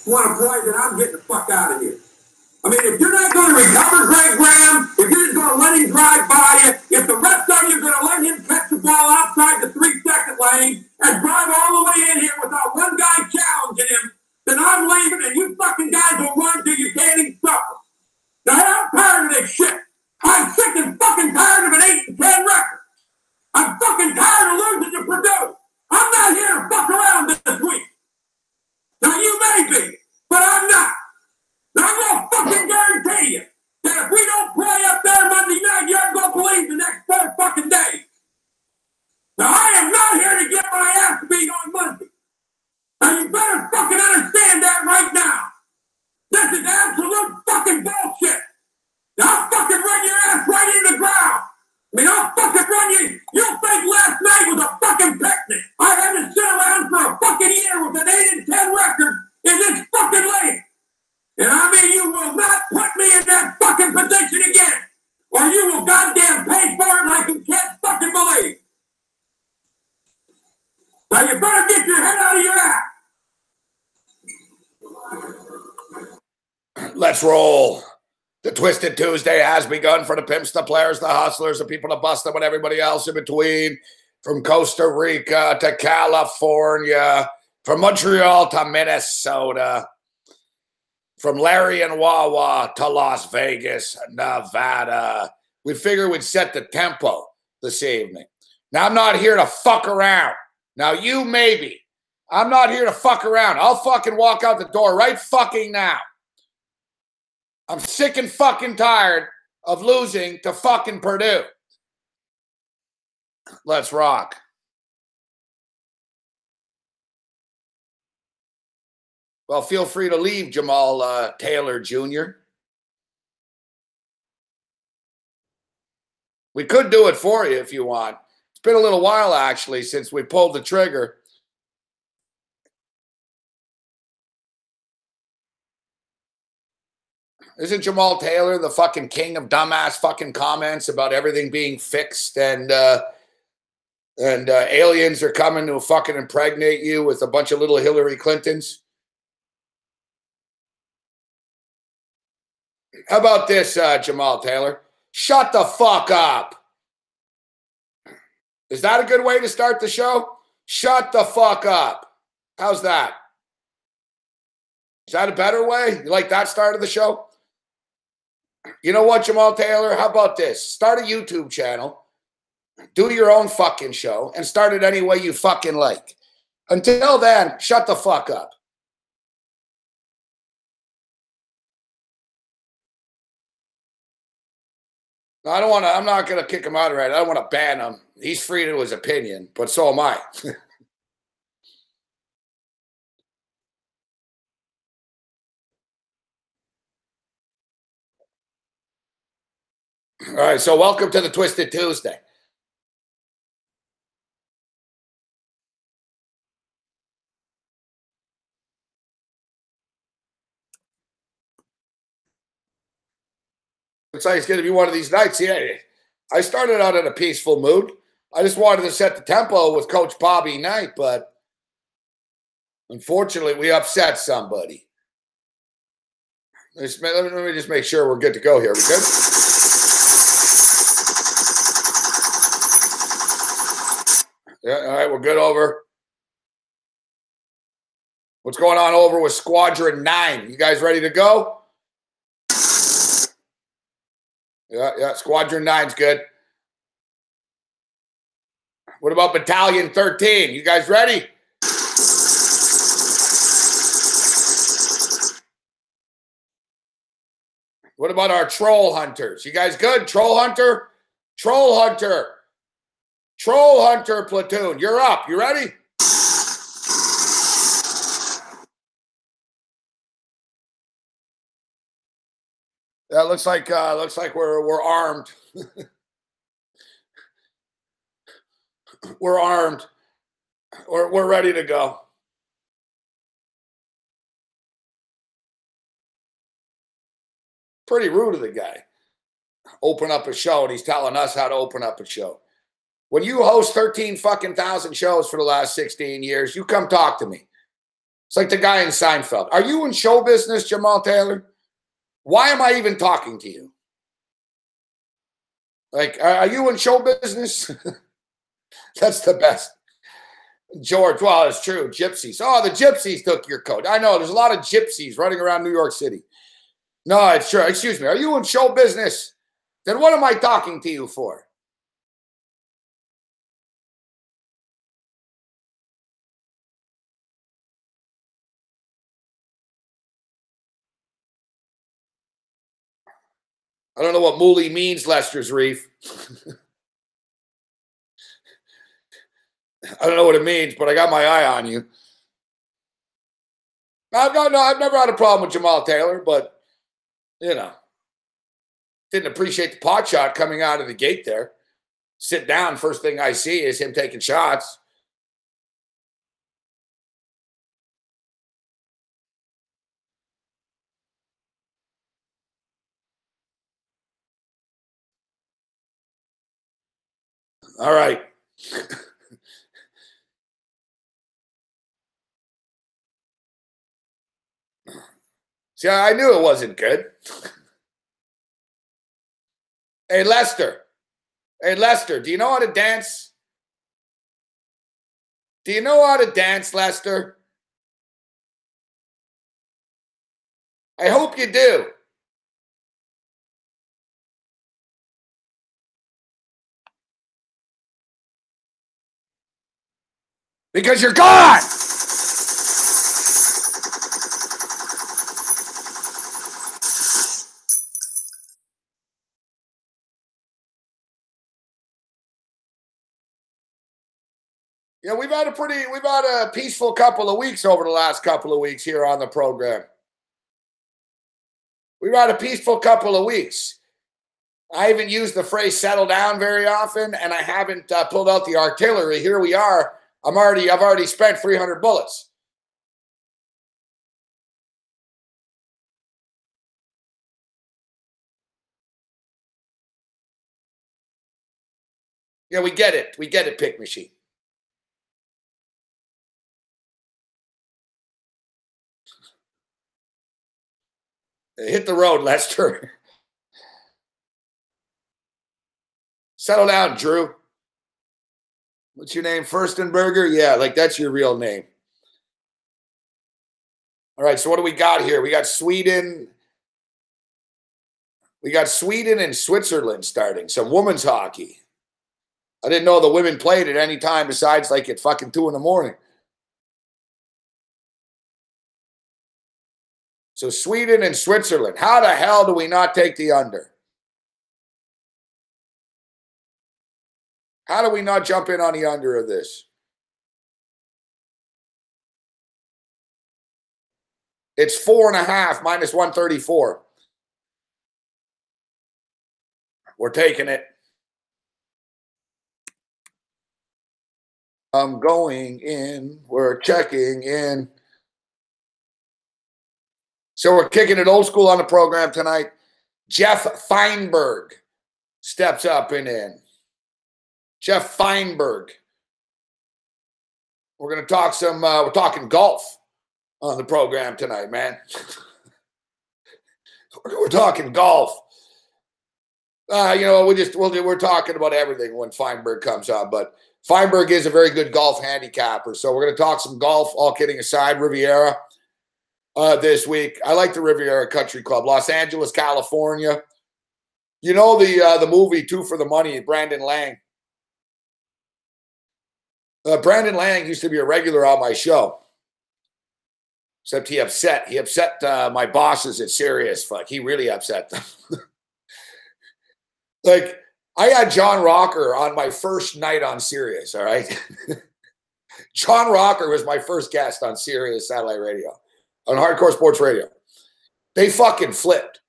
want to play, then I'm getting the fuck out of here. I mean, if you're not going to recover Greg Graham, if you're just going to let him drive by you, if the rest of you are going to let him catch the ball outside the 3-second lane and drive all the way in here without one guy challenging him, then I'm leaving and you fucking guys will run till you can't even suffer. Now, I'm tired of this shit. I'm sick and fucking tired of an 8-10 record. I'm fucking tired of losing to Purdue. I'm not here to fuck around this week. Now, you may be, but I'm not. Now, I'm going to fucking guarantee you that if we don't play up there Monday night, you aren't going to believe the next 4 fucking days. Now, I am not here to get my ass beat on Monday. Now, you better fucking understand that right now. This is absolute fucking bullshit. Now, I'll fucking run your ass right into the ground. I mean, I'll fucking run you. You'll think last night was a fucking picnic. I had to sit around for a fucking year with an 8-10 record in this fucking league. And I mean, you will not put me in that fucking position again. Or you will goddamn pay for it like you can't fucking believe. Now, you better get your head out of your ass. Let's roll. The Twisted Tuesday has begun for the pimps, the players, the hustlers, the people that bust them, and everybody else in between. From Costa Rica to California, from Montreal to Minnesota, from Larry and Wawa to Las Vegas, Nevada. We figured we'd set the tempo this evening. Now, I'm not here to fuck around. Now, you maybe. I'm not here to fuck around. I'll fucking walk out the door right fucking now. I'm sick and fucking tired of losing to fucking Purdue. Let's rock. Well, feel free to leave, Jamal Taylor Jr. We could do it for you if you want. It's been a little while, actually, since we pulled the trigger. Isn't Jamal Taylor the fucking king of dumbass fucking comments about everything being fixed and aliens are coming to fucking impregnate you with a bunch of little Hillary Clintons? How about this, Jamal Taylor? Shut the fuck up. Is that a good way to start the show? Shut the fuck up. How's that? Is that a better way? You like that start of the show? You know what, Jamal Taylor? How about this? Start a YouTube channel, do your own fucking show, and start it any way you fucking like. Until then, shut the fuck up. I don't want to, I'm not going to kick him out right. I don't want to ban him. He's free to his opinion, but so am I. All right, so welcome to the Twisted Tuesday. Looks like it's going to be one of these nights. Yeah, I started out in a peaceful mood. I just wanted to set the tempo with Coach Bobby Knight, but unfortunately, we upset somebody. Let me just make sure we're good to go here. We good? Yeah, all right, we're good over. What's going on over with Squadron 9? You guys ready to go? Yeah, Squadron 9's good. What about Battalion 13? You guys ready? What about our Troll Hunters? You guys good? Troll Hunter? Troll Hunter. Troll Hunter platoon. You're up. You ready? That looks like we're armed. We're armed. We're ready to go. Pretty rude of the guy. Open up a show, and he's telling us how to open up a show. When you host 13 fucking thousand shows for the last 16 years, you come talk to me. It's like the guy in Seinfeld. Are you in show business, Jamal Taylor? Why am I even talking to you? Like, are you in show business? That's the best. George, well, it's true. Gypsies. Oh, the gypsies took your coat. I know. There's a lot of gypsies running around New York City. No, it's true. Excuse me. Are you in show business? Then what am I talking to you for? I don't know what mooly means, Lester's Reef. I don't know what it means, but I got my eye on you. I've never had a problem with Jamal Taylor, but, you know, didn't appreciate the pot shot coming out of the gate there. Sit down, first thing I see is him taking shots. All right. See, I knew it wasn't good. Hey, Lester. Hey, Lester, do you know how to dance? Do you know how to dance, Lester? I hope you do. Because you're gone. Yeah, we've had a peaceful couple of weeks over the last couple of weeks here on the program. We've had a peaceful couple of weeks. I haven't used the phrase settle down very often, and I haven't pulled out the artillery. Here we are. I've already spent 300 bullets. Yeah, we get it. We get it, Pick Machine. Hit the road, Lester. Settle down, Drew. What's your name? Furstenberger? Yeah, like that's your real name. All right, so what do we got here? We got Sweden. We got Sweden and Switzerland starting. Some women's hockey. I didn't know the women played at any time besides like at fucking 2 a.m. So Sweden and Switzerland. How the hell do we not take the under? How do we not jump in on the under of this? It's 4.5 minus 134. We're taking it. I'm going in. We're checking in. So we're kicking it old school on the program tonight. Jeff Feinberg steps up and in. Jeff Feinberg. We're going to talk we're talking golf on the program tonight, man. We're talking golf. We're talking about everything when Feinberg comes on, but Feinberg is a very good golf handicapper. So we're going to talk some golf, all kidding aside, Riviera this week. I like the Riviera Country Club, Los Angeles, California. You know the movie Two for the Money, Brandon Lang. Brandon Lang used to be a regular on my show. Except he upset my bosses at Sirius. Fuck, he really upset them. Like, I had John Rocker on my first night on Sirius, all right? John Rocker was my first guest on Sirius Satellite Radio, on Hardcore Sports Radio. They fucking flipped.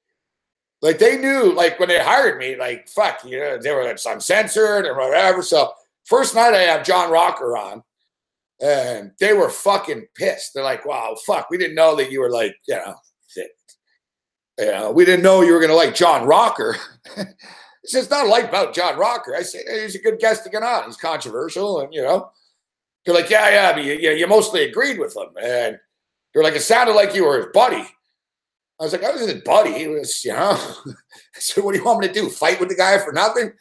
Like, they knew, like, when they hired me, like, fuck, you know, they were uncensored and whatever. So, first night I have John Rocker on, and they were fucking pissed. They're like, wow, fuck, we didn't know that you were like, you know, we didn't know you were going to like John Rocker. It's just not like about John Rocker. I say, hey, he's a good guest to get on. He's controversial, and, you know, they're like, yeah, but you mostly agreed with him. And They were like, it sounded like you were his buddy. I was like, I wasn't his buddy. He was, So what do you want me to do? Fight with the guy for nothing?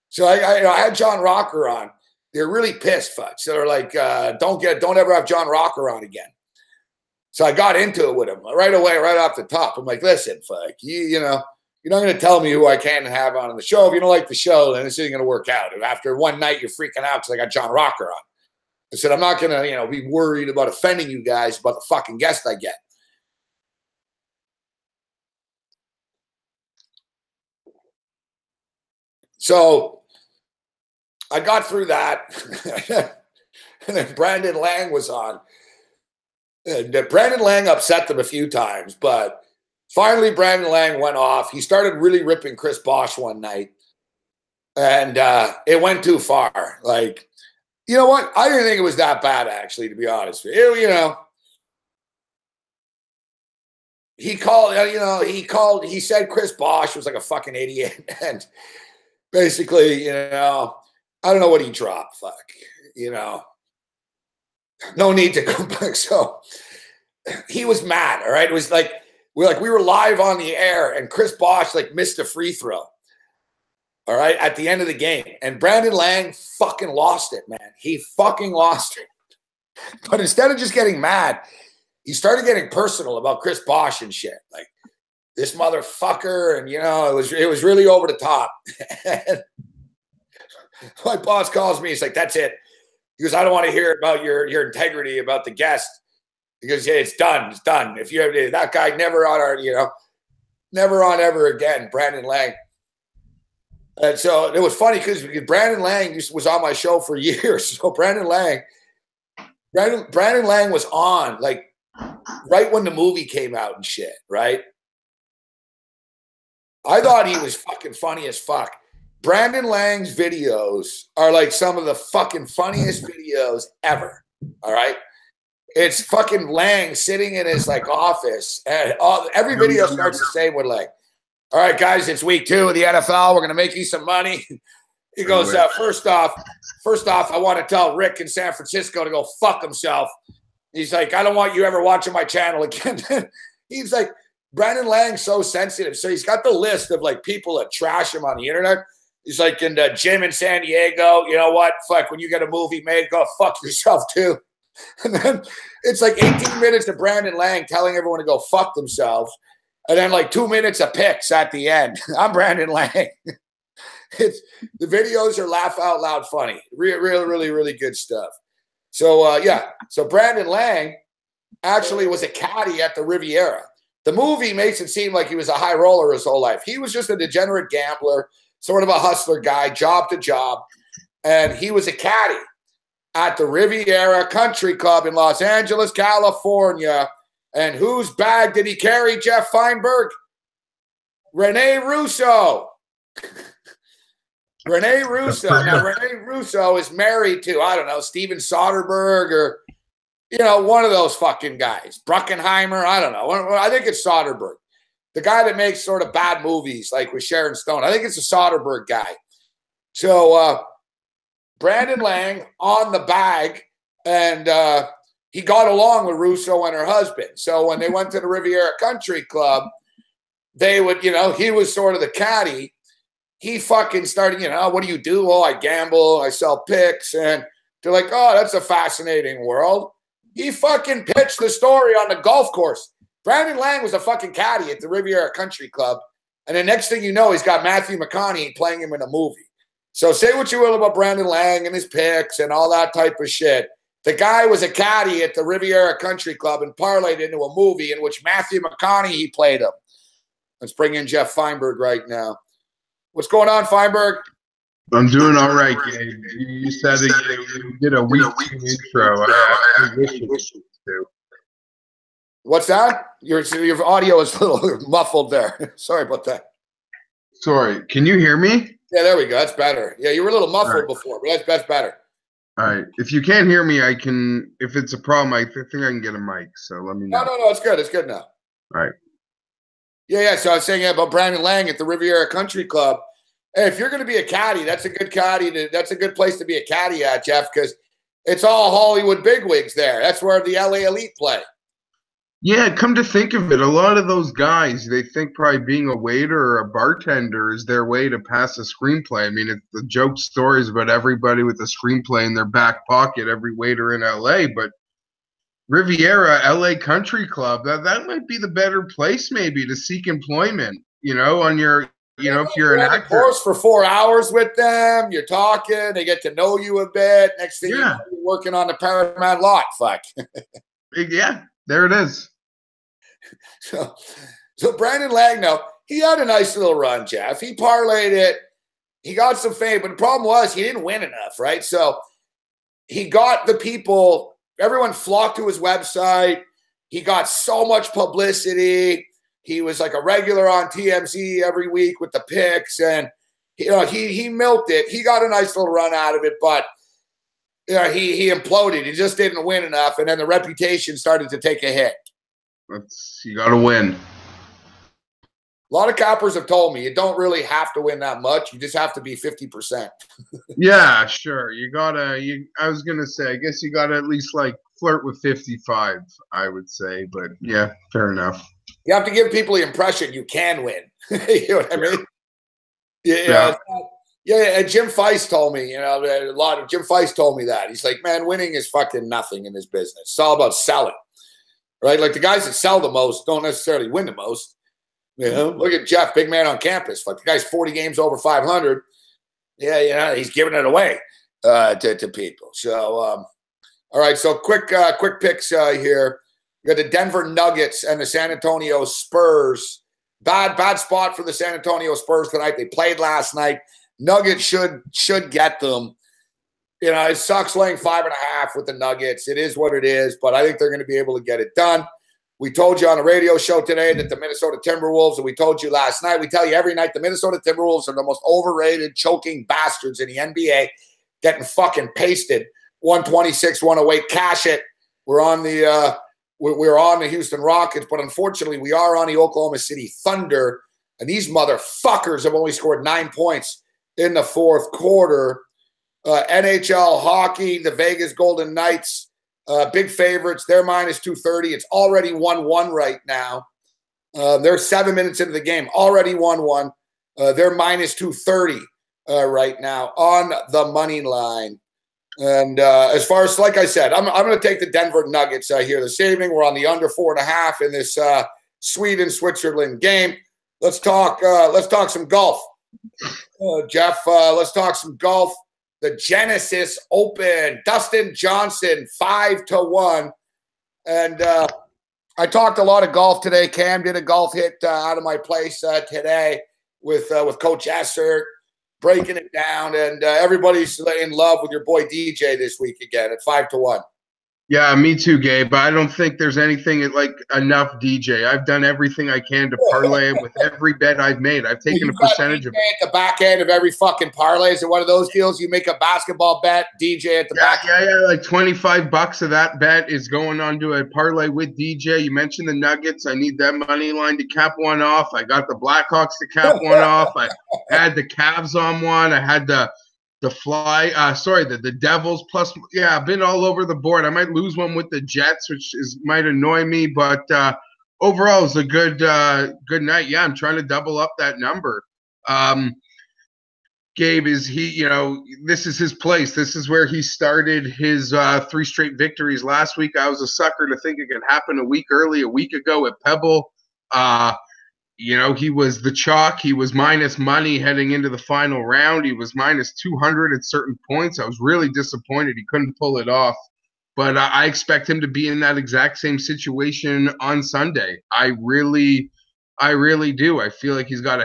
So I had John Rocker on. They're really pissed, fuck. So they're like, don't ever have John Rocker on again. So I got into it with him right away, right off the top. I'm like, listen, fuck, you're not going to tell me who I can have on the show. If you don't like the show, then this isn't going to work out. If after one night you're freaking out because I got John Rocker on. I said, I'm not going to, be worried about offending you guys about the fucking guest I get. So I got through that. And then Brandon Lang was on. And Brandon Lang upset them a few times, but finally Brandon Lang went off. He started really ripping Chris Bosh one night. And it went too far. Like, you know what? I didn't think it was that bad, actually, to be honest with you. He said Chris Bosh was like a fucking idiot. And basically, I don't know what he dropped. Fuck, no need to go back. So he was mad. All right. It was like, we were live on the air and Chris Bosh missed a free throw. All right. At the end of the game. And Brandon Lang fucking lost it, man. He fucking lost it. But instead of just getting mad, he started getting personal about Chris Bosh and shit. Like, this motherfucker. And, it was really over the top. And my boss calls me. He's like, that's it. He goes, I don't want to hear about your integrity about the guest. He goes, yeah, it's done. It's done. If you have that guy, never on ever again, Brandon Lang. And so it was funny because Brandon Lang was on my show for years. So Brandon Lang was on right when the movie came out and shit, right? I thought he was fucking funny as fuck. Brandon Lang's videos are some of the fucking funniest videos ever. All right. It's fucking Lang sitting in his office, and every video starts the same with all right, guys, it's week 2 of the NFL. We're going to make you some money. He goes, first off, I want to tell Rick in San Francisco to go fuck himself. He's like, I don't want you ever watching my channel again. He's like, Brandon Lang's so sensitive. So he's got the list of people that trash him on the internet. He's like, in the gym in San Diego, you know what? Fuck, when you get a movie made, go fuck yourself too. And then it's 18 minutes of Brandon Lang telling everyone to go fuck themselves. And then 2 minutes of picks at the end. I'm Brandon Lang. The videos are laugh out loud funny. Really, really good stuff. So, So Brandon Lang actually was a caddy at the Riviera. The movie makes it seem like he was a high roller his whole life. He was just a degenerate gambler, sort of a hustler guy, job to job. And he was a caddy at the Riviera Country Club in Los Angeles, California. And whose bag did he carry, Jeff Feinberg? Rene Russo. Rene Russo. Now, Rene Russo is married to, I don't know, Steven Soderbergh or, one of those fucking guys. Bruckenheimer, I don't know. I think it's Soderbergh. The guy that makes sort of bad movies with Sharon Stone. I think it's a Soderbergh guy. So Brandon Lang on the bag, and he got along with Russo and her husband. So when they went to the Riviera Country Club, they would, he was sort of the caddy. He fucking started, what do you do? Oh, I gamble, I sell picks. And they're like, oh, that's a fascinating world. He fucking pitched the story on the golf course. Brandon Lang was a fucking caddy at the Riviera Country Club. And the next thing you know, he's got Matthew McConaughey playing him in a movie. So say what you will about Brandon Lang and his picks and all that type of shit. The guy was a caddy at the Riviera Country Club and parlayed into a movie in which Matthew McConaughey played him. Let's bring in Jeff Feinberg right now. What's going on, Feinberg? I'm doing all right, Gabe. You said that you did a week intro. I wish you to. What's that? Your audio is a little muffled there. Sorry about that. Sorry. Can you hear me? Yeah, there we go. That's better. Yeah, you were a little muffled before, but that's better. All right. If you can't hear me, I can. If it's a problem, I think I can get a mic. So let me know. No. It's good. It's good now. All right. Yeah. So I was saying about Brandon Lang at the Riviera Country Club. Hey, if you're going to be a caddy, that's a good caddy. That's a good place to be a caddy at, Jeff, because it's all Hollywood bigwigs there. That's where the LA Elite play. Yeah, come to think of it, a lot of those guys, they think probably being a waiter or a bartender is their way to pass a screenplay. I mean, it's the joke stories about everybody with a screenplay in their back pocket, every waiter in LA, but Riviera, LA Country Club, that might be the better place maybe to seek employment, on your, if you're You're an on the actor. course for 4 hours with them. You're talking. They get to know you a bit. Next thing you know, Yeah, you're working on the Paramount lot. Fuck. yeah, there it is. So, Brandon Lagno, he had a nice little run, Jeff. He parlayed it. He got some fame, but the problem was he didn't win enough, right? So he got the people, everyone flocked to his website. He got so much publicity. He was like a regular on TMZ every week with the picks, and he milked it. He got a nice little run out of it, but he imploded. He just didn't win enough, and then the reputation started to take a hit. You got to win. A lot of coppers have told me you don't really have to win that much. You just have to be 50%. Yeah, sure. I was going to say, I guess you got to at least like flirt with 55, I would say. But yeah, fair enough. You have to give people the impression you can win. You know what I mean? Yeah. Yeah. And Jim Feist told me, Jim Feist told me that. He's like, man, winning is fucking nothing in this business. It's all about selling, right? Like the guys that sell the most don't necessarily win the most. Look at Jeff, big man on campus. Like the guy's 40 games over 500. Yeah, he's giving it away to people. So, all right. So quick picks here. You got the Denver Nuggets and the San Antonio Spurs. Bad spot for the San Antonio Spurs tonight. They played last night. Nuggets should get them. It sucks laying 5.5 with the Nuggets. It is what it is, but I think they're going to be able to get it done. We told you on a radio show today that the Minnesota Timberwolves, and we told you last night, we tell you every night, the Minnesota Timberwolves are the most overrated, choking bastards in the NBA, getting fucking pasted. 126-108, cash it. We're on the Houston Rockets, but unfortunately, we are on the Oklahoma City Thunder, and these motherfuckers have only scored 9 points in the fourth quarter. NHL hockey, the Vegas Golden Knights, big favorites. They're minus 230. It's already 1-1 right now. They're 7 minutes into the game, already 1-1. They're minus 230 right now on the money line. And as far as, like I said, I'm going to take the Denver Nuggets here this evening. We're on the under 4.5 in this Sweden-Switzerland game. Let's talk some golf. Jeff, let's talk some golf. The Genesis Open, Dustin Johnson, 5-1. And I talked a lot of golf today. Cam did a golf hit out of my place today with Coach Esser, breaking it down. And everybody's in love with your boy DJ this week again at 5-1. Yeah, me too, Gabe. But I don't think there's anything like enough DJ. I've done everything I can to parlay with every bet I've made. I've taken a percentage of it. At the back end of every fucking parlay. Is it one of those deals? You make a basketball bet, DJ at the back. Yeah. Like $25 of that bet is going on to a parlay with DJ. You mentioned the Nuggets. I need that money line to cap one off. I got the Blackhawks to cap one off. I had the Cavs on one. I had the Devils plus. Yeah, I've been all over the board. I might lose one with the Jets, which might annoy me, but overall it's a good night. Yeah, I'm trying to double up that number. Gabe, this is his place. This is where he started his 3 straight victories last week. I was a sucker to think it could happen a week ago at Pebble. He was the chalk. He was minus money heading into the final round. He was minus 200 at certain points. I was really disappointed he couldn't pull it off. But I expect him to be in that exact same situation on Sunday. I really do. I feel like he's got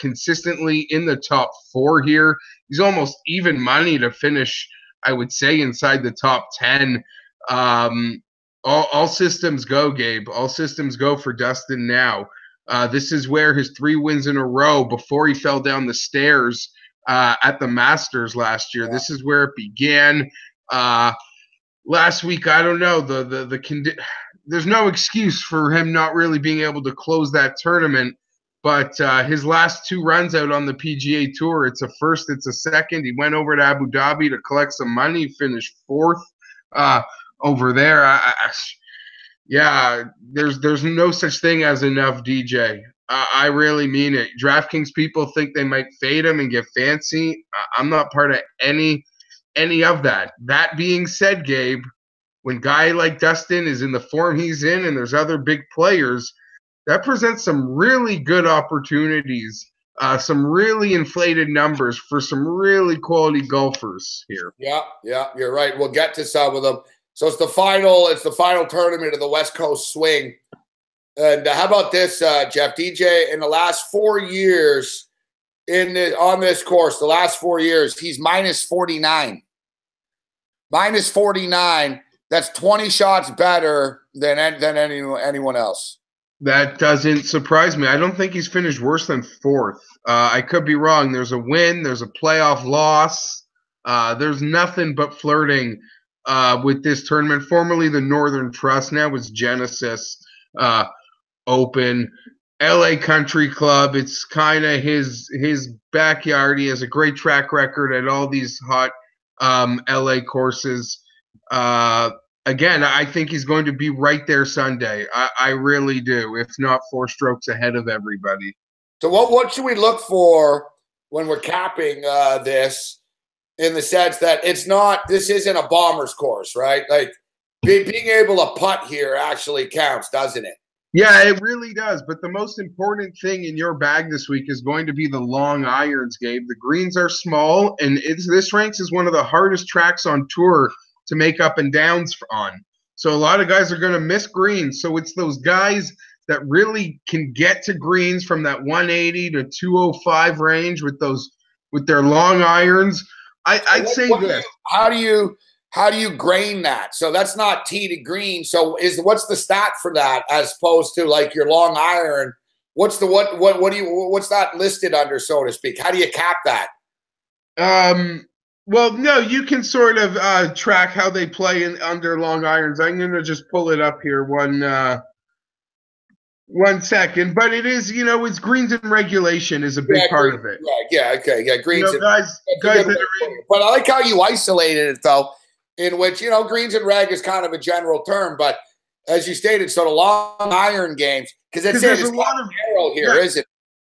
consistently in the top 4 here. He's almost even money to finish, I would say, inside the top 10. All systems go, Gabe. All systems go for Dustin now. This is where his 3 wins in a row before he fell down the stairs at the Masters last year. This is where it began. Last week, I don't know. There's no excuse for him not really being able to close that tournament. But his last 2 runs out on the PGA Tour, it's a first, it's a second. He went over to Abu Dhabi to collect some money, finished 4th over there. Yeah, there's no such thing as enough DJ. I really mean it. DraftKings people think they might fade him and get fancy. I'm not part of any of that. That being said, Gabe, when a guy like Dustin is in the form he's in and there's other big players, that presents some really good opportunities, some really inflated numbers for some really quality golfers here. Yeah, you're right. We'll get to some of them. So it's the final tournament of the West Coast Swing. And how about this, Jeff? DJ, in the last 4 years on this course, the last 4 years, he's minus 49. Minus 49. That's 20 shots better than anyone else. That doesn't surprise me. I don't think he's finished worse than fourth. I could be wrong. There's a win. There's a playoff loss. There's nothing but flirting with this tournament. Formerly the Northern Trust. Now it's Genesis Open. LA Country Club. It's kind of his backyard. He has a great track record at all these hot LA courses. Again, I think he's going to be right there Sunday. I really do, if not 4 strokes ahead of everybody. So what should we look for when we're capping this, in the sense that this isn't a bomber's course, right? Like being able to putt here actually counts, doesn't it? Yeah, it really does. But the most important thing in your bag this week is going to be the long irons, Gabe. The greens are small, and this ranks as one of the hardest tracks on tour to make up and downs on. So a lot of guys are going to miss greens. So it's those guys that really can get to greens from that 180 to 205 range with their long irons. I'd say this. How do you grain that? So that's not tee to green. So what's the stat for that as opposed to like your long iron? What's that listed under, so to speak? How do you cap that? Well, no, you can sort of track how they play under long irons. I'm going to just pull it up here one second. But it is, it's greens and regulation is a big part of it. Right. Yeah. Okay. Yeah. Greens. Guys that are in. But I like how you isolated it, though, in which, greens and reg is kind of a general term. But as you stated, so the long iron games, because it's a lot of narrow here, isn't it?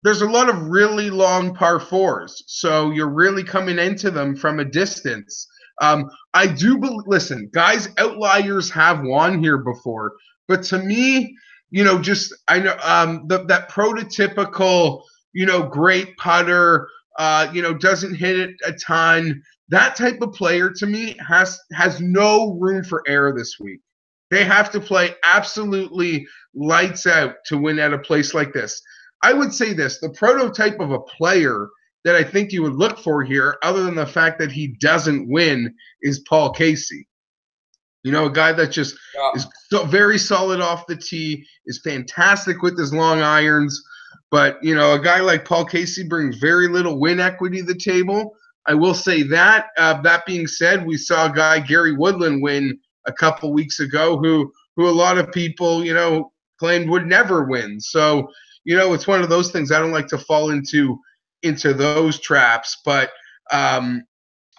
There's a lot of really long par 4s, so you're really coming into them from a distance. I do listen, guys, outliers have won here before, but to me, I know that prototypical, great putter, doesn't hit it a ton. That type of player to me has no room for error this week. They have to play absolutely lights out to win at a place like this. I would say this, the prototype of a player that I think you would look for here, other than the fact that he doesn't win, is Paul Casey. A guy that just is very solid off the tee, is fantastic with his long irons. But, a guy like Paul Casey brings very little win equity to the table. I will say that. That being said, we saw a guy, Gary Woodland, win a couple weeks ago who a lot of people, claimed would never win. So, it's one of those things. I don't like to fall into those traps, but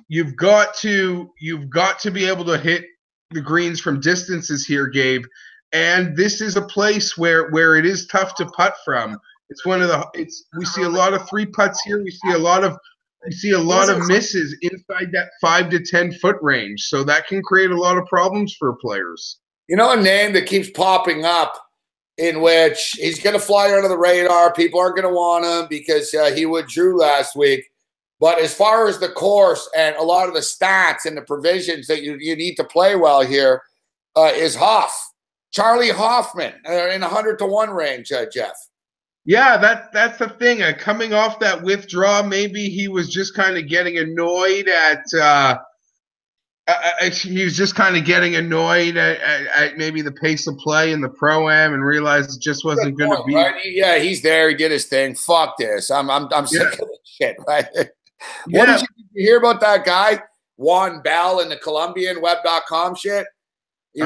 you've got to be able to hit the greens from distances here, Gabe. And this is a place where it is tough to putt from. We see a lot of 3 putts here. We see a lot of misses inside that 5 to 10 foot range. So that can create a lot of problems for players. A name that keeps popping up, in which he's going to fly under the radar. People aren't going to want him because he withdrew last week. But as far as the course and a lot of the stats and the provisions that you need to play well here is Hoff. Charlie Hoffman in 100-to-1 range, Jeff. Yeah, that's the thing. Coming off that withdrawal, maybe he was just kind of getting annoyed at maybe the pace of play in the Pro-Am and realized it just wasn't going to be. Right? Yeah, he's there. He did his thing. Fuck this. I'm sick of this shit, right? Yeah. What did you hear about that guy, Juan Bell, in the Colombian web.com shit? He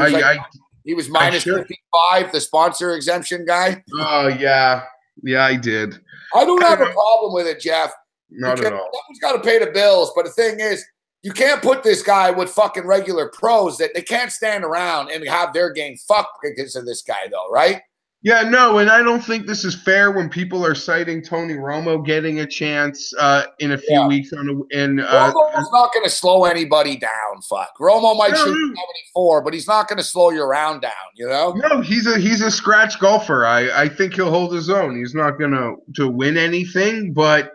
was minus 55, the sponsor exemption guy. Oh, yeah. Yeah, I did. I don't have a problem with it, Jeff. Not at all. Someone's got to pay the bills. But the thing is, You can't put this guy with fucking regular pros that they can't stand around and have their game fucked because of this guy, though, right? Yeah, no, and I don't think this is fair when people are citing Tony Romo getting a chance in a few weeks. Romo's not going to slow anybody down. Fuck, Romo might shoot 74, but he's not going to slow you around down. You know? No, he's a scratch golfer. I think he'll hold his own. He's not going to win anything, but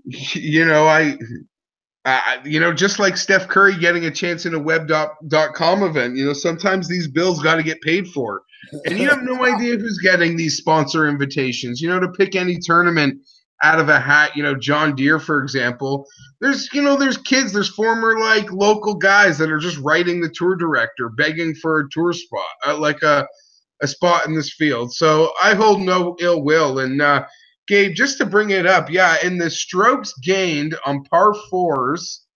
you know, just like Steph Curry getting a chance in a web.com event, you know, sometimes these bills got to get paid for. And you have no idea who's getting these sponsor invitations. You know, to pick any tournament out of a hat, you know, John Deere, for example, there's kids, there's former like local guys that are just writing the tour director, begging for a tour spot, like a spot in this field. So I hold no ill will. And Gabe, just to bring it up, in the strokes gained on par fours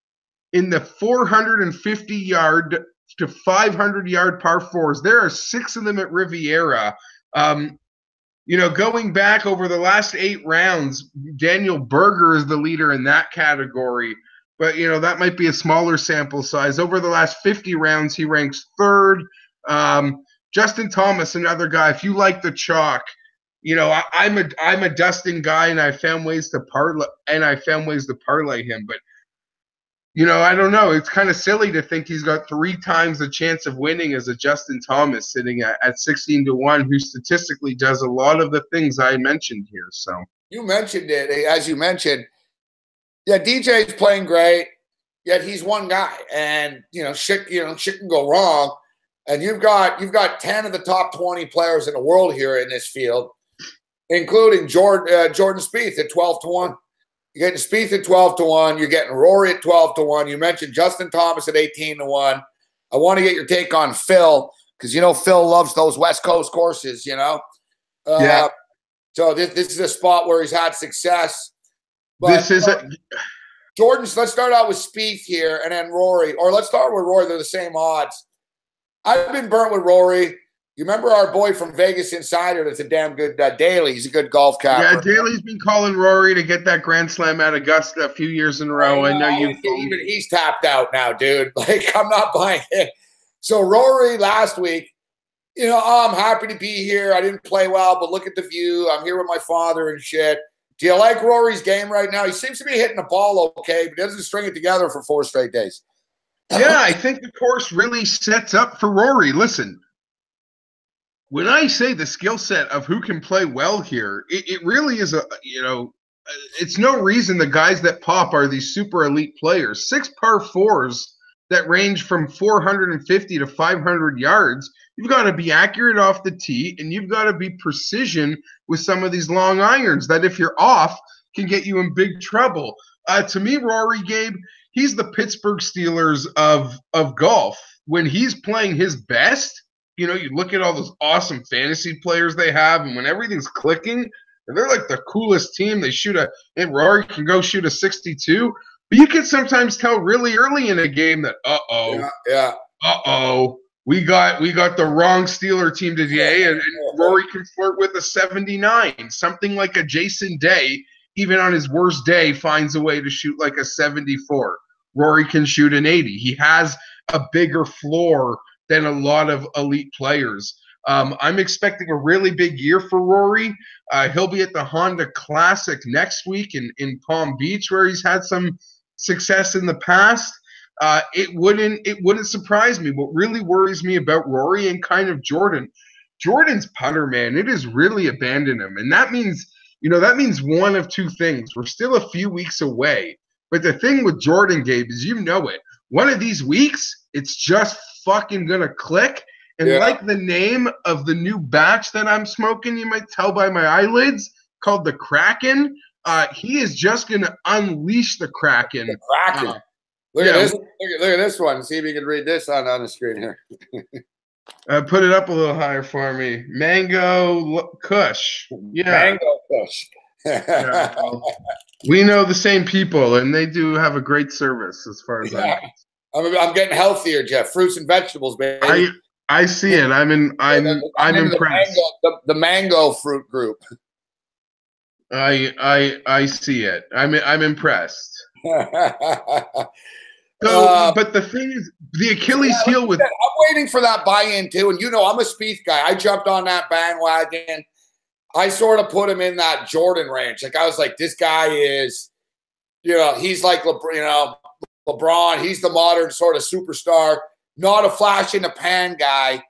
in the 450-yard to 500-yard par fours, there are 6 of them at Riviera. Going back over the last 8 rounds, Daniel Berger is the leader in that category. But, you know, that might be a smaller sample size. Over the last 50 rounds, he ranks 3rd. Justin Thomas, another guy, if you like the chalk, you know, I'm a Dustin guy, and I found ways to parlay him. But, you know, I don't know. It's kind of silly to think he's got 3 times the chance of winning as a Justin Thomas sitting at 16-1, who statistically does a lot of the things I mentioned here. So you mentioned it, as you mentioned. Yeah, DJ's playing great, yet he's one guy, and shit can go wrong. And you've got 10 of the top 20 players in the world here in this field, including Jordan Spieth at 12-1. You're getting Spieth at 12-1. You're getting Rory at 12-1. You mentioned Justin Thomas at 18-1. I want to get your take on Phil, because Phil loves those West Coast courses. So this is a spot where he's had success. But, Jordan's. Let's start out with Spieth here, and then Rory, or let's start with Rory. They're the same odds. I've been burnt with Rory. You remember our boy from Vegas Insider that's a damn good Daly. He's a good golf capper. Yeah, Daly's been calling Rory to get that Grand Slam at Augusta a few years in a row. I know even he's tapped out now, dude. Like, I'm not buying it. So Rory last week, I'm happy to be here. I didn't play well, but look at the view. I'm here with my father and shit. Do you like Rory's game right now? He seems to be hitting the ball okay, but he doesn't string it together for 4 straight days. Yeah, I think the course really sets up for Rory. Listen, when I say the skill set of who can play well here, it really is it's no reason the guys that pop are these super elite players. 6 par 4s that range from 450 to 500 yards. You've got to be accurate off the tee, and you've got to be precision with some of these long irons that, if you're off, can get you in big trouble. To me, Rory, Gabe, he's the Pittsburgh Steelers of golf. When he's playing his best, you look at all those awesome fantasy players they have, and when everything's clicking, they're like the coolest team. And Rory can go shoot a 62, but you can sometimes tell really early in a game that we got the wrong Steeler team today, and Rory can flirt with a 79. Something like a Jason Day, even on his worst day, finds a way to shoot like a 74. Rory can shoot an 80. He has a bigger floor than a lot of elite players. I'm expecting a really big year for Rory. He'll be at the Honda Classic next week in Palm Beach, where he's had some success in the past. It wouldn't surprise me. What really worries me about Rory and kind of Jordan's putter, man, it has really abandoned him. And that means one of 2 things. We're still a few weeks away. But the thing with Jordan, Gabe, is it. One of these weeks, it's just fucking gonna click. And like the name of the new batch that I'm smoking, you might tell by my eyelids, called the Kraken, he is just gonna unleash the Kraken. The Kraken. Look at this. Look at this one. See if you can read this on the screen here. Put it up a little higher for me. Mango Kush. Yeah. Mango Kush. We know the same people, and they do have a great service as far as I'm getting healthier, Jeff. Fruits and vegetables, baby. I see it. I'm impressed. The mango fruit group. I see it. I'm impressed. So, but the thing is, the Achilles heel with... I'm waiting for that buy-in too. And I'm a Spieth guy. I jumped on that bandwagon. I sort of put him in that Jordan range. Like, I was like, this guy is, he's like, LeBron. He's the modern sort of superstar, not a flash-in-the-pan guy.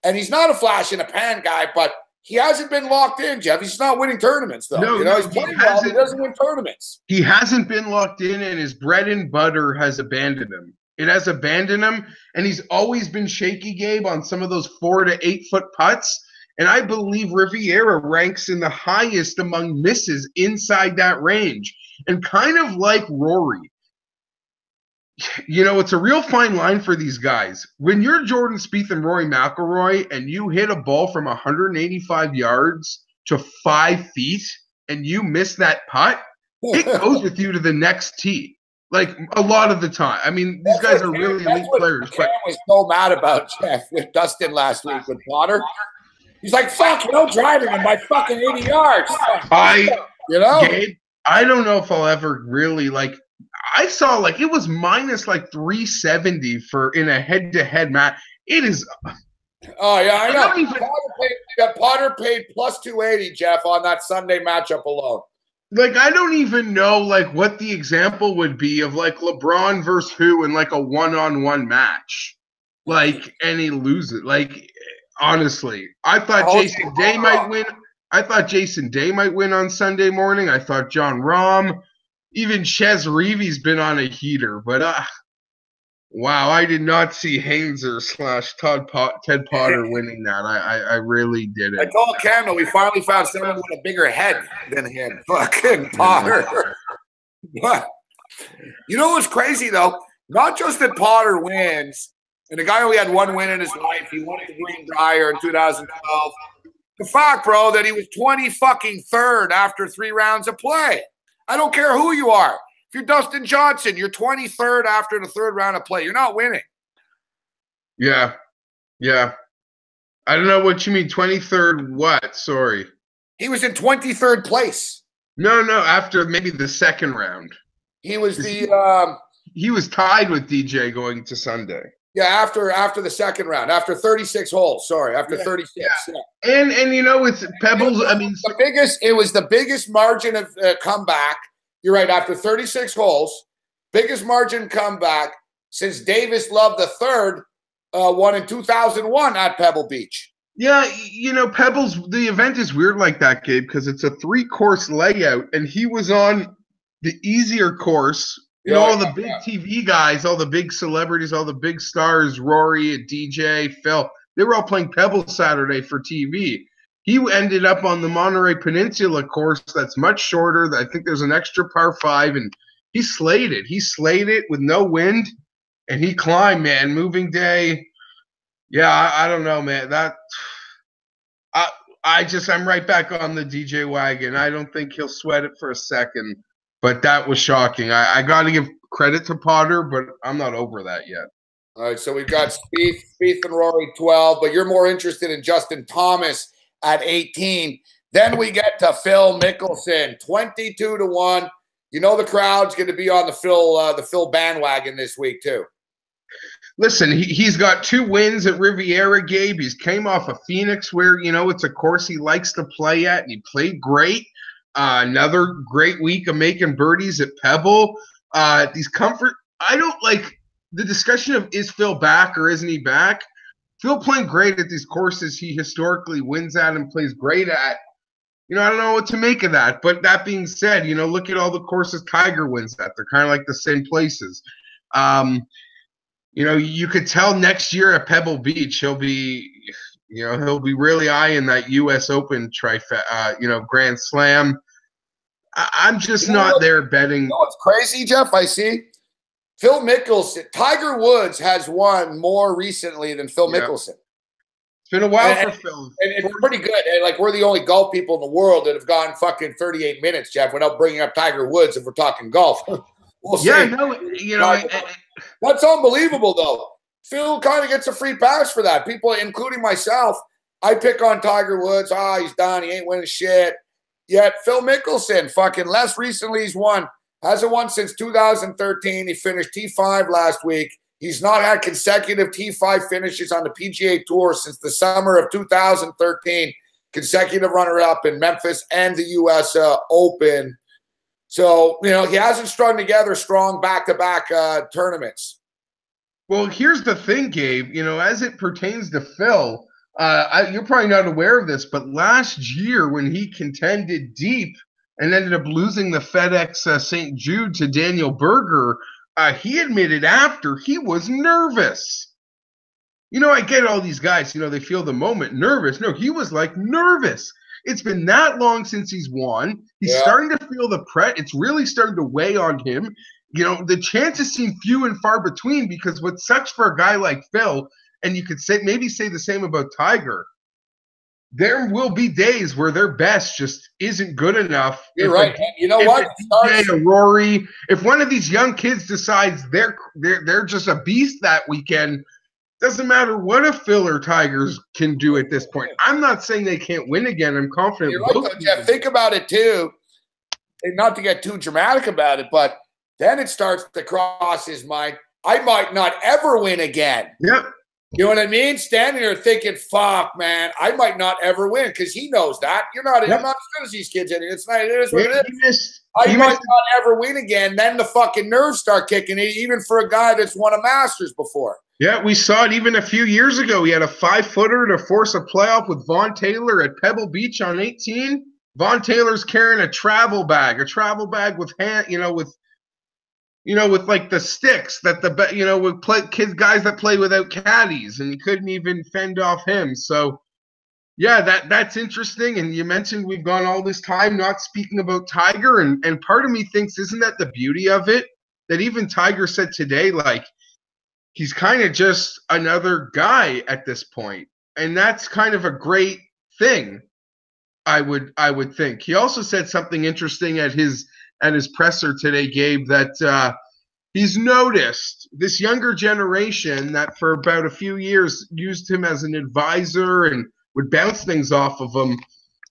And he's not a flash-in-the-pan guy, but he hasn't been locked in, Jeff. He's not winning tournaments, though. No, he's playing well, but he doesn't win tournaments. He hasn't been locked in, and his bread and butter has abandoned him. It has abandoned him, and he's always been shaky, Gabe, on some of those 4 to 8 foot putts. And I believe Riviera ranks in the highest among misses inside that range. And kind of like Rory, it's a real fine line for these guys. When you're Jordan Spieth and Rory McIlroy and you hit a ball from 185 yards to 5 feet and you miss that putt, it goes with you to the next tee. Like, a lot of the time. I mean, these guys are really elite players. Cam was so mad about Jeff with Dustin last week with Potter. He's like, fuck, driving him by fucking 80 yards. Gabe, I don't know if I'll ever really, I saw, it was minus, 370 in a head-to-head match. It is... Oh, yeah, I know. Potter paid plus 280, Jeff, on that Sunday matchup alone. I don't even know, what the example would be of, LeBron versus who in, a one-on-one match. And he loses. Honestly, I thought Jason Day might win. I thought Jason Day might win on Sunday morning. I thought John Rahm, even Ches Reeves been on a heater. But wow, I did not see Hainzer / Ted Potter winning that. I really didn't. I told Cam that we finally found someone with a bigger head than him. Fucking Potter. But what's crazy though? Not just that Potter wins. And the guy only had 1 win in his life. He won at the Greenbrier in 2012. The fact, bro, that he was 23rd after 3 rounds of play. I don't care who you are. If you're Dustin Johnson, you're 23rd after the 3rd round of play. You're not winning. Yeah. I don't know what you mean. 23rd what? Sorry. He was in 23rd place. No, after maybe the 2nd round. He was he was tied with DJ going to Sunday. Yeah, after the 2nd round, after 36 holes. Sorry, after 36. Yeah. And it's Pebbles. I mean, it was the biggest margin of comeback. You're right. After 36 holes, biggest margin comeback since Davis Love III won in 2001 at Pebble Beach. Yeah, Pebbles. The event is weird like that, Gabe, because it's a 3-course layout, and he was on the easier course. All the big TV guys, all the big celebrities, all the big stars, Rory, DJ, Phil, they were all playing Pebble Saturday for TV. He ended up on the Monterey Peninsula course that's much shorter. I think there's an extra par 5, and he slayed it. He slayed it with no wind, and he climbed, man. Moving day. Yeah, I don't know, man. I'm right back on the DJ wagon. I don't think he'll sweat it for a second. But that was shocking. I got to give credit to Potter, but I'm not over that yet. All right, so we've got Spieth and Rory 12, but you're more interested in Justin Thomas at 18. Then we get to Phil Mickelson, 22-1. The crowd's going to be on the Phil bandwagon this week too. Listen, he's got 2 wins at Riviera, Gabe. He's came off of Phoenix where, it's a course he likes to play at, and he played great. Another great week of making birdies at Pebble. I don't like the discussion of is Phil back or isn't he back? Phil playing great at these courses he historically wins at and plays great at. I don't know what to make of that. But that being said, look at all the courses Tiger wins at. They're kind of like the same places. You could tell next year at Pebble Beach he'll be really eyeing that U.S. Open Grand Slam. I'm just not there betting. It's crazy, Jeff. I see Phil Mickelson. Tiger Woods has won more recently than Phil Mickelson. It's been a while for Phil. And it's pretty good. And we're the only golf people in the world that have gone fucking 38 minutes, Jeff, without bringing up Tiger Woods if we're talking golf. We'll see. Yeah, that's unbelievable, though. Phil kind of gets a free pass for that. People, including myself, I pick on Tiger Woods. He's done. He ain't winning shit. Yet Phil Mickelson, fucking less recently, he's won Hasn't won since 2013. He finished T5 last week. He's not had consecutive T5 finishes on the PGA Tour since the summer of 2013. Consecutive runner-up in Memphis and the U.S. Open. So, you know, he hasn't strung together strong back-to-back tournaments. Well, here's the thing, Gabe. You know, as it pertains to Phil, you're probably not aware of this, but last year when he contended deep and ended up losing the FedEx St. Jude to Daniel Berger, he admitted after he was nervous. You know, I get all these guys, you know, they feel the moment nervous. No, he was like nervous. It's been that long since he's won. He's starting to feel the it's really starting to weigh on him. You know, the chances seem few and far between because what sucks for a guy like Phil, and you could maybe say the same about Tiger, there will be days where their best just isn't good enough. You're right. You know what? Rory, if one of these young kids decides they're just a beast that weekend, doesn't matter what a Phil or Tigers can do at this point. I'm not saying they can't win again. I'm confident. You're right, though, Jeff. Think about it, too. Not to get too dramatic about it, but then it starts to cross his mind, I might not ever win again. Yep. You know what I mean? Standing there thinking, fuck, man, I might not ever win because he knows that. You're not, I'm not as good as these kids. It is what it is. I might not ever win again. Then the fucking nerves start kicking in, even for a guy that's won a Masters before. Yeah, we saw it even a few years ago. He had a 5-footer to force a playoff with Vaughn Taylor at Pebble Beach on 18. Vaughn Taylor's carrying a travel bag with with like the sticks that with guys that play without caddies, and he couldn't even fend off him. So, yeah, that's interesting. And you mentioned we've gone all this time not speaking about Tiger, and part of me thinks, isn't that the beauty of it? That even Tiger said today, like, he's kind of just another guy at this point, and that's kind of a great thing. I would think. He also said something interesting at his presser today, Gabe, that he's noticed this younger generation that for about a few years used him as an advisor and would bounce things off of him.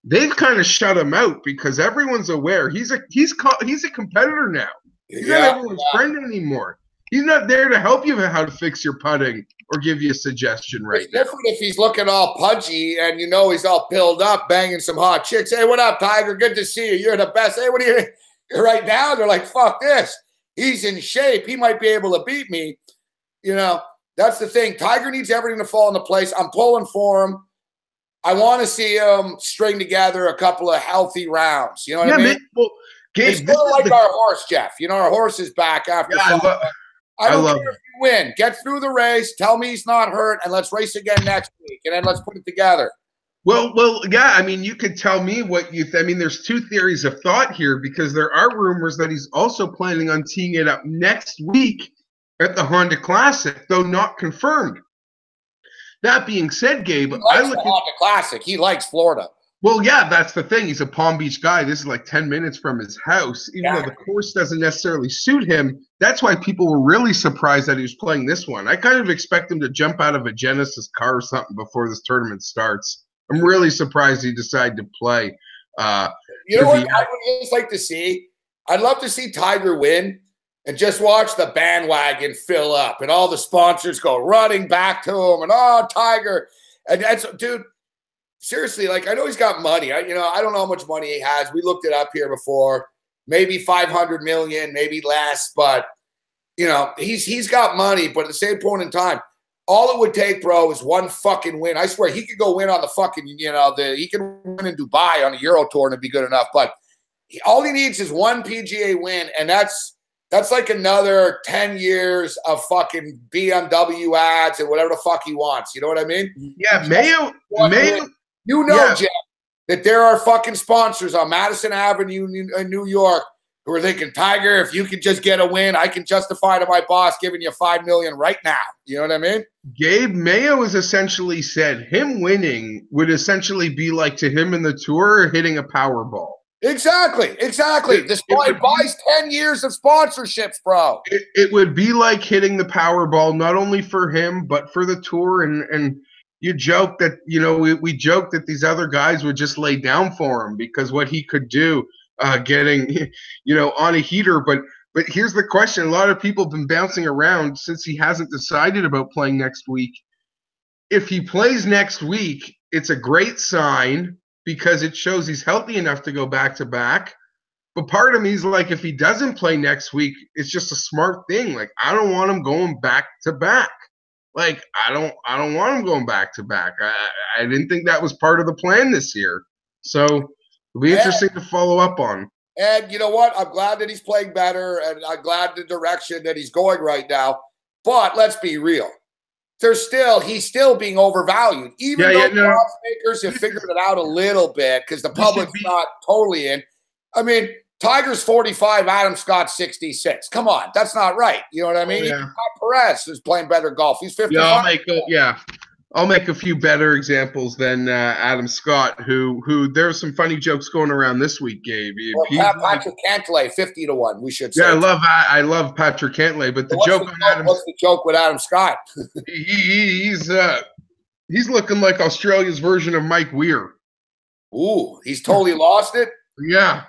They've kind of shut him out because everyone's aware he's a competitor now. He's not everyone's friend anymore. He's not there to help you how to fix your putting or give you a suggestion right now. It's different if he's looking all punchy and you know he's all pilled up, banging some hot chicks. Hey, what up, Tiger? Good to see you. You're the best. Hey, what are you? Right now, they're like, fuck this. He's in shape. He might be able to beat me. You know, that's the thing. Tiger needs everything to fall into place. I'm pulling for him. I want to see him string together a couple of healthy rounds. You know what I mean? Man, well, Gabe, it's sort of like our horse, Jeff. You know, our horse is back after I don't care if you win. Get through the race. Tell me he's not hurt, and let's race again next week, and then let's put it together. Well, yeah. I mean, you could tell me what you. I mean, there's two theories of thought here because there are rumors that he's also planning on teeing it up next week at the Honda Classic, though not confirmed. That being said, Gabe, I look at the Honda Classic. He likes Florida. Well, yeah, that's the thing. He's a Palm Beach guy. This is like 10 minutes from his house. Even though the course doesn't necessarily suit him, that's why people were really surprised that he was playing this one. I kind of expect him to jump out of a Genesis car or something before this tournament starts. I'm really surprised he decided to play. You know what I would just like to see? I'd love to see Tiger win and just watch the bandwagon fill up and all the sponsors go running back to him and, oh, Tiger. And that's, dude, seriously, like, I know he's got money. I don't know how much money he has. We looked it up here before. Maybe 500 million, maybe less. But, you know, he's got money. But at the same point in time, all it would take, bro, is one fucking win. I swear, he could go win on the fucking, he can win in Dubai on a Euro Tour and it'd be good enough. But all he needs is one PGA win, and that's like another 10 years of fucking BMW ads and whatever the fuck he wants. You know what I mean? Yeah, Mayo. You know, Jeff, that there are fucking sponsors on Madison Avenue in New York who are thinking, Tiger, if you could just get a win, I can justify to my boss giving you $5 million right now. You know what I mean? Gabe Mayo has essentially said him winning would essentially be like to him in the tour hitting a Powerball. Exactly. This boy buys 10 years of sponsorships, bro. It would be like hitting the Powerball, not only for him, but for the tour. And you joke that, we joke that these other guys would just lay down for him because what he could do. getting, on a heater. But here's the question. A lot of people have been bouncing around since he hasn't decided about playing next week. If he plays next week, it's a great sign because it shows he's healthy enough to go back-to-back. But part of me is like, if he doesn't play next week, it's just a smart thing. Like, I don't want him going back-to-back. Like, I don't want him going back-to-back. I didn't think that was part of the plan this year. So it'll be interesting to follow up on. And you know what? I'm glad that he's playing better, and I'm glad the direction that he's going right now. But let's be real. He's still being overvalued. Even though the odds makers have figured it out a little bit because the public's not totally in. I mean, Tiger's 45, Adam Scott 66. Come on, that's not right. You know what I mean? Yeah. Perez is playing better golf. He's 55. I'll make a few better examples than Adam Scott, who there's some funny jokes going around this week, Gabe. Patrick Cantlay, 50-1, we should say. Yeah, I love Patrick Cantlay, but what's the joke with Adam Scott? he's looking like Australia's version of Mike Weir. Ooh, he's totally lost it? Yeah.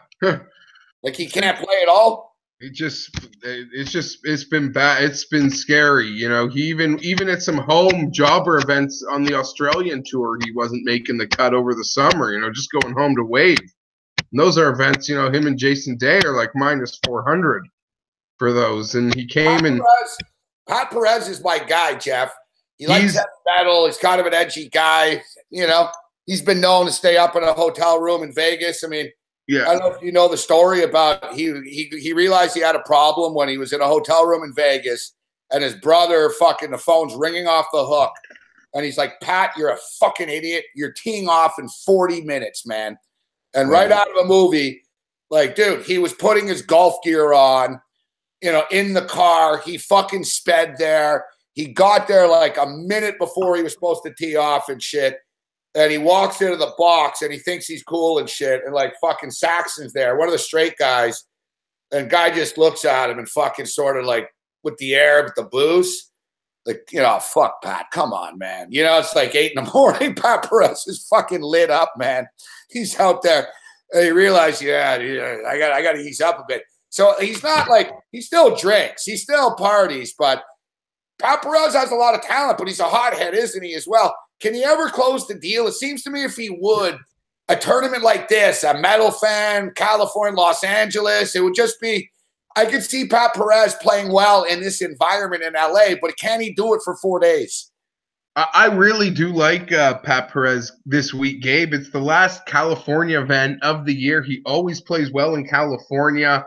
Like he can't play at all? It's been bad. It's been scary. He even at some home jobber events on the Australian tour, he wasn't making the cut over the summer, just going home to wave. And those are events, him and Jason Day are like minus 400 for those. And he came Pat Perez is my guy, Jeff. He likes that battle. He's kind of an edgy guy. He's been known to stay up in a hotel room in Vegas. I mean, yeah. I don't know if you know the story about he realized he had a problem when he was in a hotel room in Vegas and his brother the phone's ringing off the hook. And he's like, Pat, you're a fucking idiot. You're teeing off in 40 minutes, man. And right out of a movie, like, dude, he was putting his golf gear on, in the car. He fucking sped there. He got there like a minute before he was supposed to tee off and shit. And he walks into the box and he thinks he's cool and shit. And like fucking Saxon's there, one of the straight guys. And guy just looks at him and fucking sort of like with the air, with the booze. Like, fuck Pat, come on, man. It's like 8 a.m. Pat Perez is fucking lit up, man. He's out there. And he realized, I got to ease up a bit. So he's not like, he still drinks. He still parties. But Pat Perez has a lot of talent, but he's a hothead, isn't he, as well? Can he ever close the deal? It seems to me if he would, a tournament like this, a Medal Fan, California, Los Angeles, it would just be, I could see Pat Perez playing well in this environment in LA, but can he do it for 4 days? I really do like Pat Perez this week, Gabe. It's the last California event of the year. He always plays well in California.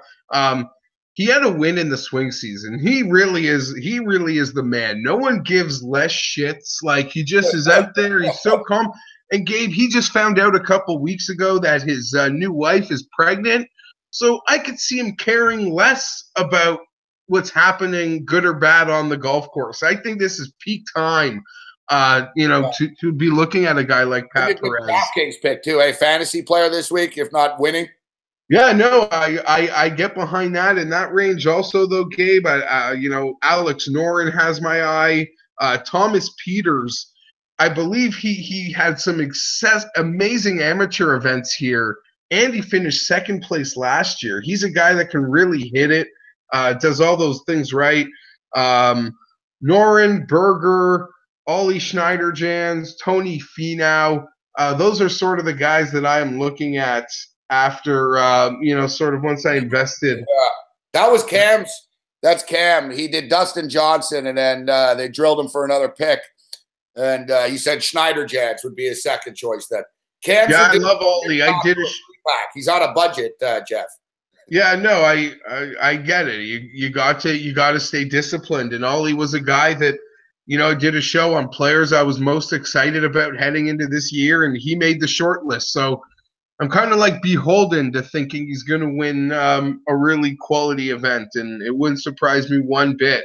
He had a win in the swing season. He really is the man. No one gives less shits. Like, he just is out there. He's so calm. And Gabe, he just found out a couple weeks ago that his new wife is pregnant. So I could see him caring less about what's happening, good or bad, on the golf course. I think this is peak time, to be looking at a guy like Pat Perez. DraftKings pick too, a fantasy player this week, if not winning. Yeah, no, I get behind that in that range also, though, Gabe. Alex Noren has my eye. Thomas Peters, I believe he had some amazing amateur events here, and he finished second place last year. He's a guy that can really hit it, does all those things right. Noren, Berger, Ollie Schneiderjans, Tony Finau, those are sort of the guys that I am looking at after, sort of once I invested. Yeah. That was Cam's. That's Cam. He did Dustin Johnson, and then they drilled him for another pick. And he said Schneiderjans would be his second choice then. Cam's I love Ollie. I did it. He's on a budget, Jeff. Yeah, no, I get it. You got to stay disciplined. And Ollie was a guy that, did a show on players I was most excited about heading into this year, and he made the short list. So I'm kind of like beholden to thinking he's going to win a really quality event, and it wouldn't surprise me one bit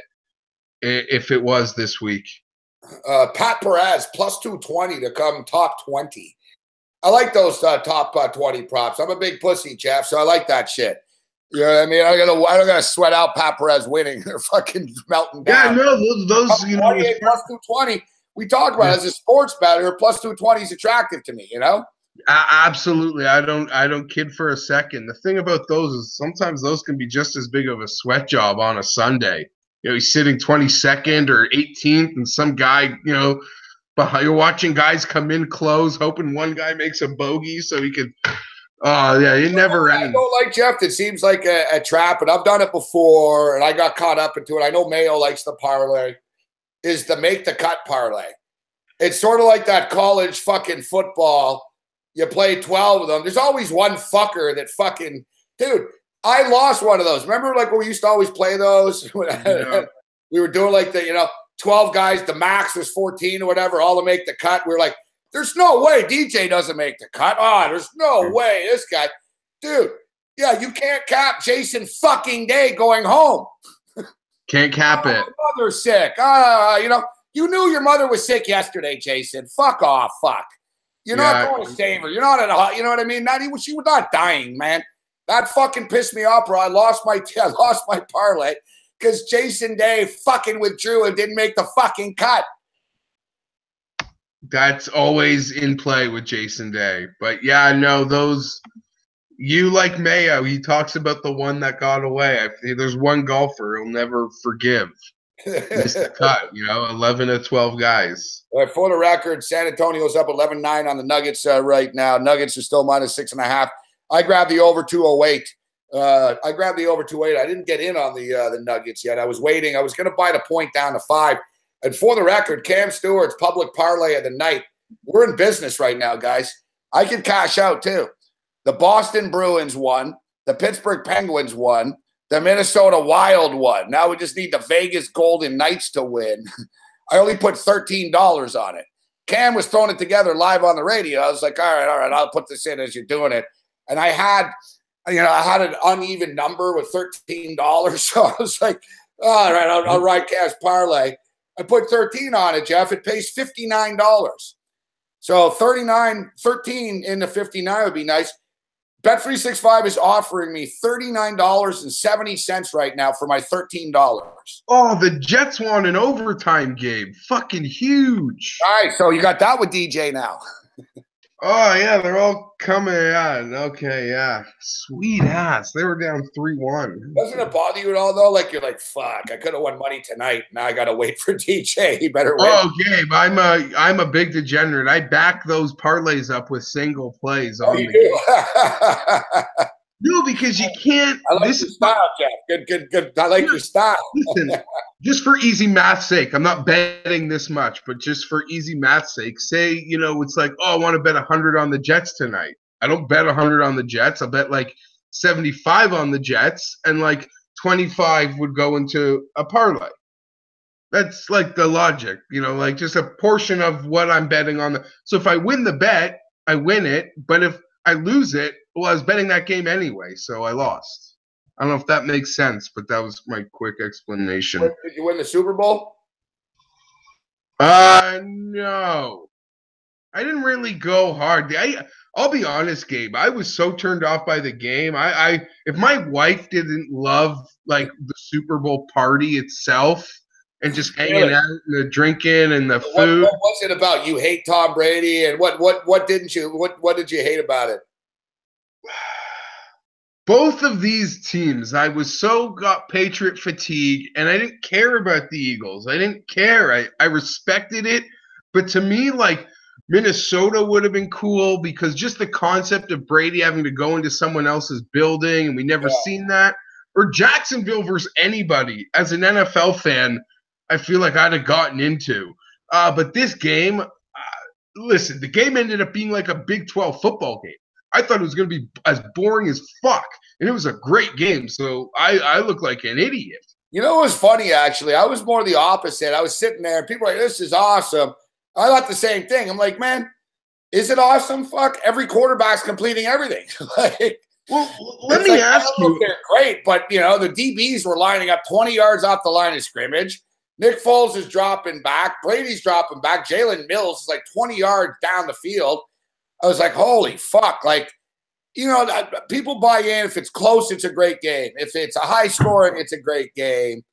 if it was this week. Pat Perez plus 220 to come top 20. I like those top 20 props. I'm a big pussy, Jeff, so I like that shit. You know what I mean? I don't gotta sweat out Pat Perez winning. They're fucking melting down. Yeah, no, those plus 220. We talk about it as a sports bettor. Plus 220 is attractive to me. Absolutely. I don't kid for a second. The thing about those is sometimes those can be just as big of a sweat job on a Sunday. He's sitting 22nd or 18th, and some guy, but you're watching guys come in close, hoping one guy makes a bogey so he could. Oh yeah, it never ends. I don't like, Jeff. It seems like a trap, and I've done it before, and I got caught up into it. I know Mayo likes the parlay, is the make the cut parlay. It's sort of like that college fucking football. You play 12 of them. There's always one fucker that fucking, dude. I lost one of those. Remember, like when we used to always play those. Yeah. We were doing like the 12 guys. The max was 14 or whatever. All to make the cut. We were like, there's no way DJ doesn't make the cut. Oh, there's no way this guy, dude. Yeah, you can't cap Jason fucking Day going home. Can't cap it. My mother's sick. You knew your mother was sick yesterday, Jason. Fuck off. Fuck. You're not going to save her. You're not at a, you know what I mean? She was not dying, man. That fucking pissed me off, bro. I lost my parlay because Jason Day fucking withdrew and didn't make the fucking cut. That's always in play with Jason Day. But yeah, no, those you like Mayo. He talks about the one that got away. There's one golfer he'll never forgive. Missed the cut, 11 of 12 guys. All right, for the record, San Antonio's up 11-9 on the Nuggets right now. Nuggets are still minus 6.5. I grabbed the over 208. I didn't get in on the Nuggets yet. I was waiting. I was going to buy the point down to 5. And for the record, Cam Stewart's public parlay of the night. We're in business right now, guys. I can cash out too. The Boston Bruins won. The Pittsburgh Penguins won. The Minnesota Wild won. Now we just need the Vegas Golden Knights to win. I only put $13 on it. Cam was throwing it together live on the radio. I was like, all right, I'll put this in as you're doing it. And I had an uneven number with $13. So I was like, all right, I'll ride cash parlay. I put 13 on it, Jeff. It pays $59. So 13 into 59 would be nice. Bet365 is offering me $39.70 right now for my $13. Oh, the Jets won an overtime game. Fucking huge. All right, so you got that with DJ now. Oh, yeah, they're all coming on. Okay, yeah. Sweet ass. They were down 3-1. Doesn't it bother you at all, though? Like, you're like, fuck, I could have won money tonight. Now I got to wait for DJ. He better win. Oh, Gabe, I'm a big degenerate. I back those parlays up with single plays on the game. No, because you can't. I like your style, Jeff. Good. I like your style. Listen, just for easy math's sake, I'm not betting this much, but just for easy math's sake, say, it's like, oh, I want to bet 100 on the Jets tonight. I don't bet 100 on the Jets. I'll bet like 75 on the Jets, and like 25 would go into a parlay. That's like the logic, like just a portion of what I'm betting on. So if I win the bet, I win it. But if I lose it, well, I was betting that game anyway, so I lost. I don't know if that makes sense, but that was my quick explanation. Did you win the Super Bowl? No. I didn't really go hard. I'll be honest, Gabe. I was so turned off by the game. If my wife didn't love like the Super Bowl party itself and just hanging out and the drinking and the food. What was it about? You hate Tom Brady, and what didn't you? What did you hate about it? Both of these teams, I was got Patriot fatigue, and I didn't care about the Eagles. I didn't care. I respected it, but to me, like Minnesota would have been cool because just the concept of Brady having to go into someone else's building, and we never seen that. Or Jacksonville versus anybody. As an NFL fan, I feel like I'd have gotten into. But this game, listen, the game ended up being like a Big 12 football game. I thought it was going to be as boring as fuck, and it was a great game. So I look like an idiot. It was funny, actually. I was more the opposite. I was sitting there, and people were like, this is awesome. I thought the same thing. I'm like, man, is it awesome? Fuck, every quarterback's completing everything. Well, let me ask you. They're great, but, the DBs were lining up 20 yards off the line of scrimmage. Nick Foles is dropping back. Brady's dropping back. Jalen Mills is like 20 yards down the field. I was like, holy fuck. Like, people buy in. If it's close, it's a great game. If it's a high scoring, it's a great game.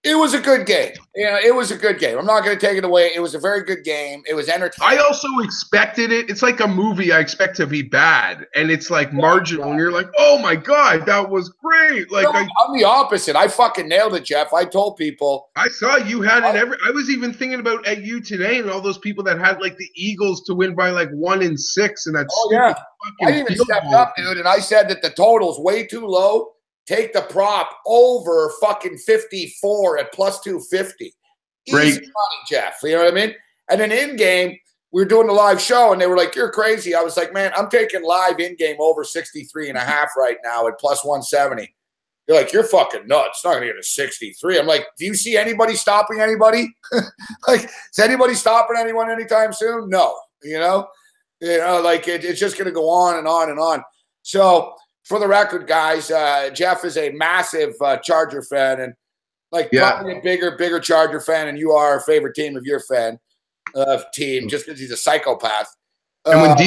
It was a good game. Yeah, it was a good game. I'm not going to take it away. It was a very good game. It was entertaining. I also expected it. It's like a movie I expect to be bad, and it's like marginal, and you're like, oh my God, that was great. Like I'm the opposite. I fucking nailed it, Jeff. I told people. I saw you had it I was even thinking about at you today and all those people that had like the Eagles to win by like 1-6, and that's I even stepped up, dude, and I said that the total's way too low. Take the prop over fucking 54 at plus 250. Easy money, Jeff. You know what I mean? And then in game, we were doing the live show, and they were like, "You're crazy." I was like, "Man, I'm taking live in game over 63.5 right now at plus 170." They're like, "You're fucking nuts. It's not gonna get a 63." I'm like, "Do you see anybody stopping anybody? Like, is anybody stopping anyone anytime soon? No. You know, like it's just gonna go on and on and on." So. For the record, guys, Jeff is a massive Charger fan, and probably a bigger Charger fan, and you are a favorite team of your team just because he's a psychopath. And when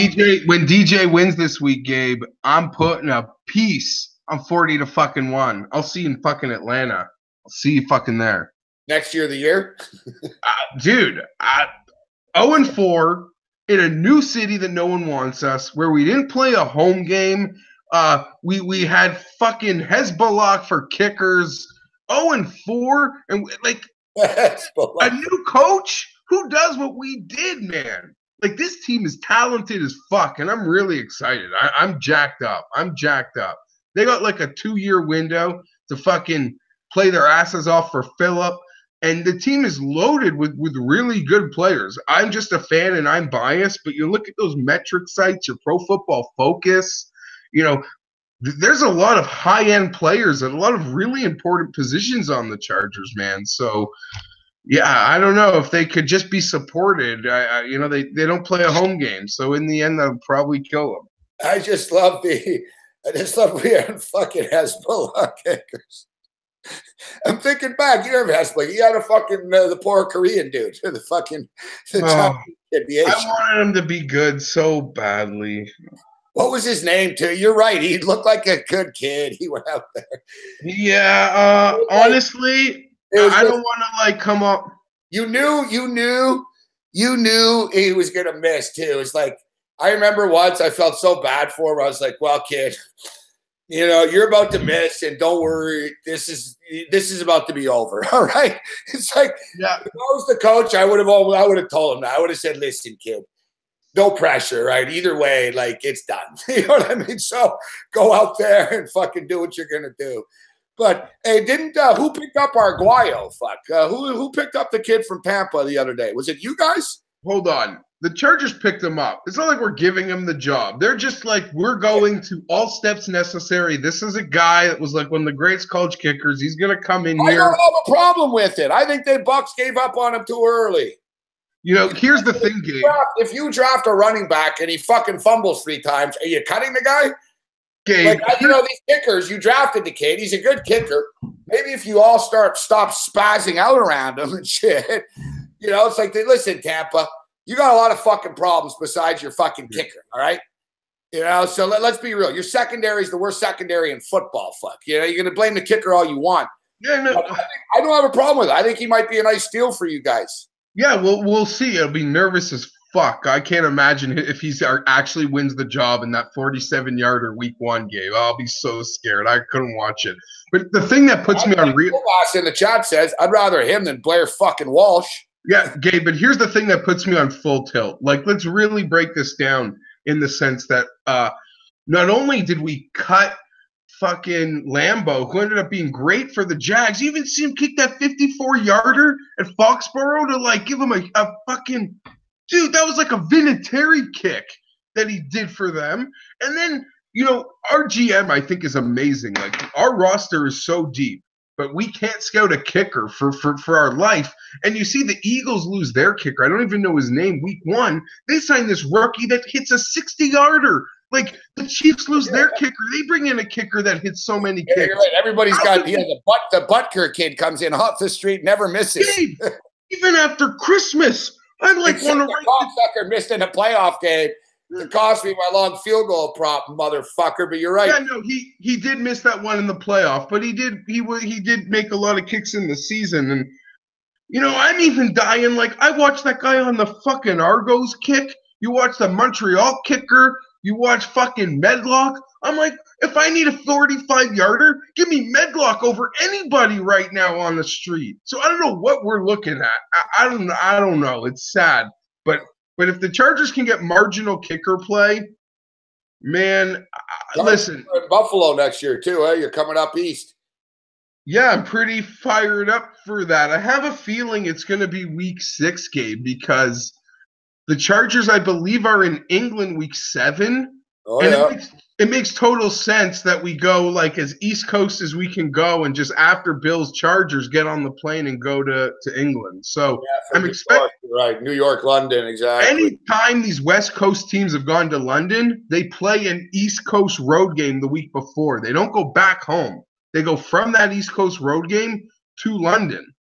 DJ wins this week, Gabe, I'm putting a piece on 40-1. I'll see you in fucking Atlanta. I'll see you fucking there. Next year of the year? Dude, 0-4 in a new city that no one wants us, where we didn't play a home game. We had fucking Hezbollah for kickers, 0-4, and like a new coach who does what we did, man. Like this team is talented as fuck, and I'm really excited. I'm jacked up. They got like a 2-year window to fucking play their asses off for Phillip, and the team is loaded with really good players. I'm just a fan, and I'm biased, but you look at those metric sites, your Pro Football Focus. You know, there's a lot of high-end players and a lot of really important positions on the Chargers, man. So, yeah, I don't know if they could just be supported. They don't play a home game, so in the end, they'll probably kill them. I just love we had fucking Hezbollah kickers. I'm thinking back. You remember Hezbollah? You had a fucking the poor Korean dude, I wanted him to be good so badly. What was his name, too? You're right. He looked like a good kid. He went out there. Yeah, honestly, I don't want to, come up. You knew he was going to miss, too. It's like, I remember once I felt so bad for him. I was like, well, kid, you're about to miss, and don't worry. This is about to be over, all right? It's like, if I was the coach, I would have told him that. I would have said, listen, kid. No pressure, right? Either way, it's done. You know what I mean? So go out there and fucking do what you're gonna do. But hey, who picked up Arguello? Who picked up the kid from Tampa the other day? Was it you guys? Hold on. The Chargers picked him up. It's not like we're giving him the job. They're just like, we're going to all steps necessary. This is a guy that was like one of the greatest college kickers. He's gonna come in here. I don't have a problem with it. I think the Bucs gave up on him too early. Here's the thing, Gabe. If you draft a running back and he fucking fumbles 3 times, are you cutting the guy? Gabe, these kickers, you drafted the kid. He's a good kicker. Maybe if you all stop spazzing out around him and shit, it's like, listen, Tampa, you got a lot of fucking problems besides your fucking kicker, all right? So let's be real. Your secondary is the worst secondary in football, you're going to blame the kicker all you want. Yeah, no. I don't have a problem with it. I think he might be a nice steal for you guys. Yeah, we'll see. I'll be nervous as fuck. I can't imagine if he actually wins the job in that 47-yarder week 1 game. I'll be so scared. I couldn't watch it. But the thing that puts me on real – in the chat says, I'd rather him than Blair fucking Walsh. Yeah, Gabe, but here's the thing that puts me on full tilt. Let's really break this down in the sense that not only did we cut – fucking Lambo, who ended up being great for the Jags. You even see him kick that 54-yarder at Foxborough to give him a fucking dude. That was like a Vinatieri kick that he did for them. And then our GM I think is amazing. Our roster is so deep, but we can't scout a kicker for our life. And you see the Eagles lose their kicker. I don't even know his name. Week 1, they signed this rookie that hits a 60-yarder. The Chiefs lose their kicker. They bring in a kicker that hits so many kicks. You're right. Everybody's got the Butker kid comes in off the street, never misses. Even after Christmas, I'm want to sucker missed in a playoff game. It cost me my long field goal prop, motherfucker. But you're right. Yeah, no, he did miss that one in the playoff, but he did make a lot of kicks in the season. And I'm even dying. Like, I watched that guy on the fucking Argos kick. You watch the Montreal kicker. You watch fucking Medlock. I'm like, if I need a 45-yarder, give me Medlock over anybody right now on the street. So I don't know what we're looking at. I don't know. It's sad. But if the Chargers can get marginal kicker play, man, listen. You're in Buffalo next year too, eh? You're coming up east. Yeah, I'm pretty fired up for that. I have a feeling it's going to be week 6, Gabe, because the Chargers, I believe, are in England week 7. Oh, and yeah. It makes total sense that we go like as East Coast as we can go, and just after Bills Chargers get on the plane and go to England. So I'm expecting right, New York, London, exactly. Anytime these West Coast teams have gone to London, they play an East Coast road game the week before. They don't go back home. They go from that East Coast road game to London.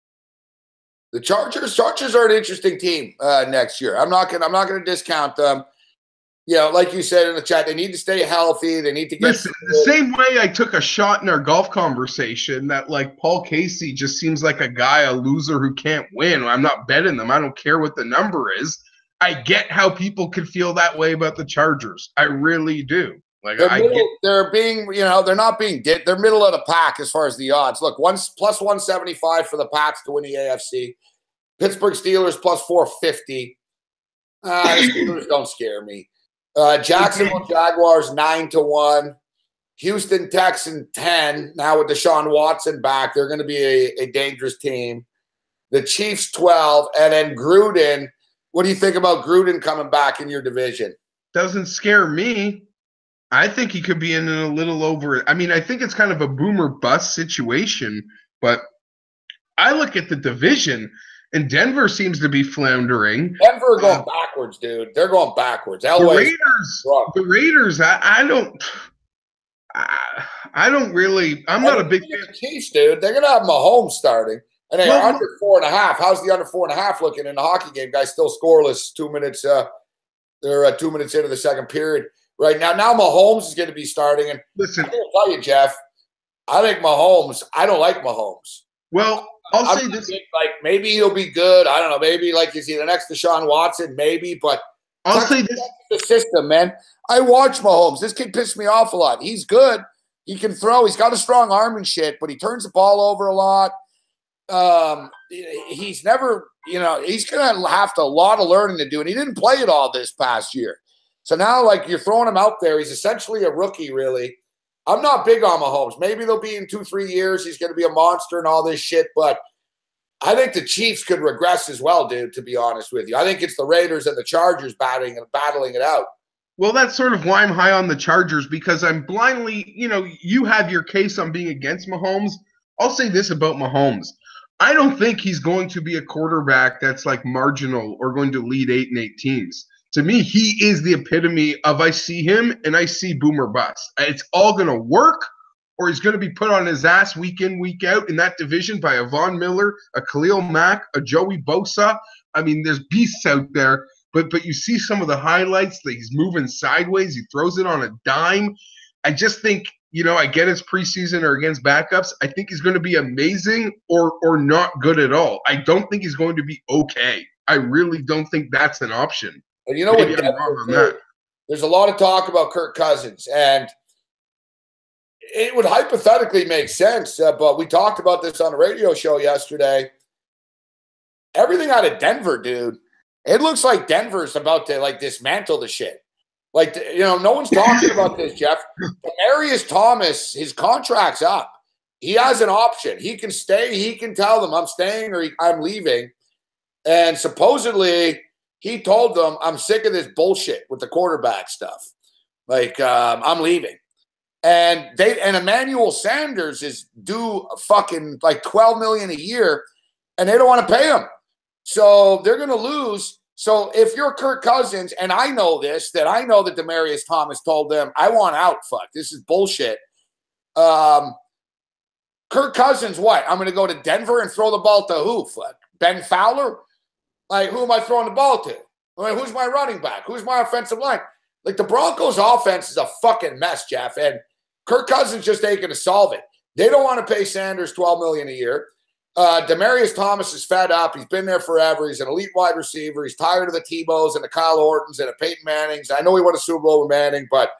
The Chargers are an interesting team next year. I'm not gonna discount them. Like you said in the chat, they need to stay healthy. They need to get. Listen, the same way I took a shot in our golf conversation that like Paul Casey just seems like a loser who can't win. I'm not betting them. I don't care what the number is. I get how people could feel that way about the Chargers. I really do. Like they're not being they're middle of the pack as far as the odds. Look, plus 175 for the Pats to win the AFC. Pittsburgh Steelers plus 450. The Steelers don't scare me. Jacksonville Jaguars 9-1. Houston Texans 10. Now with Deshaun Watson back, they're going to be a dangerous team. The Chiefs 12, and then Gruden. What do you think about Gruden coming back in your division? Doesn't scare me. I think he could be in a little over. I mean, I think it's kind of a boomer bust situation, but I look at the division, and Denver seems to be floundering. Denver are going backwards, dude. They're going backwards. The Raiders. I don't really. I'm not a big fan. The Chiefs, dude. They're gonna have Mahomes starting, and they're under 4.5. How's the under 4.5 looking in the hockey game? Guys, still scoreless. 2 minutes. They're 2 minutes into the second period. Right now Mahomes is going to be starting. And listen, I'm going to tell you, Jeff, I think Mahomes, I don't like Mahomes. Well, I'll say this. Like, maybe he'll be good. I don't know. Maybe, like, is he the next Deshaun Watson? Maybe. But I'll say this. The system, man. I watch Mahomes. This kid pissed me off a lot. He's good. He can throw. He's got a strong arm and shit, but he turns the ball over a lot. He's never, he's going to have a lot of learning to do. And he didn't play it all this past year. So now, like, you're throwing him out there. He's essentially a rookie, really. I'm not big on Mahomes. Maybe they'll be in 2-3 years. He's going to be a monster and all this shit. But I think the Chiefs could regress as well, dude, to be honest with you. I think it's the Raiders and the Chargers battling it out. Well, that's sort of why I'm high on the Chargers, because I'm blindly, you have your case on being against Mahomes. I'll say this about Mahomes. I don't think he's going to be a quarterback that's like marginal or going to lead 8-8 teams. To me, he is the epitome of I see him and I see boomer bust. It's all going to work, or he's going to be put on his ass week in, week out in that division by a Von Miller, a Khalil Mack, a Joey Bosa. I mean, there's beasts out there, but you see some of the highlights that he's moving sideways. He throws it on a dime. I just think, I get his preseason or against backups. I think he's going to be amazing or not good at all. I don't think he's going to be okay. I really don't think that's an option. And you know what? There's a lot of talk about Kirk Cousins, and it would hypothetically make sense. But we talked about this on a radio show yesterday. Everything out of Denver, dude, it looks like Denver's about to like dismantle the shit. Like, no one's talking about this, Jeff. Demaryius Thomas, his contract's up. He has an option. He can stay. He can tell them I'm staying or I'm leaving. And supposedly, he told them, I'm sick of this bullshit with the quarterback stuff. Like, I'm leaving. And Emmanuel Sanders is due fucking like $12 million a year, and they don't want to pay him. So they're going to lose. So if you're Kirk Cousins, and I know that Demaryius Thomas told them, I want out, fuck. This is bullshit. Kirk Cousins, what? I'm going to go to Denver and throw the ball to who? Fuck. Ben Fowler? Like, who am I throwing the ball to? I mean, who's my running back? Who's my offensive line? Like, the Broncos' offense is a fucking mess, Jeff, and Kirk Cousins just ain't going to solve it. They don't want to pay Sanders $12 million a year. Demaryius Thomas is fed up. He's been there forever. He's an elite wide receiver. He's tired of the Tebows and the Kyle Ortons and the Peyton Mannings. I know he won a Super Bowl with Manning, but,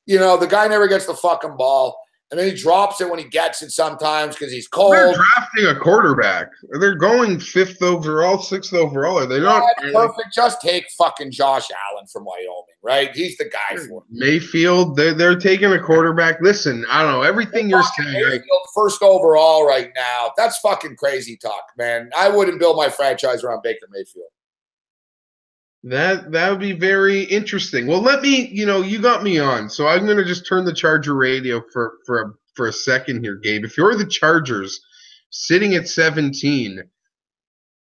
the guy never gets the fucking ball. And then he drops it when he gets it sometimes because he's cold. They're drafting a quarterback. They're going 5th overall, 6th overall. Are they not? Perfect. Just take fucking Josh Allen from Wyoming, right? He's the guy for it. Mayfield, they're taking a quarterback. Listen, I don't know. Everything you're saying. Mayfield, 1st overall right now. That's fucking crazy talk, man. I wouldn't build my franchise around Baker Mayfield. That would be very interesting. Well, let me, you got me on, so I'm going to just turn the Charger radio for a second here, Gabe. If you're the Chargers sitting at 17,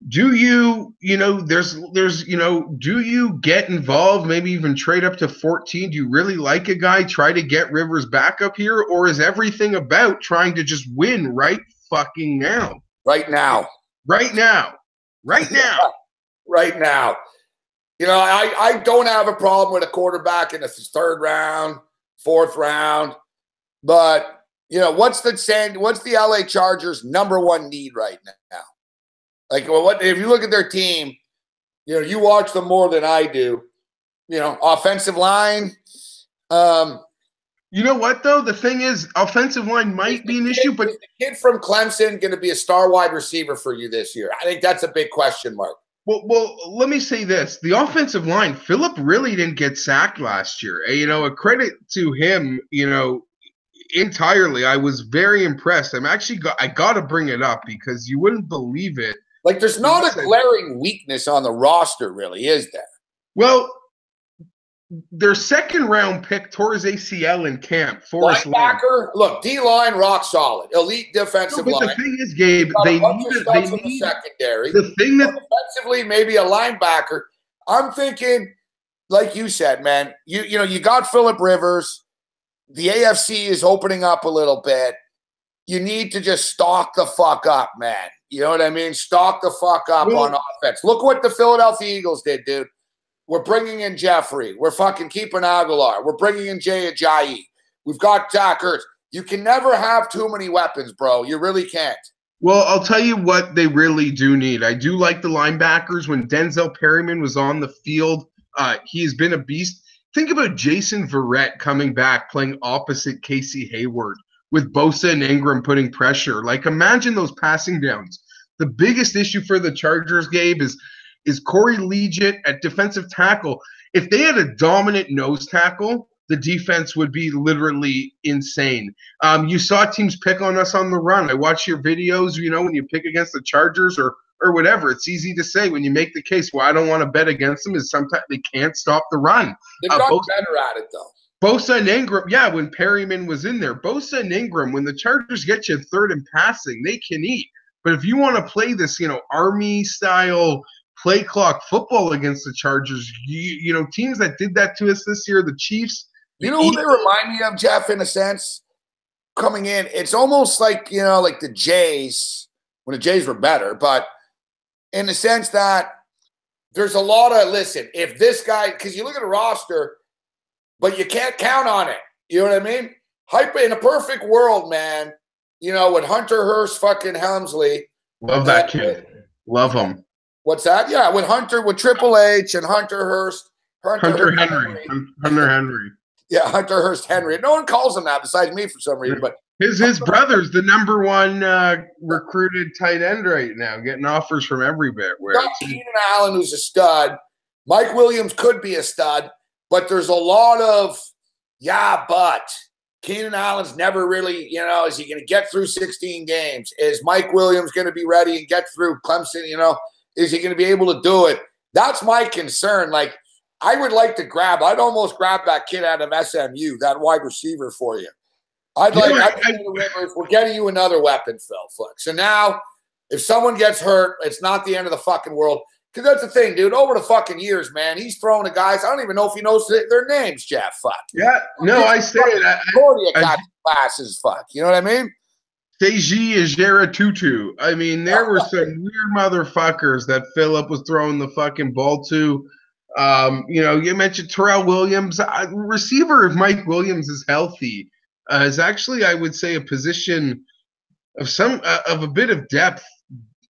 do you, do you get involved, maybe even trade up to 14? Do you really like a guy, try to get Rivers back up here, or is everything about trying to just win right fucking now? Right now. Right now. Right now. Right now. I don't have a problem with a quarterback in the 3rd round, 4th round, but what's the LA Chargers' number one need right now? Like, if you look at their team, you watch them more than I do. Offensive line. You know what though? The thing is, offensive line might be an issue, but is the kid from Clemson going to be a star wide receiver for you this year? I think that's a big question mark. Well, let me say this. The offensive line, Phillip really didn't get sacked last year. A credit to him, entirely. I was very impressed. I got to bring it up because you wouldn't believe it. Like, there's not a glaring weakness on the roster, really, is there? Well, their 2nd round pick tore his ACL in camp. Linebacker, look, D-line rock solid, elite defensive line. The thing is, Gabe, they need secondary. The thing that defensively, maybe a linebacker. I'm thinking, like you said, man. You got Phillip Rivers. The AFC is opening up a little bit. You need to just stock the fuck up, man. You know what I mean? Stock the fuck up on offense. Look what the Philadelphia Eagles did, dude. We're bringing in Jeffrey. We're fucking keeping Aguilar. We're bringing in Jay Ajayi. We've got Zach Ertz. You can never have too many weapons, bro. You really can't. Well, I'll tell you what they really do need. I do like the linebackers. When Denzel Perryman was on the field, he has been a beast. Think about Jason Verrett coming back, playing opposite Casey Hayward, with Bosa and Ingram putting pressure. Like, imagine those passing downs. The biggest issue for the Chargers, Gabe, is Corey Liuget at defensive tackle. If they had a dominant nose tackle, the defense would be literally insane. You saw teams pick on us on the run. I watch your videos, when you pick against the Chargers or whatever. It's easy to say when you make the case, well, I don't want to bet against them, is sometimes they can't stop the run. They've gotten better at it, though. Bosa and Ingram, when Perryman was in there. Bosa and Ingram, when the Chargers get you 3rd and passing, they can eat. But if you want to play this, Army-style play clock football against the Chargers, teams that did that to us this year, the Chiefs. You know who they remind me of, Jeff, in a sense? Coming in, it's almost like, like the Jays, when the Jays were better, but in the sense that there's a lot of, listen, if this guy, because you look at a roster, but you can't count on it. You know what I mean? Hype in a perfect world, man. With Hunter Hearst fucking Helmsley. Love that kid. Love him. What's that? Yeah, with Triple H and Hunter Hearst. Hunter Henry. Yeah, Hunter Hearst Henry. No one calls him that besides me for some reason. But his brother's the number one recruited tight end right now, getting offers from everywhere. Got Keenan Allen, who's a stud. Mike Williams could be a stud, but there's a lot of but Keenan Allen's never really, is he going to get through 16 games? Is Mike Williams going to be ready and get through Clemson? Is he going to be able to do it? That's my concern. Like, I would like to I'd almost grab that kid out of SMU, that wide receiver for you. We're getting you another weapon, Phil Flick. So now, if someone gets hurt, it's not the end of the fucking world. Because that's the thing, dude. Over the fucking years, man, he's throwing to guys. I don't even know if he knows their names, Jeff. Fuck. Yeah, no, I say it. Classes, fuck. You know what I mean? Seiji Ejera Tutu. I mean, there were some weird motherfuckers that Phillip was throwing the fucking ball to. You mentioned Terrell Williams. Receiver, if Mike Williams is healthy, is actually, I would say, a position of of a bit of depth.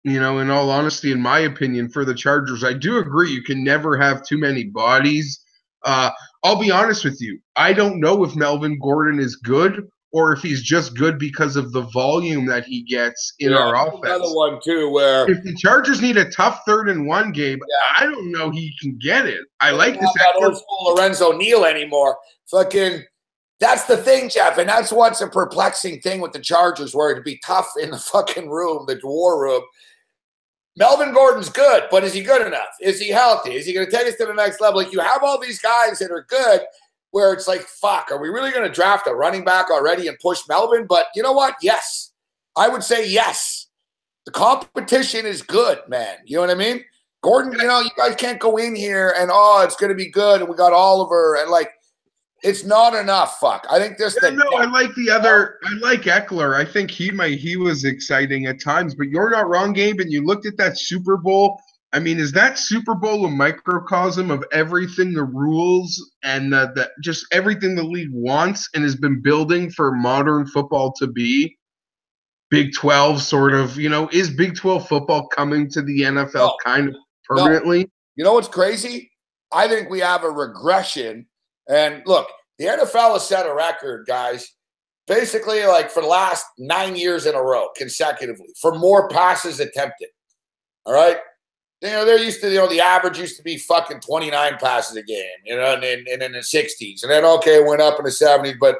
In all honesty, in my opinion, for the Chargers, I do agree you can never have too many bodies. I'll be honest with you. I don't know if Melvin Gordon is good or if he's just good because of the volume that he gets in our offense. Another one, too, where if the Chargers need a tough 3rd and 1, Gabe, I don't know he can get it. I like this. Not old school Lorenzo Neal anymore. Fucking, that's the thing, Jeff, and that's what's a perplexing thing with the Chargers, where it'd be tough in the fucking room, the war room. Melvin Gordon's good, but is he good enough? Is he healthy? Is he going to take us to the next level? Like, you have all these guys that are good where it's like, fuck, are we really going to draft a running back already and push Melvin? But you know what? Yes. I would say yes. The competition is good, man. You know what I mean? Gordon, you guys can't go in here and, it's going to be good, and we got Oliver, and, like, it's not enough. Fuck. I think this. I like the other. I like Eckler. I think he was exciting at times. But you're not wrong, Gabe. And you looked at that Super Bowl. I mean, is that Super Bowl a microcosm of everything, the rules and just everything the league wants and has been building for modern football to be? Big 12 sort of. Is Big 12 football coming to the NFL kind of permanently? No. You know what's crazy? I think we have a regression. And look, the NFL has set a record, guys, basically like for the last 9 years in a row consecutively for more passes attempted. All right. They're used to, the average used to be fucking 29 passes a game, and in the 60s. And then, it went up in the 70s. But,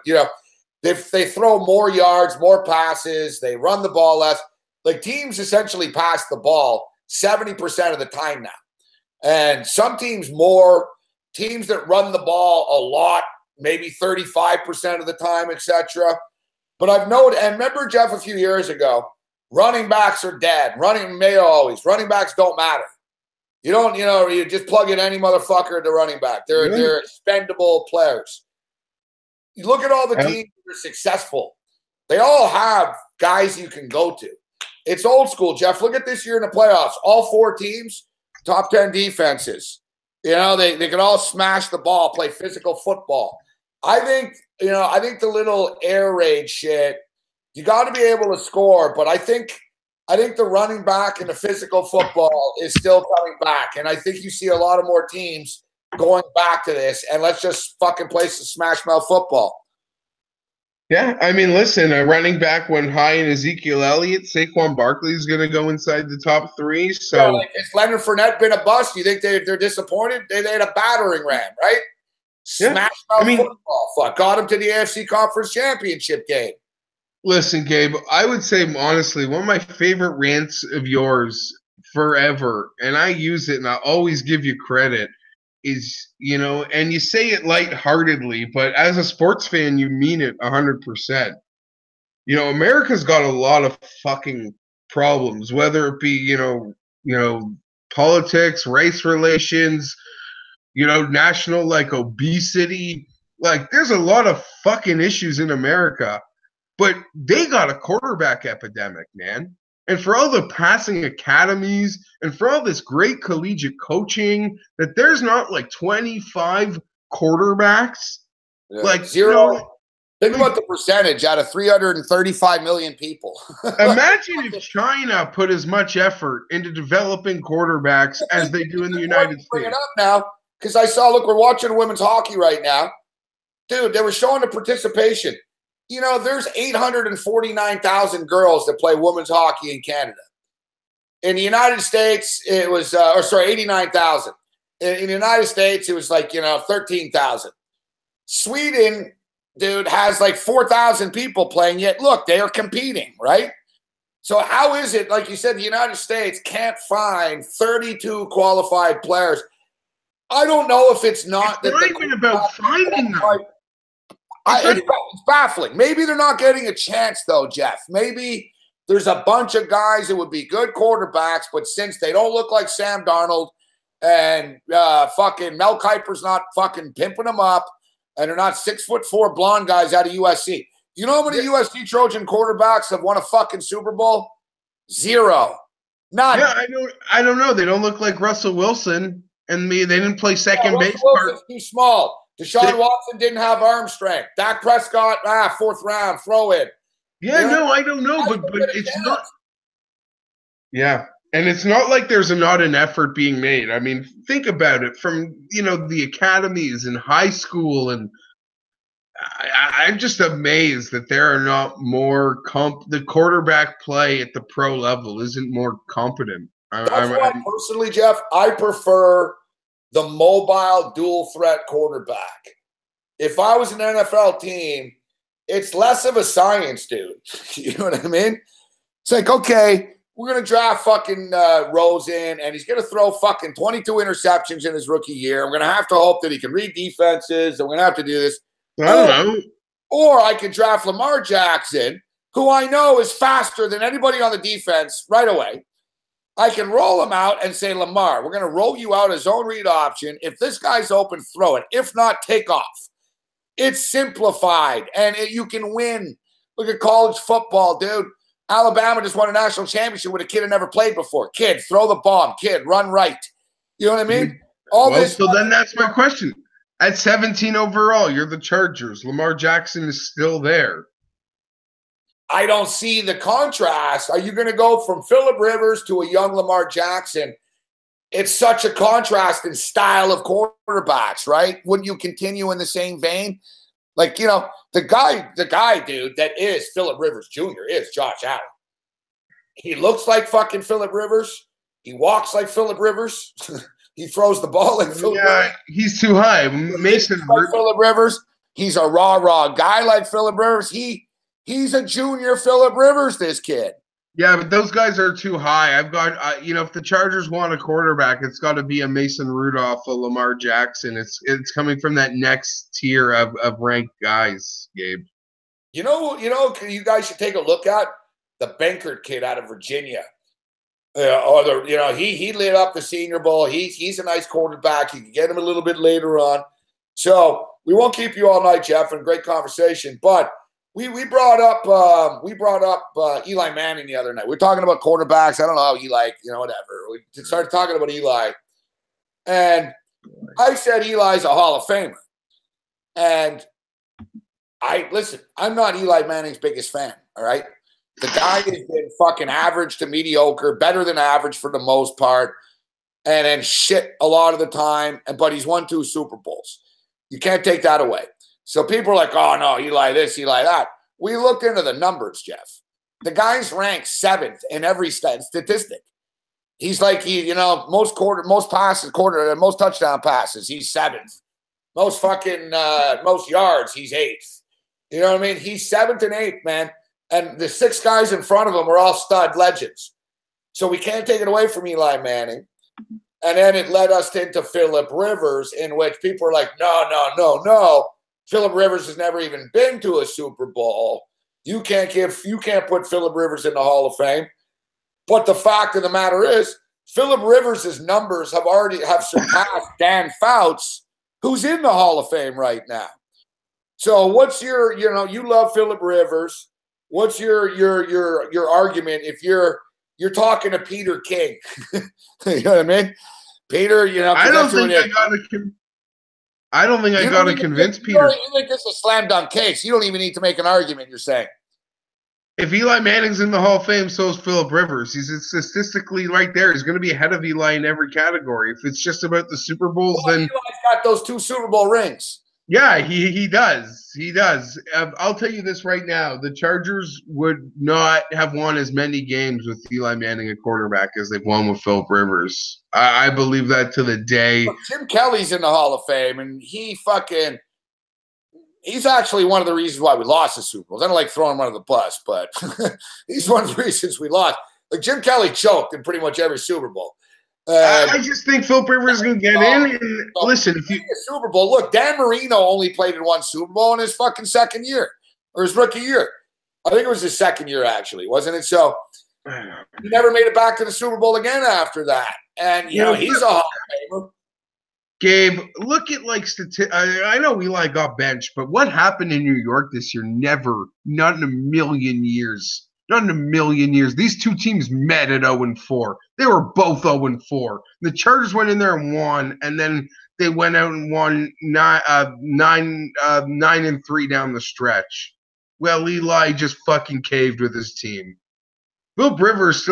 they throw more yards, more passes. They run the ball less. Like, teams essentially pass the ball 70% of the time now. And some teams more. Teams that run the ball a lot, maybe 35% of the time, etc. But I've noted, and remember, Jeff, a few years ago, running backs are dead. Running backs don't matter. You don't, you just plug in any motherfucker at the running back. They're expendable players. You look at all the teams that are successful. They all have guys you can go to. It's old school, Jeff. Look at this year in the playoffs. All 4 teams, top 10 defenses. They can all smash the ball, play physical football. I think the little air raid shit, you got to be able to score, but I think the running back and the physical football is still coming back. And I think you see a lot of more teams going back to this, and let's just fucking play some smash mouth football. Yeah, I mean, listen, a running back went high in Ezekiel Elliott. Saquon Barkley is going to go inside the top 3. So, has Leonard Fournette been a bust? You think they're disappointed? They had a battering ram, right? Smash football. Fuck, got him to the AFC Conference Championship game. Listen, Gabe, I would say honestly, one of my favorite rants of yours forever, and I use it, and I always give you credit, is, and you say it lightheartedly, but as a sports fan, you mean it 100%. America's got a lot of fucking problems, whether it be, politics, race relations, national, like, obesity. Like, there's a lot of fucking issues in America, but they got a quarterback epidemic, man. And for all the passing academies and for all this great collegiate coaching, that there's not like 25 quarterbacks. Yeah. Like zero. Think about the percentage out of 335 million people. Imagine if China put as much effort into developing quarterbacks as they do in the United States. Bring it up now, because I saw, look, we're watching women's hockey right now. Dude, they were showing the participation. There's 849,000 girls that play women's hockey in Canada. In the United States, it was, 89,000. In the United States, it was like, 13,000. Sweden, dude, has like 4,000 people playing, yet look, they are competing, right? So how is it, like you said, the United States can't find 32 qualified players? I don't know if it's not that not even about finding them. It's baffling. Maybe they're not getting a chance, though, Jeff. Maybe there's a bunch of guys that would be good quarterbacks, but since they don't look like Sam Darnold and fucking Mel Kiper's not fucking pimping them up, and they're not 6'4" blonde guys out of USC. You know how many USC Trojan quarterbacks have won a fucking Super Bowl? 0. None. Yeah, I don't know. They don't look like Russell Wilson. and they didn't play second base. Wilson's too small. Deshaun Watson didn't have arm strength. Dak Prescott, fourth round, throw in. Yeah, no, I don't know, but it's not. Yeah, and it's not like there's not an effort being made. I mean, think about it from the academies in high school, and I'm just amazed that there are not more the quarterback play at the pro level isn't more competent. That's why personally, Jeff, I prefer the mobile dual threat quarterback. If I was an NFL team, it's less of a science, dude. You know what I mean? It's like, okay, we're going to draft fucking Rosen, and he's going to throw fucking 22 interceptions in his rookie year. We're going to have to hope that he can read defenses, and we're going to have to do this. I don't know. Or I could draft Lamar Jackson, who I know is faster than anybody on the defense right away. I can roll him out and say, Lamar, we're going to roll you out a zone read option. If this guy's open, throw it. If not, take off. It's simplified, and you can win. Look at college football, dude. Alabama just won a national championship with a kid who never played before. Kid, throw the bomb. Kid, run right. You know what I mean? So then that's my question. At 17 overall, you're the Chargers. Lamar Jackson is still there. I don't see the contrast. Are you going to go from Phillip Rivers to a young Lamar Jackson? It's such a contrast in style of quarterbacks, right? Wouldn't you continue in the same vein? Like, the guy, dude, that is Phillip Rivers Jr. is Josh Allen. He looks like fucking Phillip Rivers. He walks like Phillip Rivers. He throws the ball like Phillip Rivers. He's too high. Mason like Phillip Rivers. He's a raw guy like Phillip Rivers. He's a junior Phillip Rivers, this kid. Yeah, but those guys are too high. I've got, if the Chargers want a quarterback, it's got to be a Mason Rudolph, a Lamar Jackson. It's coming from that next tier of ranked guys, Gabe. You guys should take a look at the Bankert kid out of Virginia. He lit up the Senior Bowl. He's a nice quarterback. You can get him a little bit later on. So we won't keep you all night, Jeff, and great conversation. But we brought up Eli Manning the other night. We're talking about quarterbacks. I don't know how Eli, whatever. We started talking about Eli, and I said Eli's a Hall of Famer. And I'm not Eli Manning's biggest fan. All right. The guy has been fucking average to mediocre, better than average for the most part, and then shit a lot of the time. But he's won 2 Super Bowls. You can't take that away. So people are like, oh, no, Eli this, Eli that. We looked into the numbers, Jeff. The guy's ranked 7th in every statistic. He's like, most touchdown passes, he's 7th. Most yards, he's 8th. You know what I mean? He's 7th and 8th, man. And the 6 guys in front of him are all stud legends. So we can't take it away from Eli Manning. And then it led us into Phillip Rivers, in which people are like, no. Phillip Rivers has never even been to a Super Bowl. You can't put Phillip Rivers in the Hall of Fame. But the fact of the matter is, Phillip Rivers' numbers have surpassed Dan Fouts, who's in the Hall of Fame right now. So what's your, you love Phillip Rivers. What's your argument if you're talking to Peter King? You know what I mean? Peter, I don't think I got to convince Peter. You think this is a slam dunk case? You don't even need to make an argument, you're saying. If Eli Manning's in the Hall of Fame, so is Phillip Rivers. He's statistically right there. He's going to be ahead of Eli in every category. If it's just about the Super Bowls, then Eli's got those 2 Super Bowl rings. Yeah, he does. He does. I'll tell you this right now. The Chargers would not have won as many games with Eli Manning at quarterback as they've won with Phillip Rivers. I believe that to the day. Look, Jim Kelly's in the Hall of Fame, and he's actually one of the reasons why we lost the Super Bowls. I don't like throwing him under the bus, but he's one of the reasons we lost. Like, Jim Kelly choked in pretty much every Super Bowl. I just think Phillip Rivers can get in. And listen, if you Super Bowl, look, Dan Marino only played in 1 Super Bowl in his fucking second year or his rookie year. I think it was his second year, actually, wasn't it? So he never made it back to the Super Bowl again after that. And he's a Hall of Famer. Gabe, look at I know Eli got benched, but what happened in New York this year? Never, not in a million years. Not in a million years. These two teams met at 0-4. They were both 0-4. The Chargers went in there and won, and then they went out and won 9-3 down the stretch. Well, Eli just fucking caved with his team. Philip Rivers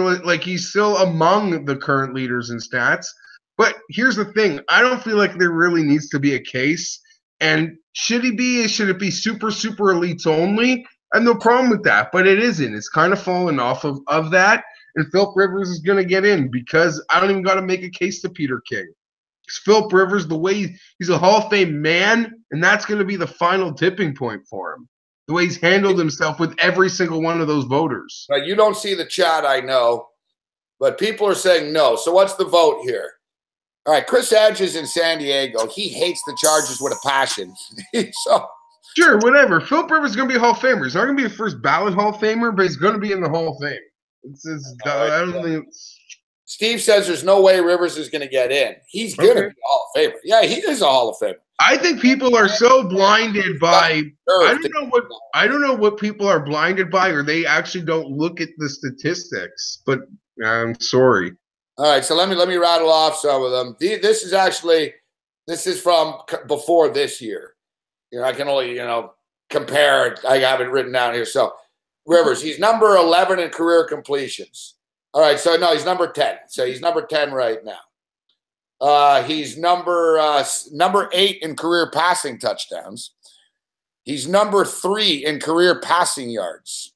he's still among the current leaders in stats. But here's the thing. I don't feel like there really needs to be a case. And should it be super, super elites only? I have no problem with that, but it isn't. It's kind of fallen off of that. And Philip Rivers is going to get in because I don't even got to make a case to Peter King. It's Philip Rivers, the way he's a Hall of Fame man, and that's going to be the final tipping point for him. The way he's handled himself with every single one of those voters. Now, you don't see the chat, I know, but people are saying no. So what's the vote here? All right, Chris Edge is in San Diego. He hates the Chargers with a passion. So sure, whatever. Philip Rivers is going to be a Hall of Famer. He's not going to be a first ballot Hall of Famer, but he's going to be in the Hall of Fame. I don't think Steve says there's no way Rivers is going to get in. He's going to be a Hall of Famer. Yeah, he is a Hall of Famer. I think people are so blinded by I don't know what people are blinded by, or they actually don't look at the statistics. But I'm sorry. All right, so let me rattle off some of them. This is from before this year. I can only compare it. I have it written down here. So Rivers, he's number 11 in career completions. All right, so no, he's number 10. So he's number 10 right now. He's number 8 in career passing touchdowns. He's number 3 in career passing yards.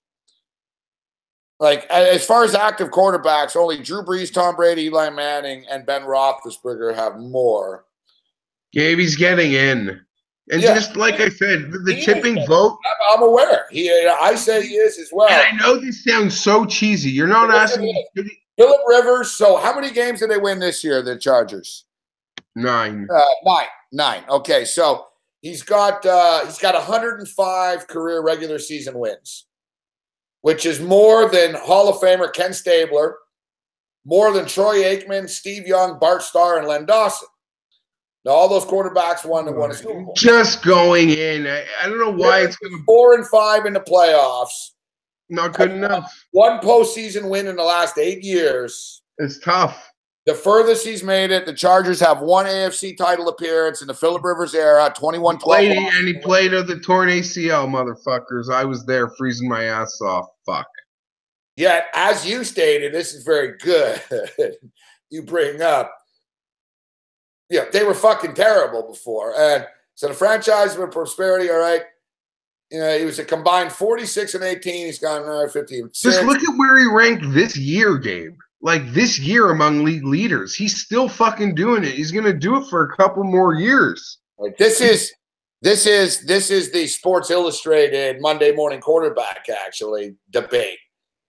Like, as far as active quarterbacks, only Drew Brees, Tom Brady, Eli Manning, and Ben Roethlisberger have more. Gabe, he's getting in. And just like I said, the tipping vote. I'm aware. I say he is as well. And I know this sounds so cheesy. You're not asking. Philip Rivers. So how many games did they win this year, the Chargers? 9. 9. Okay, so he's got 105 career regular season wins, which is more than Hall of Famer Ken Stabler, more than Troy Aikman, Steve Young, Bart Starr, and Len Dawson. Now, all those quarterbacks won a Super Bowl. Just going in. I don't know why it's going to 4-5 in the playoffs. Not good enough. One postseason win in the last 8 years. It's tough. The furthest he's made it, the Chargers have one AFC title appearance in the Philip Rivers era, 21-12. And he played of the torn ACL, motherfuckers. I was there freezing my ass off. Fuck. Yet, as you stated, this is very good. You bring up. Yeah, they were fucking terrible before. And so the franchise with prosperity, all right. He was a combined 46-18. He's gone 15. Just look at where he ranked this year, Gabe. Like this year among league leaders. He's still fucking doing it. He's going to do it for a couple more years. This is the Sports Illustrated Monday morning quarterback, actually, debate.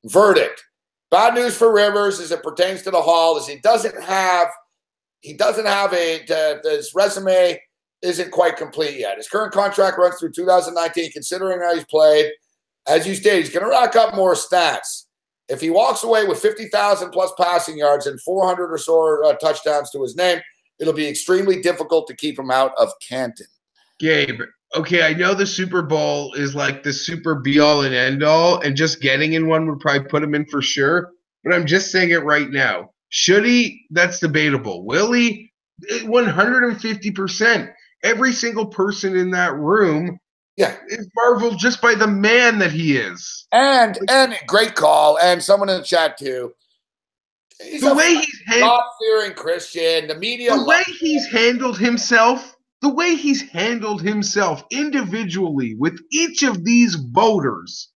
Verdict. Bad news for Rivers as it pertains to the Hall is he doesn't have his resume isn't quite complete yet. His current contract runs through 2019, considering how he's played. As you stated, he's going to rack up more stats. If he walks away with 50,000 plus passing yards and 400 or so touchdowns to his name, it'll be extremely difficult to keep him out of Canton. Gabe, okay, I know the Super Bowl is like the super be-all and end-all, and just getting in one would probably put him in for sure, but I'm just saying it right now. Should he? That's debatable. Will he? 150%. Every single person in that room is marveled just by the man that he is. And great call. And someone in the chat too. He's the way he's God-fearing Christian. The media. The way he's handled himself. The way he's handled himself individually with each of these voters.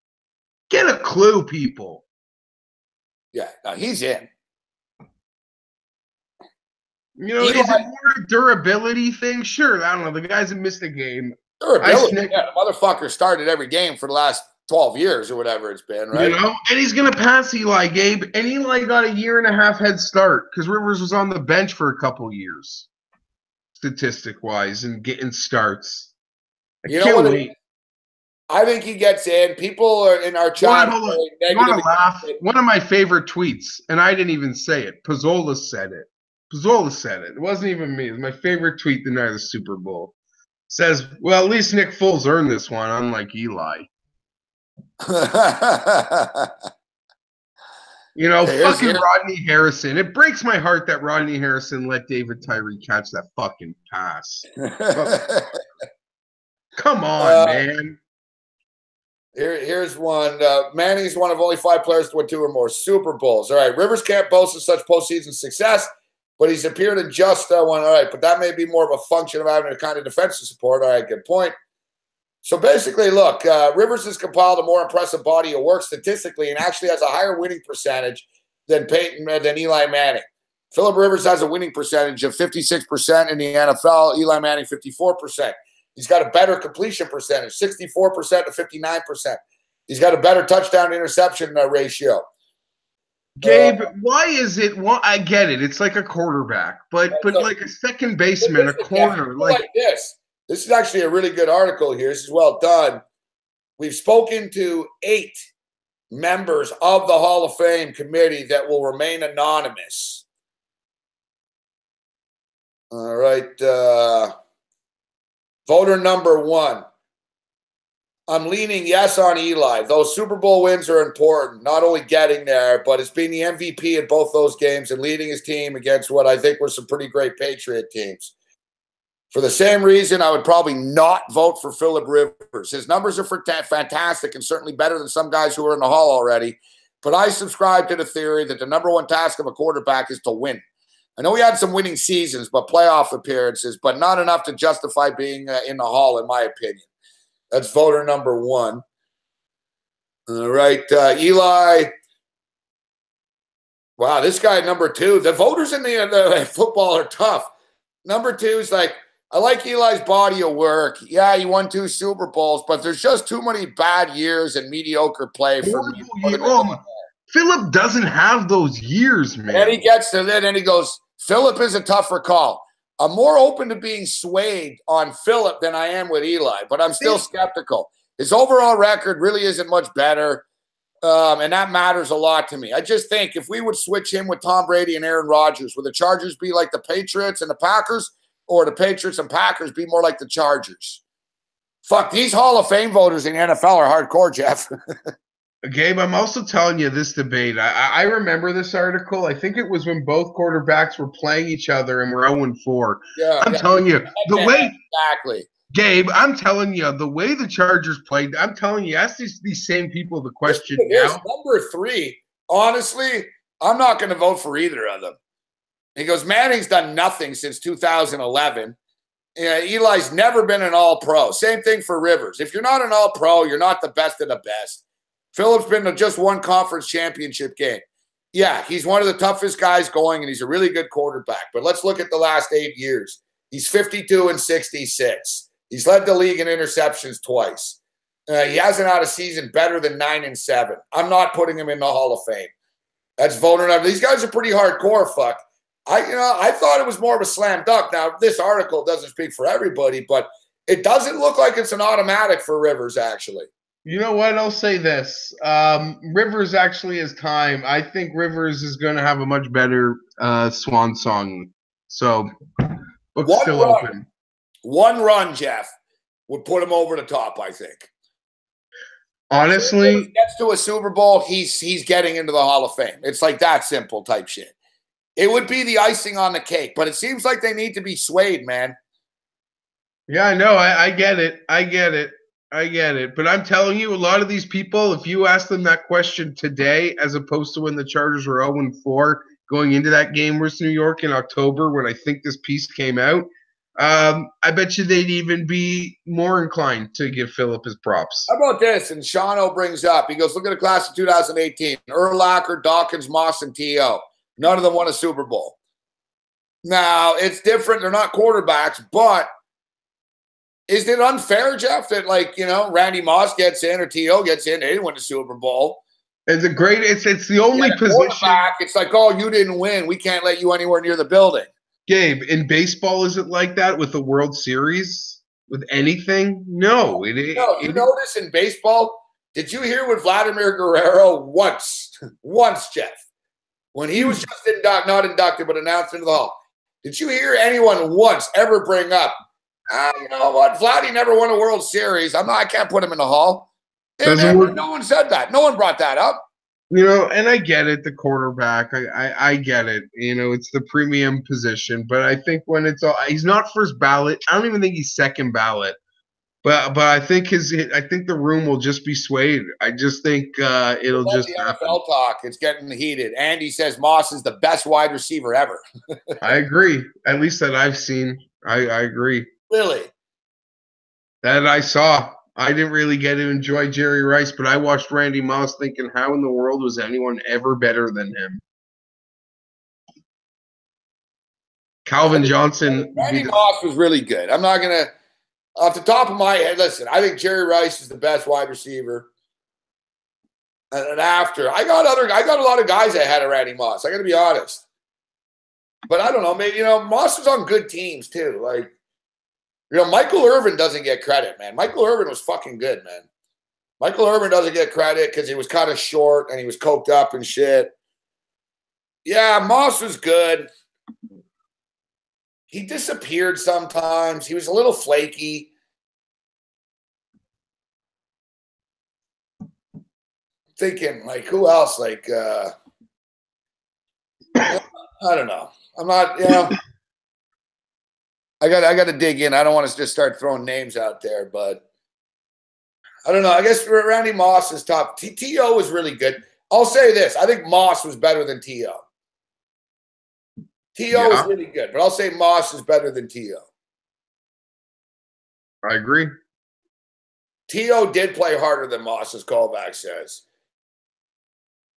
Get a clue, people. Yeah, no, he's in. Is it more a durability thing? Sure, I don't know. The guys have missed a game. Durability, the motherfucker started every game for the last 12 years or whatever it's been, right? And he's going to pass Eli, Gabe. And Eli got a 1.5 year head start because Rivers was on the bench for a couple years, statistic-wise, and getting starts. I can't wait. I think he gets in. People are in our chat. You want to laugh? One of my favorite tweets, and I didn't even say it. Pizzola said it. It wasn't even me. It was my favorite tweet the night of the Super Bowl. Says, well, at least Nick Foles earned this one, unlike Eli. Fucking Rodney Harrison. It breaks my heart that Rodney Harrison let David Tyree catch that fucking pass. Come on, man. Here's one. Manning's one of only 5 players to win 2 or more Super Bowls. All right. Rivers can't boast of such postseason success, but he's appeared in just one. All right. But that may be more of a function of having a kind of defensive support. All right. Good point. So basically, look, Rivers has compiled a more impressive body of work statistically and actually has a higher winning percentage than Eli Manning. Philip Rivers has a winning percentage of 56% in the NFL. Eli Manning, 54%. He's got a better completion percentage, 64% to 59%. He's got a better touchdown interception ratio. Gabe, why is it? Well, I get it. It's like a quarterback, but like a second baseman, a corner, like this. This is actually a really good article here. This is well done. We've spoken to 8 members of the Hall of Fame committee that will remain anonymous. All right. Voter number 1. I'm leaning yes on Eli. Those Super Bowl wins are important, not only getting there, but it's being the MVP in both those games and leading his team against what I think were some pretty great Patriot teams. For the same reason, I would probably not vote for Philip Rivers. His numbers are fantastic and certainly better than some guys who are in the Hall already. But I subscribe to the theory that the number 1 task of a quarterback is to win. I know he had some winning seasons, but playoff appearances, but not enough to justify being in the Hall, in my opinion. That's voter number 1. All right, Eli. Wow, this guy, number 2. The voters in the football are tough. Number 2 is like, I like Eli's body of work. Yeah, he won 2 Super Bowls, but there's just too many bad years and mediocre play for me. Philip doesn't have those years, man. And he gets to that, and he goes, Philip is a tougher call. I'm more open to being swayed on Philip than I am with Eli, but I'm still skeptical. His overall record really isn't much better, and that matters a lot to me. I just think if we would switch him with Tom Brady and Aaron Rodgers, would the Chargers be like the Patriots and the Packers, or the Patriots and Packers be more like the Chargers? Fuck, these Hall of Fame voters in the NFL are hardcore, Jeff. Gabe, I'm also telling you this debate. I remember this article. I think it was when both quarterbacks were playing each other and were 0-4. Yeah, I'm telling you, the way exactly. Gabe, I'm telling you, the way the Chargers played, I'm telling you, ask these same people the question now. Number 3, honestly, I'm not going to vote for either of them. He goes, Manning's done nothing since 2011. Eli's never been an all-pro. Same thing for Rivers. If you're not an all-pro, you're not the best of the best. Philip's been to just 1 conference championship game. Yeah, he's one of the toughest guys going, and he's a really good quarterback. But let's look at the last 8 years. He's 52 and 66. He's led the league in interceptions twice. He hasn't had a season better than 9 and 7. I'm not putting him in the Hall of Fame. That's voter number. These guys are pretty hardcore, fuck. I thought it was more of a slam dunk. Now, this article doesn't speak for everybody, but it doesn't look like it's an automatic for Rivers, actually. You know what? I'll say this. Rivers actually has time. I think Rivers is going to have a much better swan song. So, book's still open. 1 run, Jeff, would put him over the top, I think. Honestly, if he gets to a Super Bowl, he's getting into the Hall of Fame. It's like that simple type shit. It would be the icing on the cake, but it seems like they need to be swayed, man. Yeah, I know. I get it. I get it. But I'm telling you, a lot of these people, if you ask them that question today, as opposed to when the Chargers were 0-4 going into that game versus New York in October, when I think this piece came out, I bet you they'd even be more inclined to give Philip his props. How about this? And Shano brings up, he goes, look at the class of 2018. Urlacher, Dawkins, Moss, and T.O. None of them won a Super Bowl. Now, it's different. They're not quarterbacks, but is it unfair, Jeff, that, Randy Moss gets in or T.O. gets in? They didn't win the Super Bowl. It's the only position. It's like, oh, you didn't win. We can't let you anywhere near the building. Gabe, in baseball, is it like that with the World Series? With anything? No. You notice in baseball, did you hear with Vladimir Guerrero once, Jeff, when he was just not inducted but announced into the Hall? Did you hear anyone once ever bring up, you know what, Vladdy never won a World Series. I can't put him in the Hall. No one said that. No one brought that up. You know, and I get it, the quarterback. I get it. You know, it's the premium position. But I think when it's all, he's not first ballot. I don't even think he's second ballot. But I think the room will just be swayed. I just think it'll Love just the happen. NFL talk. It's getting heated. Andy says Moss is the best wide receiver ever. I agree. At least that I've seen. I agree. Really? That I saw. I didn't really get to enjoy Jerry Rice, but I watched Randy Moss thinking, how in the world was anyone ever better than him? Calvin Johnson. Randy Moss was really good. I'm not going to, off the top of my head, listen, I think Jerry Rice is the best wide receiver. And after, I got a lot of guys ahead of Randy Moss. I got to be honest. But I don't know, maybe, Moss was on good teams too. Like, Michael Irvin doesn't get credit, man. Michael Irvin was fucking good, man. Michael Irvin doesn't get credit because he was kind of short and he was coked up and shit. Yeah, Moss was good. He disappeared sometimes. He was a little flaky. Thinking, like, who else? Like, I don't know. I'm not, I got to dig in. I don't want to just start throwing names out there, but I don't know. I guess Randy Moss is top. T.O. was really good. I'll say this. I think Moss was better than T.O. T.O. was really good, but I'll say Moss is better than T.O. I agree. T.O. did play harder than Moss, as Kovac says.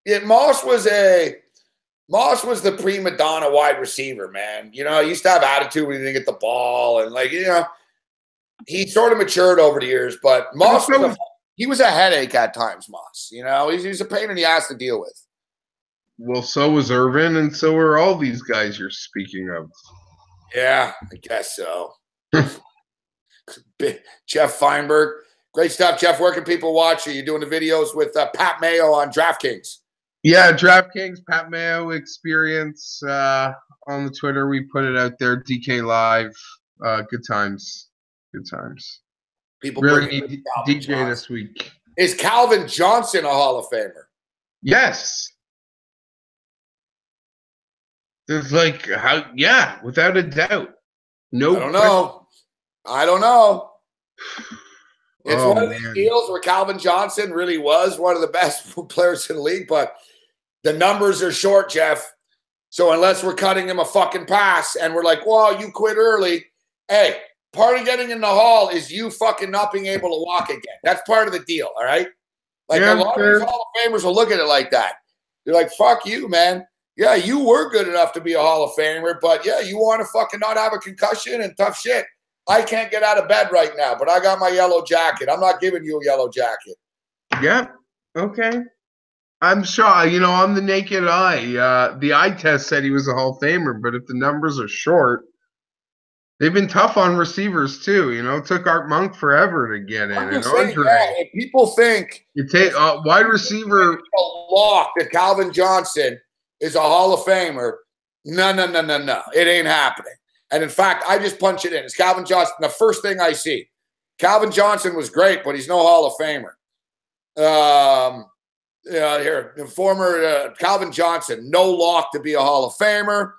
Yeah, Moss was the prima donna wide receiver, man. He used to have attitude when he didn't get the ball. And, he sort of matured over the years. But Moss, he was a headache at times, Moss. He's a pain in the ass to deal with. Well, so was Irvin, and so are all these guys you're speaking of. Yeah, I guess so. Jeff Feinberg. Great stuff, Jeff. Where can people watch you? You're doing the videos with Pat Mayo on DraftKings. Yeah, DraftKings, Pat Mayo experience on the Twitter. We put it out there. DK Live. Good times. Good times. People really need DJ Johnson this week. Is Calvin Johnson a Hall of Famer? Yes. There's without a doubt. No, I don't know. It's one of these deals where Calvin Johnson really was one of the best players in the league, but the numbers are short, Jeff. So unless we're cutting him a fucking pass and we're like, well, you quit early. Hey, part of getting in the Hall is you fucking not being able to walk again. That's part of the deal, all right? A lot of these Hall of Famers will look at it like that. They're like, fuck you, man. Yeah, you were good enough to be a Hall of Famer, but yeah, you want to fucking not have a concussion and tough shit. I can't get out of bed right now, but I got my yellow jacket. I'm not giving you a yellow jacket. Yeah. Okay. I'm sure, on the naked eye, the eye test said he was a Hall of Famer, but if the numbers are short, they've been tough on receivers too. It took Art Monk forever to get in. And Andre. If people think you take wide receiver a lock that Calvin Johnson is a Hall of Famer, no. It ain't happening. And in fact, I just punch it in. It's Calvin Johnson. The first thing I see. Calvin Johnson was great, but he's no Hall of Famer. Here, the former Calvin Johnson, no lock to be a Hall of Famer.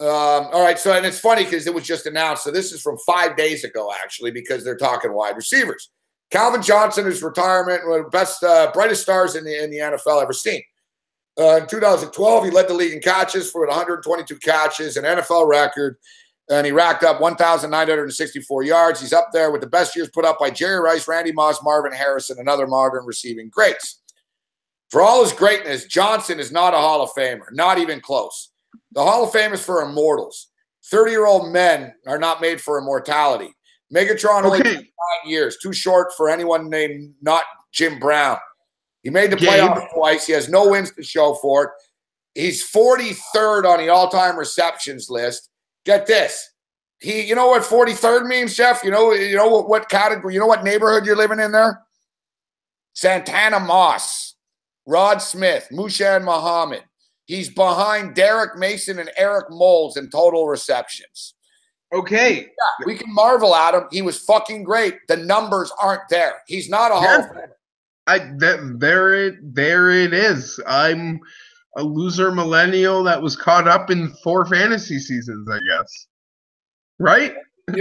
All right, so, and it's funny because it was just announced. So this is from 5 days ago, actually, because they're talking wide receivers. Calvin Johnson is retirement, one of the best, brightest stars in the NFL ever seen. In 2012, he led the league in catches for 122 catches, an NFL record, and he racked up 1,964 yards. He's up there with the best years put up by Jerry Rice, Randy Moss, Marvin Harrison, and other modern receiving greats. For all his greatness, Johnson is not a Hall of Famer, not even close. The Hall of Fame is for immortals. 30-year-old men are not made for immortality. Megatron only 9 years, too short for anyone named not Jim Brown. He made the playoffs twice. He has no wins to show for it. He's 43rd on the all-time receptions list. Get this. You know what 43rd means, Jeff? You know what category, you know what neighborhood you're living in there? Santana Moss, Rod Smith, Mushan Muhammad. He's behind Derek Mason and Eric Moles in total receptions. Okay. Yeah, we can marvel at him. He was fucking great. The numbers aren't there. He's not a Hall of Famer. There it is. I'm a loser millennial that was caught up in 4 fantasy seasons, I guess. Right? But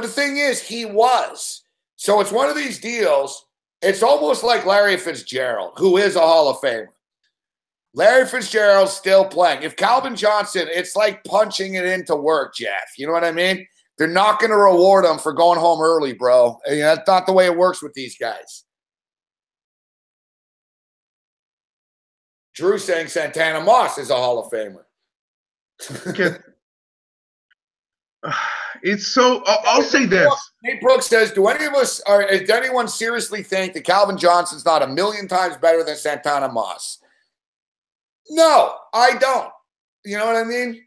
the thing is, he was. So it's one of these deals. It's almost like Larry Fitzgerald, who is a Hall of Famer. Larry Fitzgerald's still playing. If Calvin Johnson, it's like punching it into work, Jeff. You know what I mean? They're not going to reward him for going home early, bro. And that's not the way it works with these guys. Drew saying Santana Moss is a Hall of Famer. It's so. I'll say this. Nate Brooks says, does anyone seriously think that Calvin Johnson's not a million times better than Santana Moss? No, I don't. You know what I mean?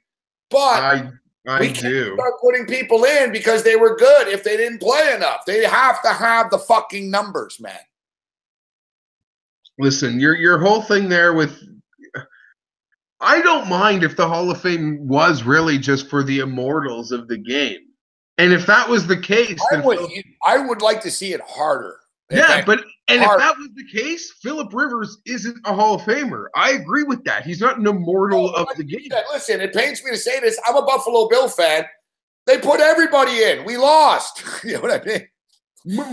But we can't start putting people in because they were good if they didn't play enough. They have to have the fucking numbers, man. Listen, your whole thing there with I don't mind if the Hall of Fame was really just for the immortals of the game. And if that was the case, I would like to see it harder. If that was the case, Phillip Rivers isn't a Hall of Famer. I agree with that. He's not an immortal of the game. Listen, it pains me to say this. I'm a Buffalo Bill fan. They put everybody in. We lost. You know what I mean?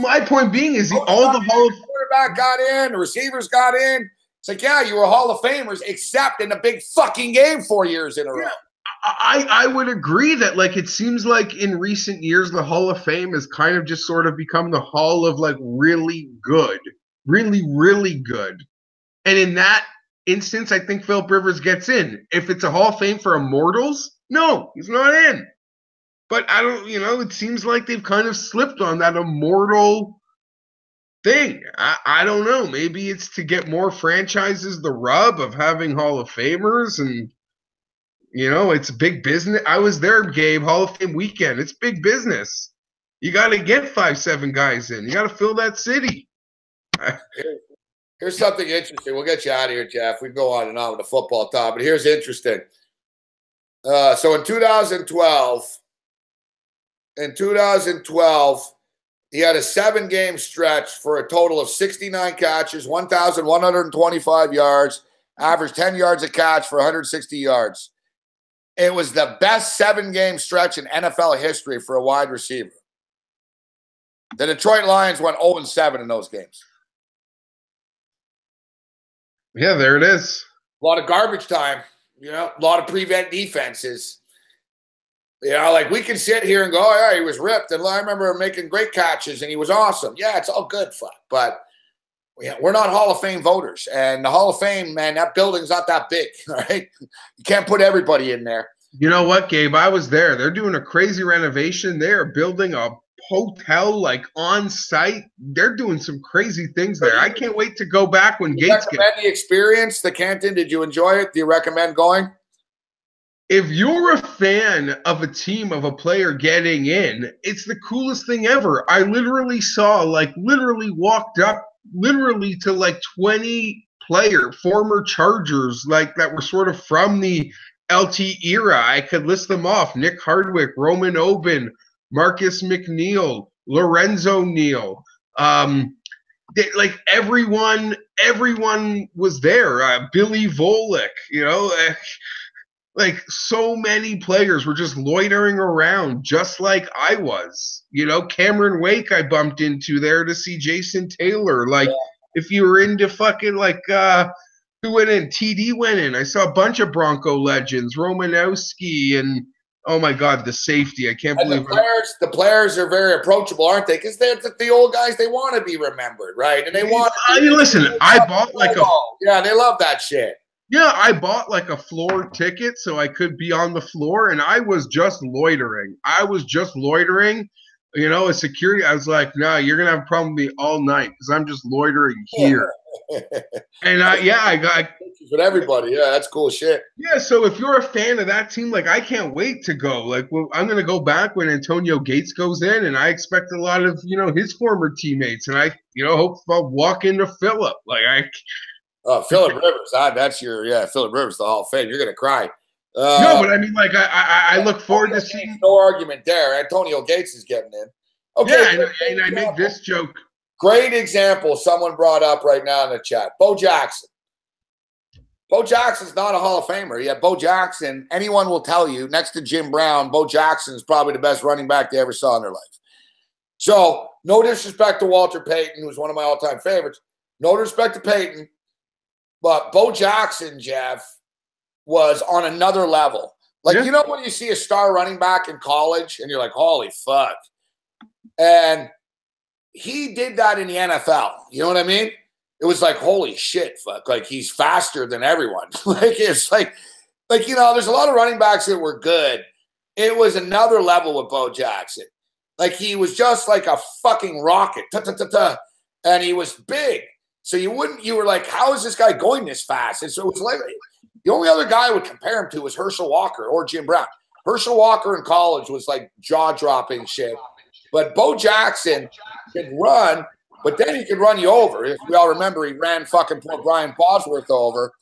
My point being is all the Hall of quarterback got in, the receivers got in. It's like, yeah, you were Hall of Famers, except in a big fucking game 4 years in a row. I would agree that, like, it seems like in recent years, the Hall of Fame has kind of just sort of become the Hall of, like, really good. Really, really good. And in that instance, I think Phillip Rivers gets in. If it's a Hall of Fame for immortals, no, he's not in. But I don't, it seems like they've kind of slipped on that immortal thing. I don't know. Maybe it's to get more franchises the rub of having Hall of Famers, and it's big business. I was there, Gabe, Hall of Fame weekend. It's big business. You got to get 5-7 guys in. You got to fill that city. Here's something interesting. We'll get you out of here, Jeff. We can go on and on with the football talk, but here's interesting. So in 2012, he had a 7-game stretch for a total of 69 catches, 1,125 yards, averaged 10 yards a catch for 160 yards. It was the best 7-game stretch in NFL history for a wide receiver. The Detroit Lions went 0-7 in those games. Yeah, there it is. A lot of garbage time, a lot of prevent defenses. Like we can sit here and go, oh, yeah, he was ripped. And I remember making great catches and he was awesome. Yeah, it's all good, but we're not Hall of Fame voters. And the Hall of Fame, man, that building's not that big, all right? You can't put everybody in there. You know what, Gabe? I was there. They're doing a crazy renovation. They're building a hotel, like, on site. They're doing some crazy things there. I can't wait to go back when Gates gets the experience, the Canton. Did you enjoy it? Do you recommend going? If you're a fan of a team, of a player getting in, it's the coolest thing ever. I literally walked up to 20 former Chargers, that were sort of from the LT era. I could list them off: Nick Hardwick, Roman Oben, Marcus McNeil, Lorenzo Neal. Everyone was there. Billy Volek, so many players were just loitering around, just like I was. Cameron Wake I bumped into there to see Jason Taylor. If you were into fucking, who went in? TD went in. I saw a bunch of Bronco legends, Romanowski, and oh my God, the safety. I can't believe the players are very approachable, aren't they? Because they're the old guys. They want to be remembered, right? And they want. Listen, I bought yeah, they love that shit. Yeah, I bought a floor ticket so I could be on the floor, and I was just loitering. As security, I was like, no, you're going to have a problem with me all night because I'm just loitering here. And I got pictures with everybody. Yeah, that's cool shit. Yeah, so if you're a fan of that team, I can't wait to go. I'm going to go back when Antonio Gates goes in, and I expect a lot of, his former teammates. And I, hope I'll walk into Phillip. Phillip Rivers. That's Phillip Rivers, the Hall of Fame. You're going to cry. No, but I mean, I look forward to seeing. No argument there. Antonio Gates is getting in. Okay. Yeah, and I make this joke. Great example someone brought up right now in the chat. Bo Jackson. Bo Jackson's not a Hall of Famer, yet Bo Jackson, anyone will tell you, next to Jim Brown, Bo Jackson is probably the best running back they ever saw in their life. So, no disrespect to Walter Payton, who's one of my all-time favorites. No disrespect to Payton, but Bo Jackson, Jeff, was on another level. Like, you know when you see a star running back in college, and you're like, holy fuck. And he did that in the NFL. You know what I mean? It was like, holy shit, fuck. Like, he's faster than everyone. Like, it's like, you know, there's a lot of running backs that were good. It was another level with Bo Jackson. Like, he was just like a fucking rocket. And he was big. So you were like, how is this guy going this fast? And so it was like, the only other guy I would compare him to was Herschel Walker or Jim Brown. Herschel Walker in college was like jaw-dropping shit. But Bo Jackson could run, but then he could run you over. If we all remember, he ran fucking poor Brian Bosworth over,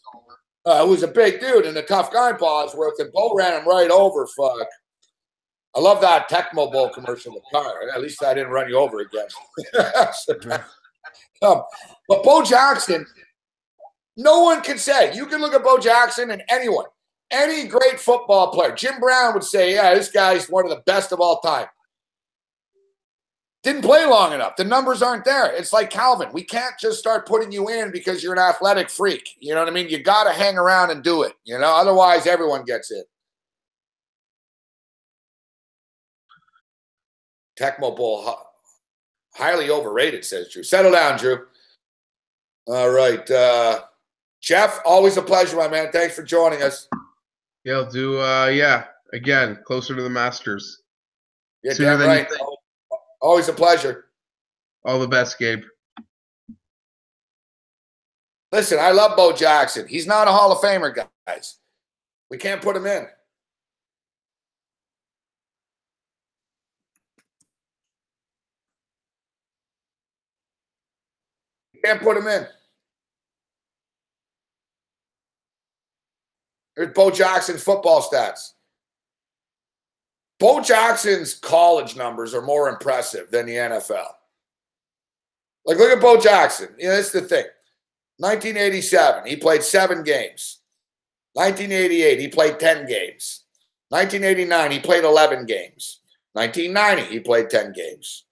who was a big dude and a tough guy, Bosworth, and Bo ran him right over, fuck. I love that Tecmo Bowl commercial with Car. At least I didn't run you over again. But Bo Jackson, no one can say. You can look at Bo Jackson and anyone, any great football player. Jim Brown would say, yeah, this guy's one of the best of all time. Didn't play long enough. The numbers aren't there. It's like Calvin. We can't just start putting you in because you're an athletic freak. You know what I mean? You got to hang around and do it. You know, otherwise everyone gets it. Tecmo Bowl, highly overrated, says Drew. Settle down, Drew. All right. Jeff, always a pleasure, my man. Thanks for joining us. Yeah, I'll do, again, closer to the Masters. Yeah, damn right. Always a pleasure. All the best, Gabe. Listen, I love Bo Jackson. He's not a Hall of Famer, guys. We can't put him in. Can't put him in. Here's Bo Jackson's football stats. Bo Jackson's college numbers are more impressive than the NFL. Like, look at Bo Jackson. You know, that's the thing. 1987, he played 7 games. 1988, he played 10 games. 1989, he played 11 games. 1990, he played 10 games.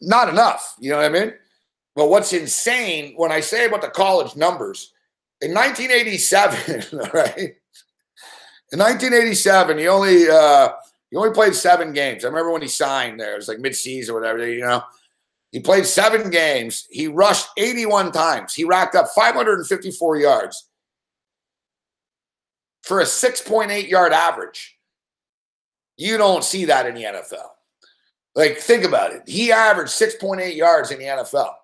Not enough, you know what I mean? But what's insane when I say about the college numbers, in 1987, right? In 1987, he only played 7 games. I remember when he signed there. It was like mid-season or whatever, you know. He played 7 games. He rushed 81 times. He racked up 554 yards for a 6.8-yard average. You don't see that in the NFL. Like, think about it. He averaged 6.8 yards in the NFL.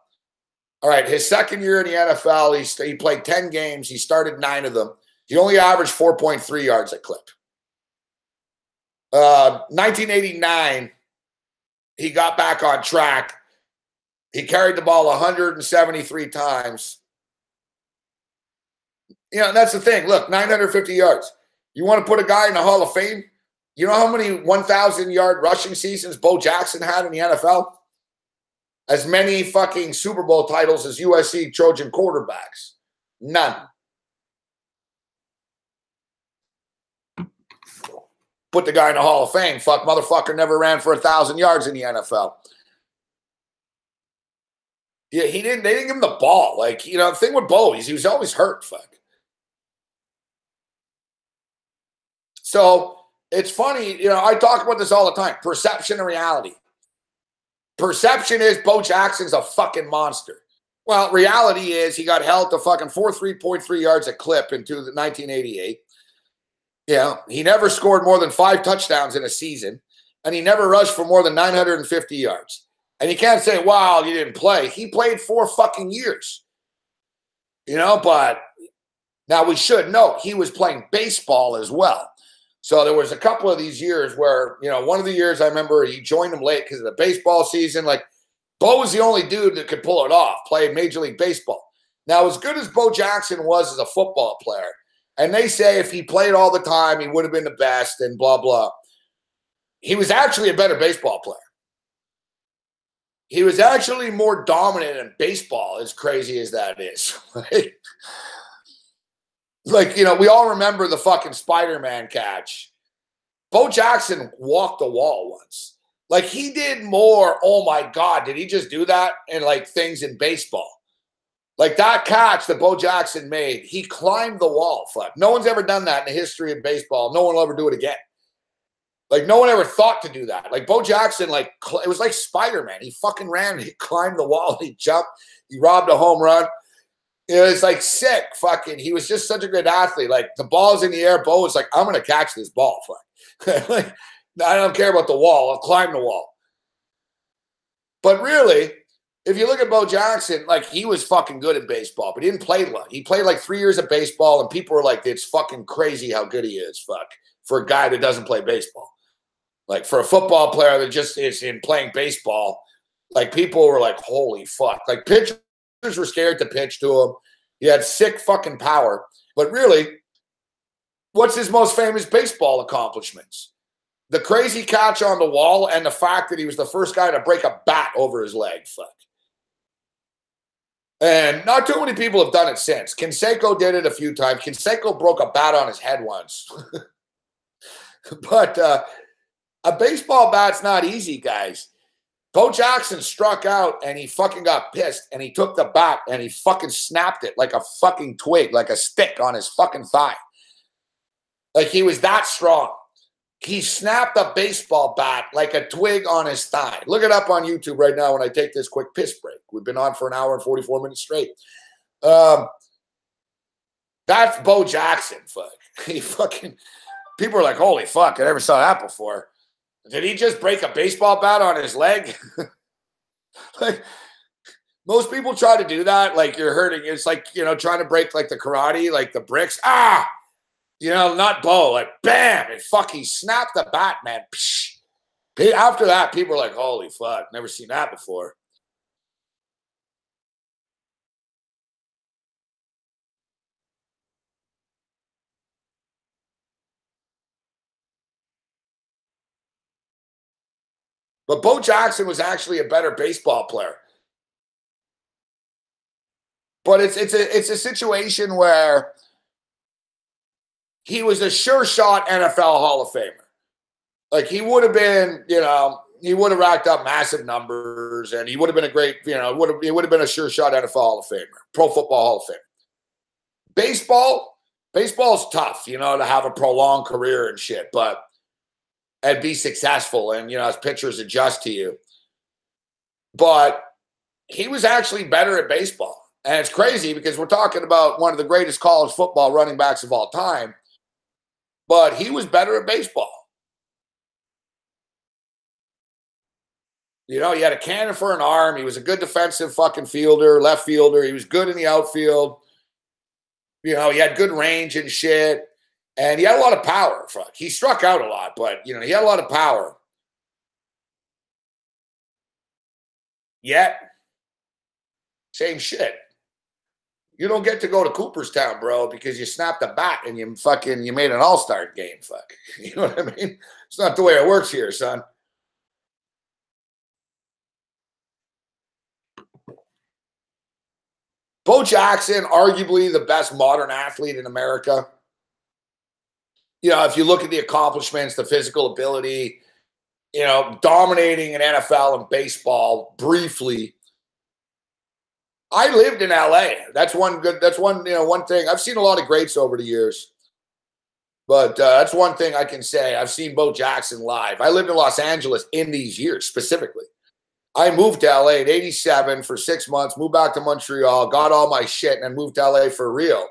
All right, his second year in the NFL, he played 10 games. He started 9 of them. He only averaged 4.3 yards a clip. 1989, he got back on track. He carried the ball 173 times. You know, that's the thing. Look, 950 yards. You want to put a guy in the Hall of Fame? You know how many 1,000-yard rushing seasons Bo Jackson had in the NFL? As many fucking Super Bowl titles as USC Trojan quarterbacks. None. Put the guy in the Hall of Fame. Fuck, motherfucker never ran for 1,000 yards in the NFL. Yeah, they didn't give him the ball. Like, you know, the thing with Bo, he was always hurt, fuck. So, it's funny, you know, I talk about this all the time. Perception and reality. Perception is Bo Jackson's a fucking monster. Well, reality is he got held to fucking 3.3 yards a clip into 1988. Yeah, he never scored more than 5 touchdowns in a season, and he never rushed for more than 950 yards. And you can't say, wow, he didn't play. He played 4 fucking years. You know, but now we should know he was playing baseball as well. So there was a couple of these years where, you know, one of the years I remember he joined him late because of the baseball season. Like, Bo was the only dude that could pull it off, play Major League Baseball. Now, as good as Bo Jackson was as a football player, and they say if he played all the time, he would have been the best and blah, blah. He was actually a better baseball player. he was actually more dominant in baseball, as crazy as that is. Like, you know, we all remember the fucking Spider-Man catch. Bo Jackson walked the wall once. Like, he did more, oh my God, did he just do that? And like things in baseball. Like that catch that Bo Jackson made, he climbed the wall. Fuck. No one's ever done that in the history of baseball. No one will ever do it again. Like, no one ever thought to do that. Like, Bo Jackson, like, it was like Spider-Man. He fucking ran. He climbed the wall. He jumped. He robbed a home run. It was like sick. Fucking, he was just such a good athlete. Like, the ball's in the air. Bo was like, I'm going to catch this ball. Fuck. Like, I don't care about the wall. I'll climb the wall. But really, if you look at Bo Jackson, like, he was fucking good at baseball, but he didn't play long. He played like 3 years of baseball, and people were like, it's fucking crazy how good he is, fuck, for a guy that doesn't play baseball. Like, for a football player that just is in playing baseball, like, people were like, holy fuck. Like, pitchers were scared to pitch to him. He had sick fucking power. But really, what's his most famous baseball accomplishments? The crazy catch on the wall and the fact that he was the first guy to break a bat over his leg. Fuck. And not too many people have done it since. Canseco did it a few times. Canseco broke a bat on his head once. But a baseball bat's not easy, guys. Bo Jackson struck out and he fucking got pissed and he took the bat and he fucking snapped it like a fucking twig, like a stick on his fucking thigh. Like, he was that strong. He snapped a baseball bat like a twig on his thigh. Look it up on YouTube right now when I take this quick piss break. We've been on for an hour and 44 minutes straight. That's Bo Jackson. Fuck. He fucking, people are like, holy fuck, I never saw that before. Did he just break a baseball bat on his leg? Like, most people try to do that. Like, you're hurting. It's like, you know, trying to break like the karate, like the bricks. Ah! You know, not Bo. Like, bam! And fuck, he snapped the bat, man. Psh. After that, people are like, holy fuck, never seen that before. But Bo Jackson was actually a better baseball player. But it's a situation where he was a sure shot NFL Hall of Famer. Like, he would have been, you know, he would have racked up massive numbers and he would have been a great, you know, he would have been a sure shot NFL Hall of Famer, Pro Football Hall of Famer. Baseball's tough, you know, to have a prolonged career and shit, but and be successful and, you know, as pitchers adjust to you. But he was actually better at baseball. And it's crazy because we're talking about one of the greatest college football running backs of all time. But he was better at baseball. You know, he had a cannon for an arm. He was a good defensive fucking fielder, left fielder. He was good in the outfield. You know, he had good range and shit. And he had a lot of power. Fuck. He struck out a lot, but, you know, he had a lot of power. Yet, same shit. You don't get to go to Cooperstown, bro, because you snapped a bat and you made an all-star game. Fuck. You know what I mean? It's not the way it works here, son. Bo Jackson, arguably the best modern athlete in America. You know, if you look at the accomplishments, the physical ability, you know, dominating in NFL and baseball briefly. I lived in LA. That's one, you know, one thing. I've seen a lot of greats over the years. But that's one thing I can say. I've seen Bo Jackson live. I lived in Los Angeles in these years specifically. I moved to LA in 87 for 6 months, moved back to Montreal, got all my shit, and moved to LA for real.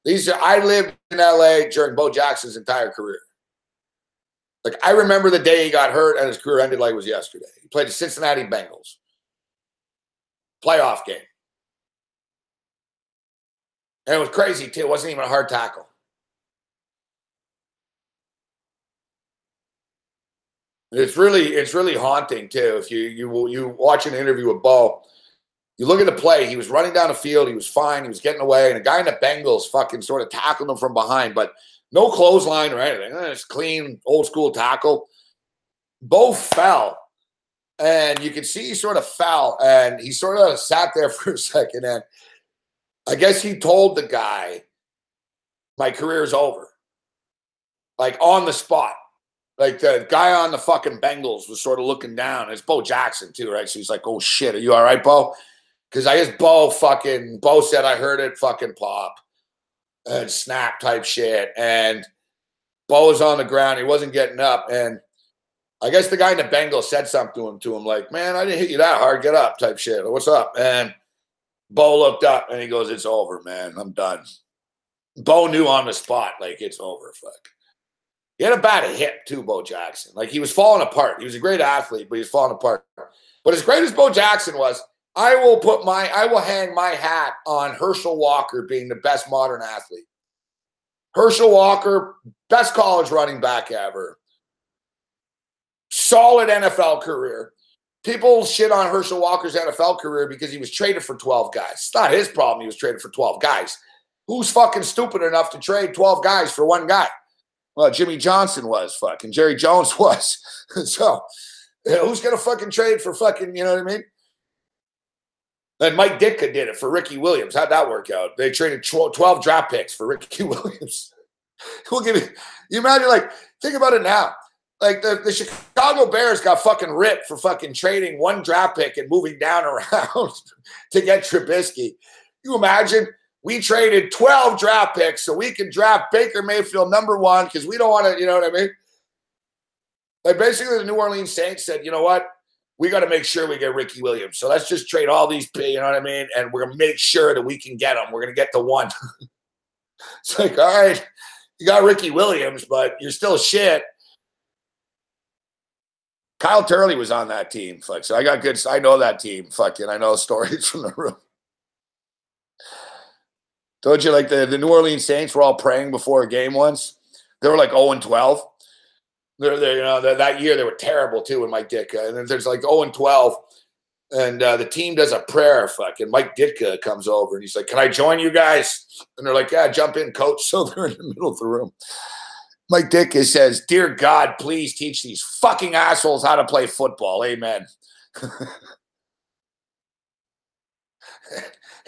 I lived in LA during Bo Jackson's entire career. Like, I remember the day he got hurt and his career ended like it was yesterday. He played the Cincinnati Bengals. Playoff game. And it was crazy, too. It wasn't even a hard tackle. It's really haunting, too. If you watch an interview with Bo, you look at the play, he was running down the field, he was fine, he was getting away, and a guy in the Bengals fucking sort of tackled him from behind, but no clothesline or anything. It's clean, old school tackle. Bo fell And you could see he sort of fell, and he sort of sat there for a second. And I guess he told the guy, my career's over. Like on the spot. Like the guy on the fucking Bengals was sort of looking down. It's Bo Jackson too, right? So he's like, oh shit, are you all right, Bo? Because I guess Bo said I heard it fucking pop and snap type shit. And Bo was on the ground. He wasn't getting up. And I guess the guy in the Bengals said something to him like, man, I didn't hit you that hard. Get up type shit. What's up? And Bo looked up and he goes, it's over, man. I'm done. Bo knew on the spot, like, it's over. Fuck. He had a bad hip too, Bo Jackson. Like, he was falling apart. He was a great athlete, but he was falling apart. But as great as Bo Jackson was, I will hang my hat on Herschel Walker being the best modern athlete. Herschel Walker, best college running back ever. Solid NFL career. People shit on Herschel Walker's NFL career because he was traded for 12 guys. It's not his problem he was traded for 12 guys. Who's fucking stupid enough to trade 12 guys for one guy? Well, Jimmy Johnson was fucking. Jerry Jones was. So, who's going to fucking trade for fucking, you know what I mean? And Mike Ditka did it for Ricky Williams. How'd that work out? They traded 12 draft picks for Ricky Williams. We'll give you imagine, like, think about it now. Like, the Chicago Bears got fucking ripped for fucking trading one draft pick and moving down around to get Trubisky. You imagine? We traded 12 draft picks so we can draft Baker Mayfield #1 because we don't want to, you know what I mean? Like, basically, the New Orleans Saints said, you know what? We got to make sure we get Ricky Williams. So let's just trade all these, you know what I mean? And we're going to make sure that we can get them. We're going to get the one. It's like, all right, you got Ricky Williams, but you're still shit. Kyle Turley was on that team. Fuck. So I know that team. Fucking, I know stories from the room. Told you, like, the New Orleans Saints were all praying before a game once. They were like 0-12. They're you know, that year they were terrible too with Mike Ditka. And then there's like 0-12, and the team does a prayer. Fucking Mike Ditka comes over and he's like, "Can I join you guys?" And they're like, "Yeah, jump in, coach." So they're in the middle of the room. Mike Ditka says, "Dear God, please teach these fucking assholes how to play football. Amen."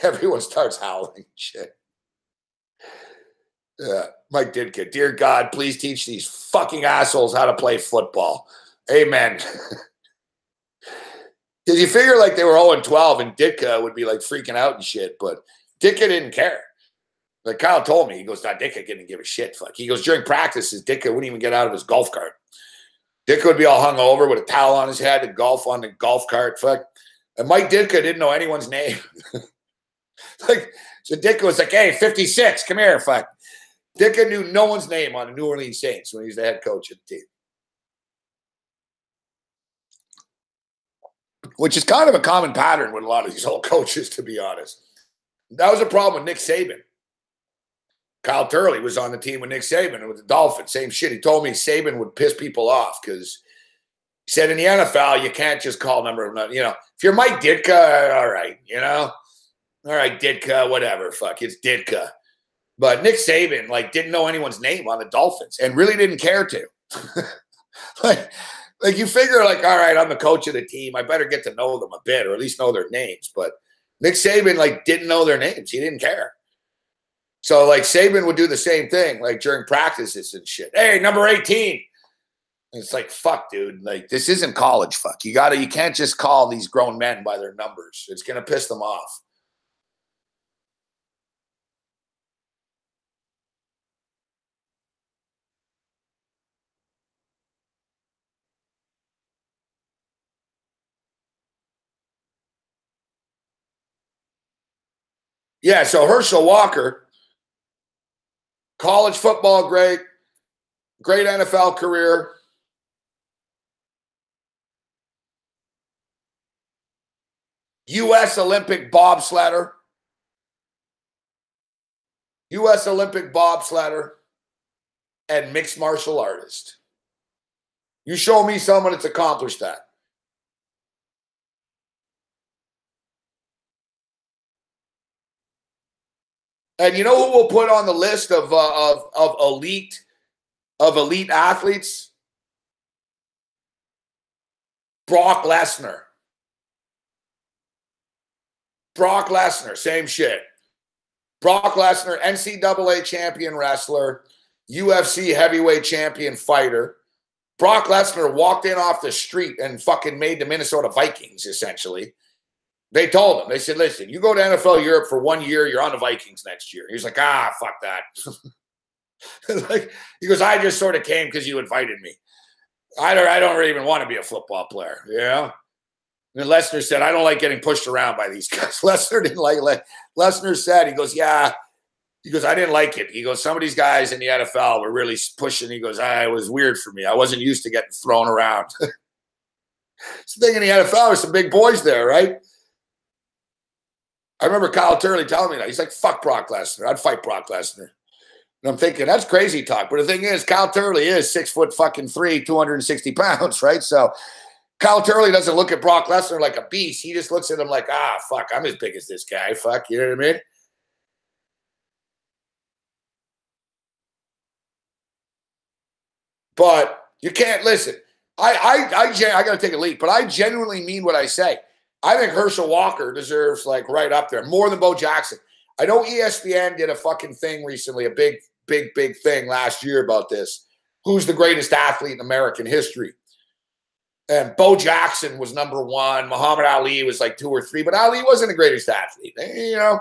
Everyone starts howling. Shit. Yeah, Mike Ditka, dear God, please teach these fucking assholes how to play football. Amen. Because you figure like they were 0-12 and Ditka would be like freaking out and shit, but Ditka didn't care. Like Kyle told me, he goes, nah, Ditka didn't give a shit. Fuck. He goes, during practices, Ditka wouldn't even get out of his golf cart. Ditka would be all hung over with a towel on his head and golf on the golf cart. Fuck. And Mike Ditka didn't know anyone's name. Like, so Ditka was like, hey, 56, come here, fuck. Ditka knew no one's name on the New Orleans Saints when he was the head coach of the team. Which is kind of a common pattern with a lot of these old coaches, to be honest. That was a problem with Nick Saban. Kyle Turley was on the team with Nick Saban and with the Dolphins. Same shit. He told me Saban would piss people off because he said in the NFL, you can't just call number, you know, if you're Mike Ditka, all right, you know, all right, Ditka, whatever, fuck, it's Ditka. But Nick Saban, like, didn't know anyone's name on the Dolphins and really didn't care to. like you figure, like, all right, I'm the coach of the team. I better get to know them a bit or at least know their names. But Nick Saban, like, didn't know their names. He didn't care. So, like, Saban would do the same thing, like, during practices and shit. Hey, number 18. And it's like, fuck, dude. Like, this isn't college, fuck. You can't just call these grown men by their numbers. It's going to piss them off. Yeah, so Herschel Walker, college football great NFL career. U.S. Olympic bobsledder. U.S. Olympic bobsledder and mixed martial artist. You show me someone that's accomplished that. And you know who we'll put on the list of elite athletes? Brock Lesnar. Brock Lesnar, same shit. Brock Lesnar, NCAA champion wrestler, UFC heavyweight champion fighter. Brock Lesnar walked in off the street and fucking made the Minnesota Vikings, essentially. They told him, they said, listen, you go to NFL Europe for 1 year, you're on the Vikings next year. He's like, fuck that. Like, he goes, I just sort of came because you invited me. I don't even want to be a football player, you know? And Lesnar said, I don't like getting pushed around by these guys. Lesnar didn't like Lesnar said, he goes, yeah. He goes, I didn't like it. He goes, some of these guys in the NFL were really pushing. He goes, it was weird for me. I wasn't used to getting thrown around. It's the thing in the NFL, there's some big boys there, right? I remember Kyle Turley telling me that. He's like, fuck Brock Lesnar. I'd fight Brock Lesnar. And I'm thinking, that's crazy talk. But the thing is, Kyle Turley is 6'3", 260 pounds, right? So Kyle Turley doesn't look at Brock Lesnar like a beast. He just looks at him like, fuck, I'm as big as this guy. Fuck, you know what I mean? But you can't listen. I got to take a leap, but I genuinely mean what I say. I think Herschel Walker deserves like right up there, more than Bo Jackson. I know ESPN did a fucking thing recently, a big thing last year about this. Who's the greatest athlete in American history? And Bo Jackson was number 1. Muhammad Ali was like 2 or 3, but Ali wasn't the greatest athlete. You know,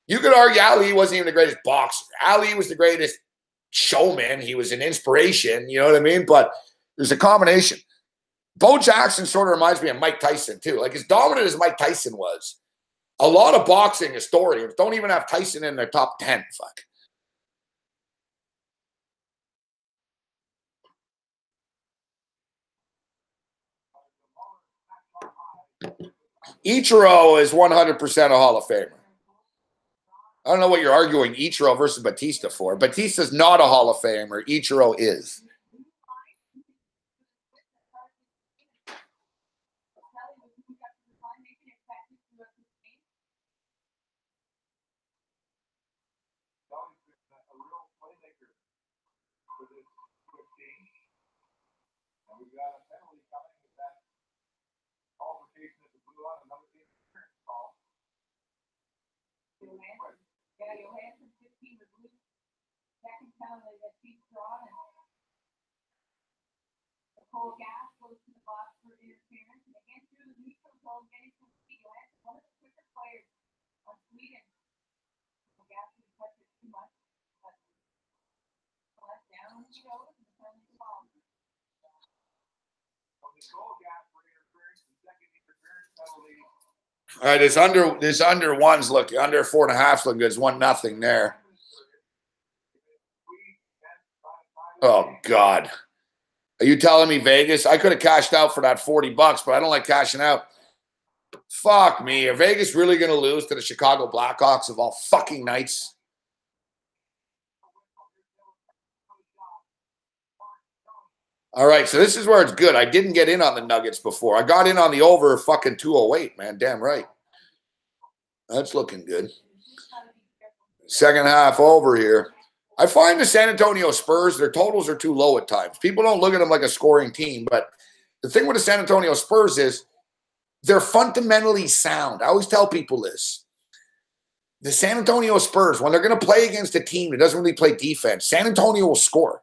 you could argue Ali wasn't even the greatest boxer. Ali was the greatest showman. He was an inspiration, you know what I mean? But there's a combination. Bo Jackson sort of reminds me of Mike Tyson too. Like as dominant as Mike Tyson was, a lot of boxing historians don't even have Tyson in their top 10. Fuck. Ichiro is 100% a Hall of Famer. I don't know what you're arguing Ichiro versus Batista for. Batista's not a Hall of Famer. Ichiro is. All right, this under one's look under 4.5's looking good. It's 1-0 there. Oh God, are you telling me Vegas? I could have cashed out for that $40, but I don't like cashing out. Fuck me. Are Vegas really going to lose to the Chicago Blackhawks of all fucking nights? All right, so this is where it's good. I didn't get in on the Nuggets before. I got in on the over fucking 208, man. Damn right. That's looking good. Second half over here. I find the San Antonio Spurs, their totals are too low at times. People don't look at them like a scoring team, but the thing with the San Antonio Spurs is they're fundamentally sound. I always tell people this. The San Antonio Spurs, when they're going to play against a team that doesn't really play defense, San Antonio will score.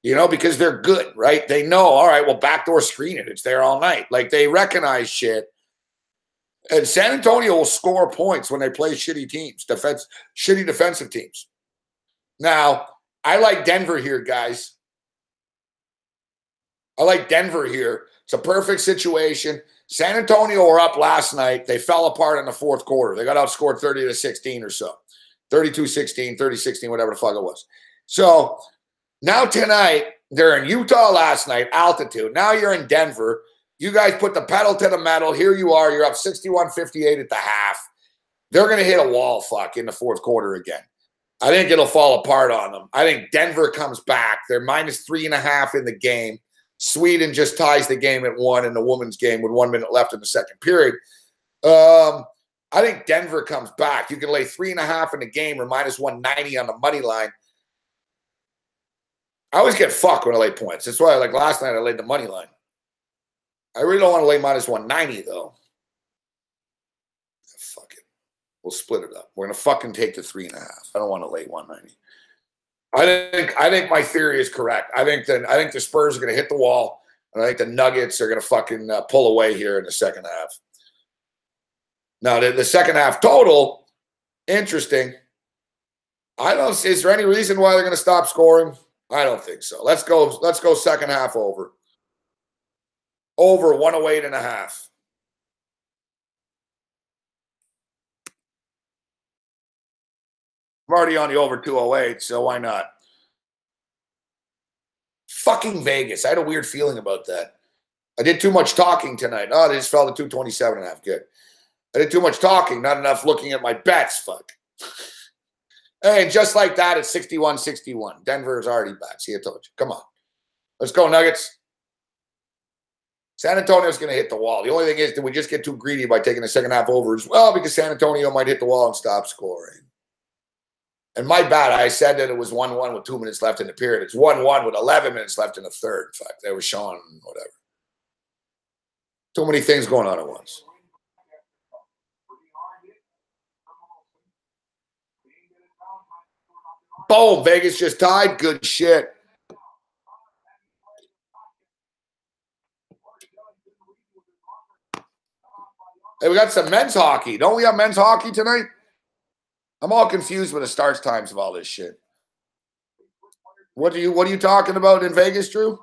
You know, because they're good, right? They know, all right, well, backdoor screen it. It's there all night. Like, they recognize shit. And San Antonio will score points when they play shitty teams, shitty defensive teams. Now, I like Denver here, guys. I like Denver here. It's a perfect situation. San Antonio were up last night. They fell apart in the fourth quarter. They got outscored 30-16 or so. 32-16, 30-16, whatever the fuck it was. So, now tonight, they're in Utah last night, altitude. Now you're in Denver. You guys put the pedal to the metal. Here you are. You're up 61-58 at the half. They're going to hit a wall fuck in the fourth quarter again. I think it'll fall apart on them. I think Denver comes back. They're -3.5 in the game. Sweden just ties the game at 1 in the women's game with 1 minute left in the second period. I think Denver comes back. You can lay 3.5 in the game or -190 on the money line. I always get fucked when I lay points. That's why, like last night, I laid the money line. I really don't want to lay minus 190, though. Fuck it. We'll split it up. We're going to fucking take the 3.5. I don't want to lay 190. I think my theory is correct. I think the Spurs are going to hit the wall, and I think the Nuggets are going to fucking pull away here in the second half. Now, the second half total, interesting. I don't see. Is there any reason why they're going to stop scoring? I don't think so. Let's go second half over. Over 108.5. I'm already on the over 208, so why not? Fucking Vegas. I had a weird feeling about that. I did too much talking tonight. Oh, they just fell to 227.5. Good. I did too much talking, not enough looking at my bets. Fuck. Hey, and just like that, it's 61-61. Denver is already back. See, I told you. Come on. Let's go, Nuggets. San Antonio's going to hit the wall. The only thing is, did we just get too greedy by taking the second half over as well? Because San Antonio might hit the wall and stop scoring. And my bad, I said that it was 1-1 with 2 minutes left in the period. It's 1-1 with 11 minutes left in the third. In fact, they were showing whatever. Too many things going on at once. Boom, Vegas just tied. Good shit. Hey, we got some men's hockey. Don't we have men's hockey tonight? I'm all confused with the start times of all this shit. What are you talking about in Vegas, Drew?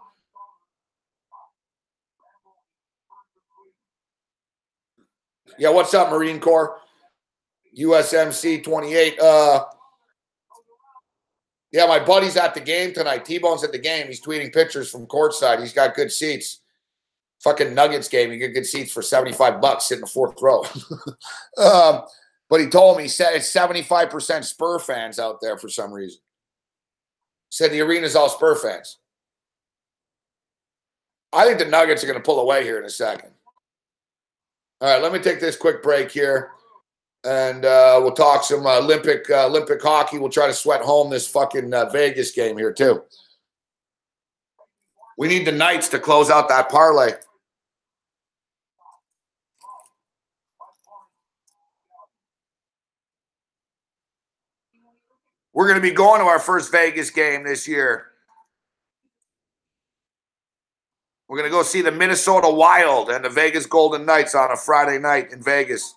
Yeah, what's up, Marine Corps? USMC 28. Yeah, my buddy's at the game tonight. T-Bone's at the game. He's tweeting pictures from courtside. He's got good seats. Fucking Nuggets game. You get good seats for $75 sitting in the fourth row. But he told me, he said it's 75% Spur fans out there for some reason. Said the arena's all Spur fans. I think the Nuggets are going to pull away here in a second. All right, let me take this quick break here. And we'll talk some Olympic hockey. We'll try to sweat home this fucking Vegas game here, too. We need the Knights to close out that parlay. We're going to be going to our first Vegas game this year. We're going to go see the Minnesota Wild and the Vegas Golden Knights on a Friday night in Vegas.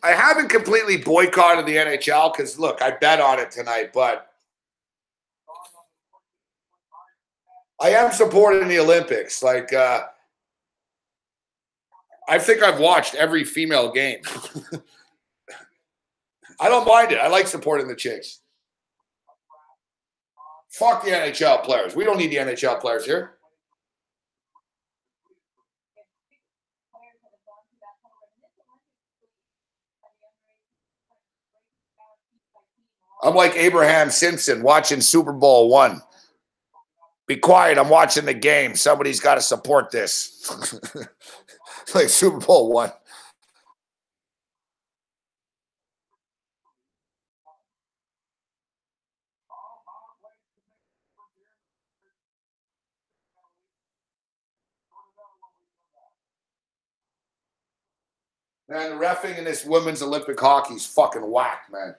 I haven't completely boycotted the NHL because, look, I bet on it tonight, but I am supporting the Olympics. Like, I think I've watched every female game. I don't mind it. I like supporting the chicks. Fuck the NHL players. We don't need the NHL players here. I'm like Abraham Simpson watching Super Bowl I. Be quiet. I'm watching the game. Somebody's got to support this. Like Super Bowl I. Man, the reffing in this women's Olympic hockey is fucking whack, man.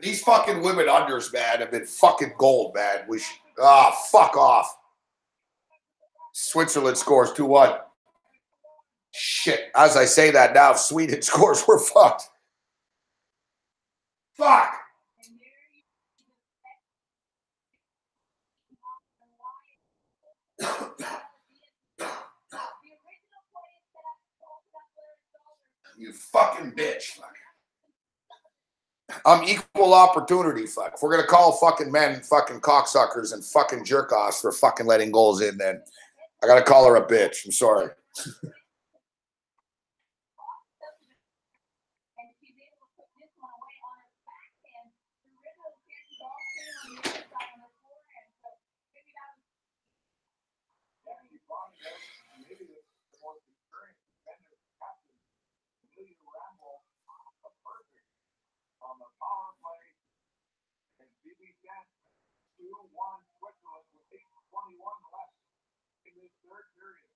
These fucking women unders, man, have been fucking gold, man. We should, fuck off. Switzerland scores 2-1. Shit. As I say that now, if Sweden scores, we're fucked. Fuck. You fucking bitch. Fuck. I'm equal opportunity, fuck. If we're going to call fucking men fucking cocksuckers and fucking jerk-offs for fucking letting goals in, then I got to call her a bitch. I'm sorry.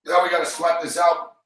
Now we got to sweat this out.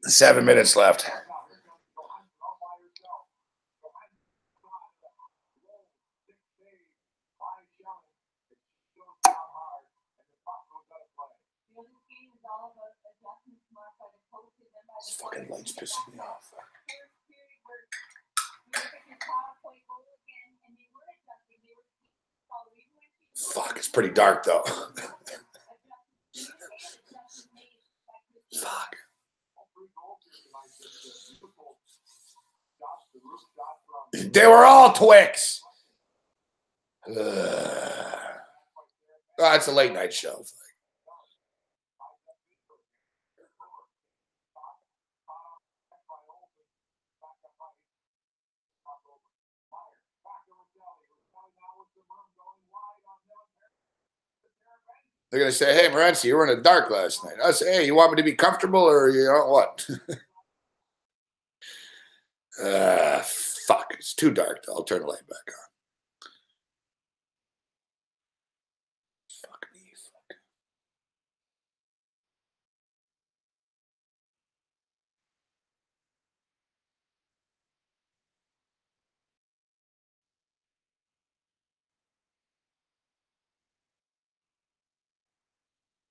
Seven minutes left. This fucking light's pissing me off. Fuck, it's pretty dark though. Fuck. They were all Twix. It's a late night show. They're going to say, hey, Morency, you were in the dark last night. I say, hey, you want me to be comfortable or you know what? Fuck. It's too dark. I'll turn the light back on. Fuck me. Fuck.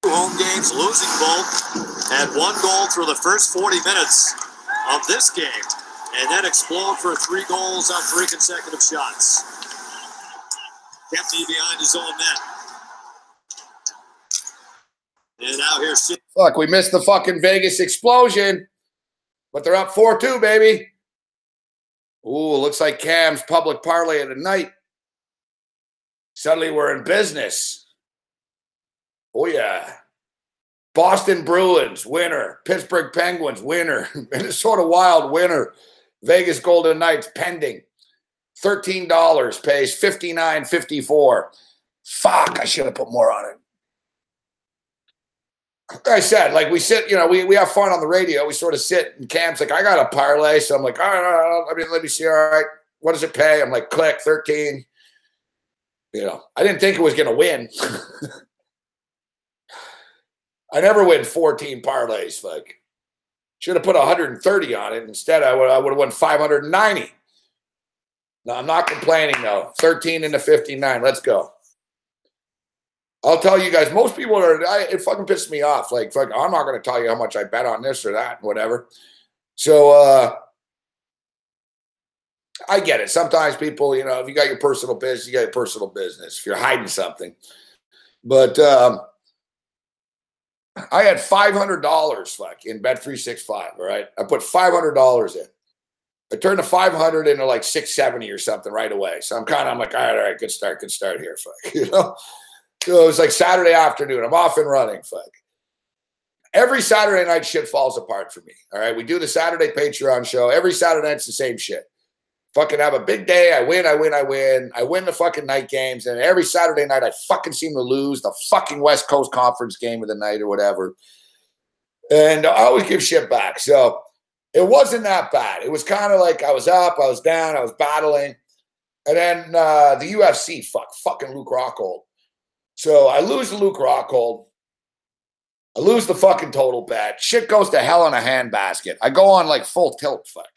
Home games, losing both, had one goal through the first 40 minutes of this game, and then explode for 3 goals on 3 consecutive shots. Empty behind his own net. And now here's... Fuck, we missed the fucking Vegas explosion, but they're up 4-2, baby. Ooh, looks like Cam's public parlay of the night. Suddenly we're in business. Oh, yeah. Boston Bruins, winner. Pittsburgh Penguins, winner. Minnesota Wild, winner. Vegas Golden Knights, pending. $13 pays $59.54. Fuck, I should have put more on it. Like I said, like we sit, you know, we have fun on the radio. We sort of sit, and Cam's like, I got a parlay. So I'm like, all right, let me see. All right, what does it pay? I'm like, click, 13. You know, I didn't think it was going to win. I never win 14 parlays. Fuck. Should have put 130 on it. Instead, I would have won 590. No, I'm not complaining, though. 13 into 59. Let's go. I'll tell you guys, most people it fucking pisses me off. Like, fuck, I'm not going to tell you how much I bet on this or that, whatever. So, I get it. Sometimes people, if you got your personal business, you got your personal business. If you're hiding something. But I had $500 fuck in Bet365, all right? I put $500 in. I turned the 500 into like 670 or something right away. So I'm like, all right, good start here, fuck. So it was like Saturday afternoon. I'm off and running, fuck. Every Saturday night, shit falls apart for me. All right, we do the Saturday Patreon show. Every Saturday night's the same shit. Fucking have a big day. I win. I win the fucking night games. And every Saturday night, I fucking seem to lose the fucking West Coast Conference game of the night or whatever. And I always give shit back. So it wasn't that bad. It was kind of like I was up, I was down, I was battling. And then the UFC, fucking Luke Rockhold. So I lose to Luke Rockhold. I lose the fucking total bet. Shit goes to hell in a handbasket. I go on like full tilt, fuck.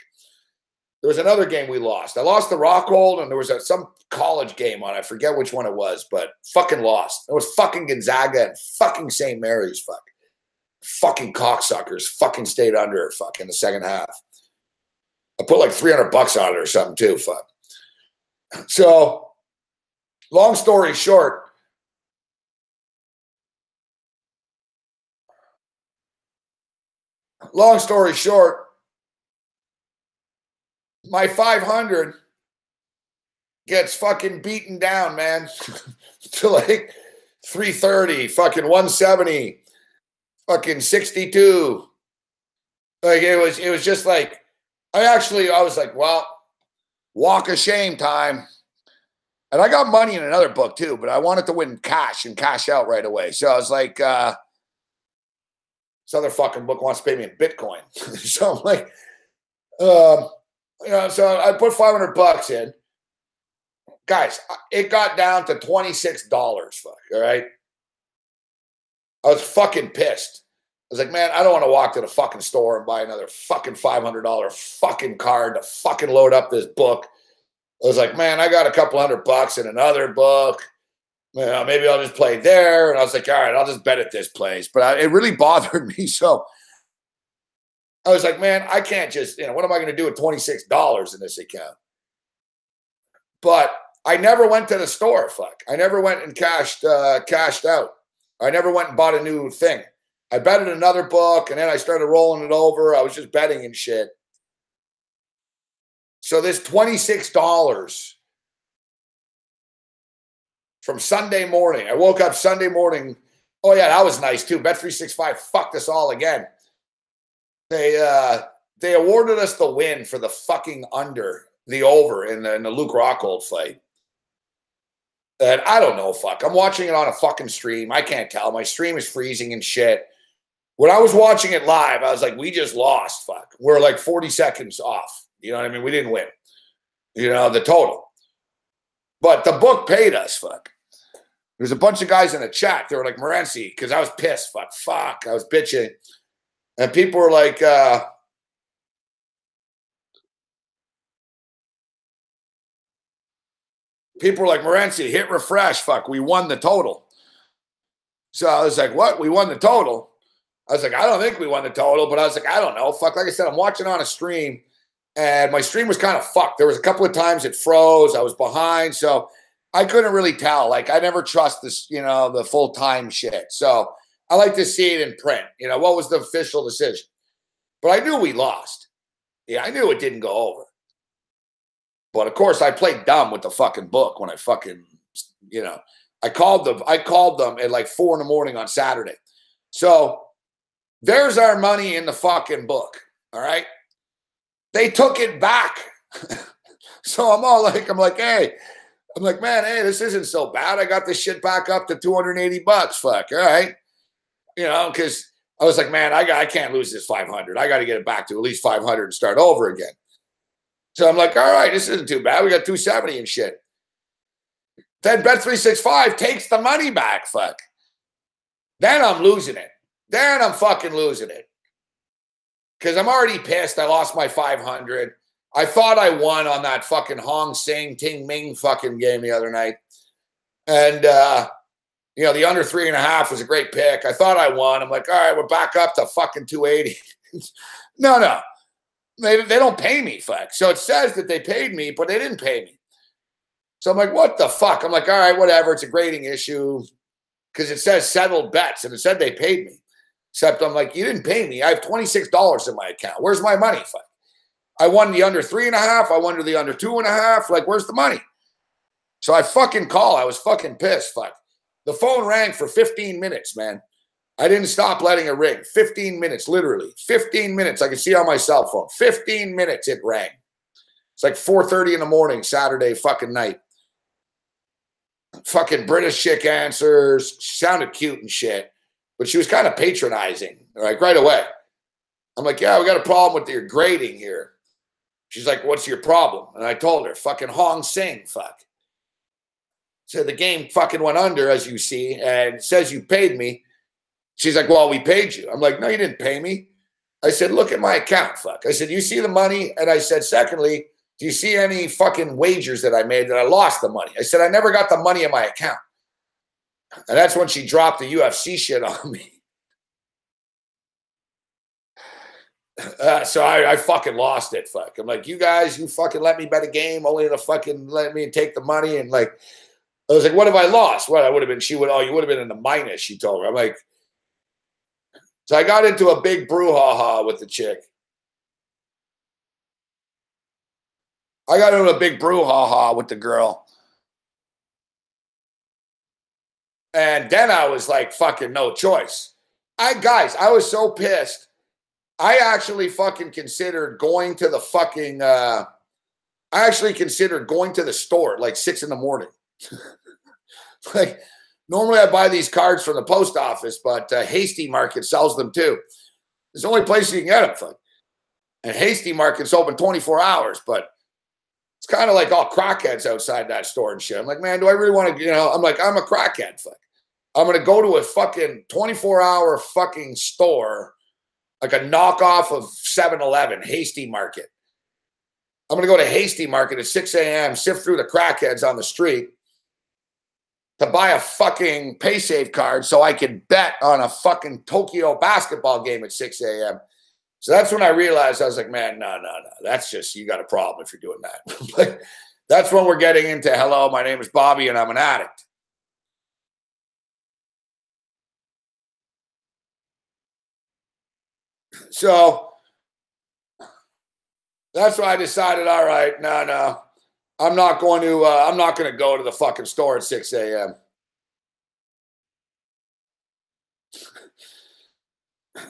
There was another game we lost. I lost the Rockhold, and there was some college game on. I forget which one it was, but fucking lost. It was fucking Gonzaga and fucking St. Mary's, fuck. Fucking cocksuckers fucking stayed under it, fuck, in the second half. I put like $300 on it or something too, fuck. So, long story short, my 500 gets fucking beaten down, man, to like 330, fucking 170, fucking 62. Like it was just like, I was like, well, walk of shame time. And I got money in another book too, but I wanted to win cash and cash out right away. So I was like, this other fucking book wants to pay me in Bitcoin. So I'm like, so I put $500 in. Guys, it got down to $26, fuck, all right? I was fucking pissed. I was like, man, I don't want to walk to the fucking store and buy another fucking $500 fucking card to fucking load up this book. I was like, man, I got a couple $100 in another book. Maybe I'll just play there. And I was like, all right, I'll just bet at this place. But it really bothered me. So I was like, man, I can't just, what am I going to do with $26 in this account? But I never went to the store, fuck. I never went and cashed out. I never went and bought a new thing. I betted another book, and then I started rolling it over. I was just betting and shit. So this $26 from Sunday morning. I woke up Sunday morning. Oh, yeah, that was nice, too. Bet365 fucked us all again. They awarded us the win for the fucking under, the over in the Luke Rockhold fight. And I don't know, fuck. I'm watching it on a fucking stream. I can't tell. My stream is freezing and shit. When I was watching it live, I was like, we just lost, fuck. We're like 40 seconds off. You know what I mean? We didn't win. The total. But the book paid us, fuck. There's a bunch of guys in the chat. They were like, Morency, because I was pissed, fuck. I was bitching. And people were like, Morency, hit refresh, fuck. We won the total. So I was like, what? We won the total? I was like, I don't think we won the total, but I was like, I don't know. Fuck, like I said, I'm watching on a stream, and my stream was kind of fucked. There was a couple of times it froze. I was behind, so I couldn't really tell. Like, I never trust this, the full-time shit. So I like to see it in print. What was the official decision? But I knew we lost. Yeah, I knew it didn't go over. But, of course, I played dumb with the fucking book when I fucking, I called them at like 4 a.m. on Saturday. So there's our money in the fucking book, all right? They took it back. So I'm like, hey. I'm like, man, hey, this isn't so bad. I got this shit back up to $280, fuck, all right? Because I was like, man, I can't lose this 500. I got to get it back to at least 500 and start over again. So I'm like, all right, this isn't too bad. We got 270 and shit. Then Bet365 takes the money back, fuck. Then I'm losing it. then I'm fucking losing it. Because I'm already pissed. I lost my 500. I thought I won on that fucking Hong Sing Ting Ming fucking game the other night. And, you know, the under 3.5 was a great pick. I thought I won. I'm like, all right, we're back up to fucking 280. No. They don't pay me, fuck. So it says that they paid me, but they didn't pay me. So I'm like, what the fuck? I'm like, all right, whatever. It's a grading issue. Because it says settled bets, and it said they paid me. Except I'm like, you didn't pay me. I have $26 in my account. Where's my money, fuck? I won the under 3.5. I won the under 2.5. Like, where's the money? So I fucking call. I was fucking pissed, fuck. The phone rang for 15 minutes, man. I didn't stop letting it ring. 15 minutes, literally. 15 minutes. I could see on my cell phone. 15 minutes it rang. It's like 4:30 in the morning, Saturday fucking night. Fucking British chick answers. She sounded cute and shit, but she was kind of patronizing, like right away. I'm like, yeah, we got a problem with your grading here. She's like, what's your problem? And I told her, fucking Hong Sing, fuck. So the game fucking went under, as you see, and it says you paid me. She's like, well, we paid you. I'm like, no, you didn't pay me. I said, look at my account, fuck. I said, you see the money? And I said, secondly, do you see any fucking wagers that I made that I lost the money? I said, I never got the money in my account. And that's when she dropped the UFC shit on me. So I fucking lost it, fuck. I'm like, you guys, you fucking let me bet a game only to fucking let me take the money. And like, I was like, what have I lost? Well, I would have been, you would have been in the minus, she told her. I'm like, so I got into a big brouhaha with the chick. I got into a big brouhaha with the girl. And then I was like, fucking no choice. Guys, I was so pissed. I actually fucking considered going to the fucking, I actually considered going to the store at like 6 in the morning. Like, normally I buy these cards from the post office, but Hasty Market sells them too. It's the only place you can get them from. And Hasty Market's open 24 hours, but it's kind of like all crackheads outside that store and shit. I'm like, man, do I really want to, I'm like, I'm a crackhead. Fuck. I'm going to go to a fucking 24-hour fucking store, like a knockoff of 7-Eleven, Hasty Market. I'm going to go to Hasty Market at 6 a.m., sift through the crackheads on the street to buy a fucking pay-save card so I can bet on a fucking Tokyo basketball game at 6 a.m. So that's when I realized, I was like, man, no. That's just, you got a problem if you're doing that. Like, that's when we're getting into, hello, my name is Bobby and I'm an addict. So that's why I decided, all right, no. I'm not going to go to the fucking store at 6 a.m.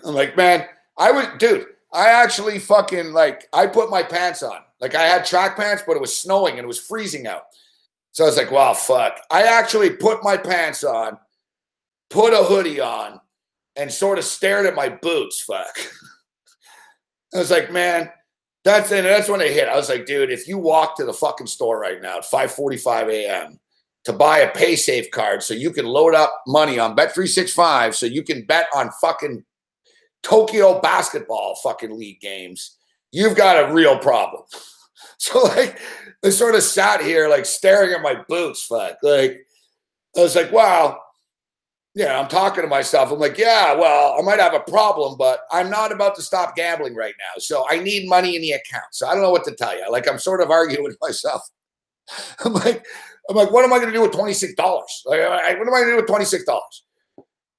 I'm like, man, I actually fucking, like, I put my pants on. Like, I had track pants, but it was snowing and it was freezing out. So I was like, well, fuck. I actually put my pants on, put a hoodie on, and sort of stared at my boots, fuck. I was like, man, that's when it hit. I was like, dude, if you walk to the fucking store right now at 5:45 a.m. to buy a pay-safe card so you can load up money on Bet365 so you can bet on fucking Tokyo basketball fucking league games, you've got a real problem. So, like, I sort of sat here, like, staring at my boots, fuck. Like, I was like, wow. Yeah, I'm talking to myself. I'm like, yeah, well, I might have a problem, but I'm not about to stop gambling right now. So I need money in the account. So I don't know what to tell you. Like, I'm sort of arguing with myself. I'm like, what am I going to do with $26? Like, what am I going to do with $26?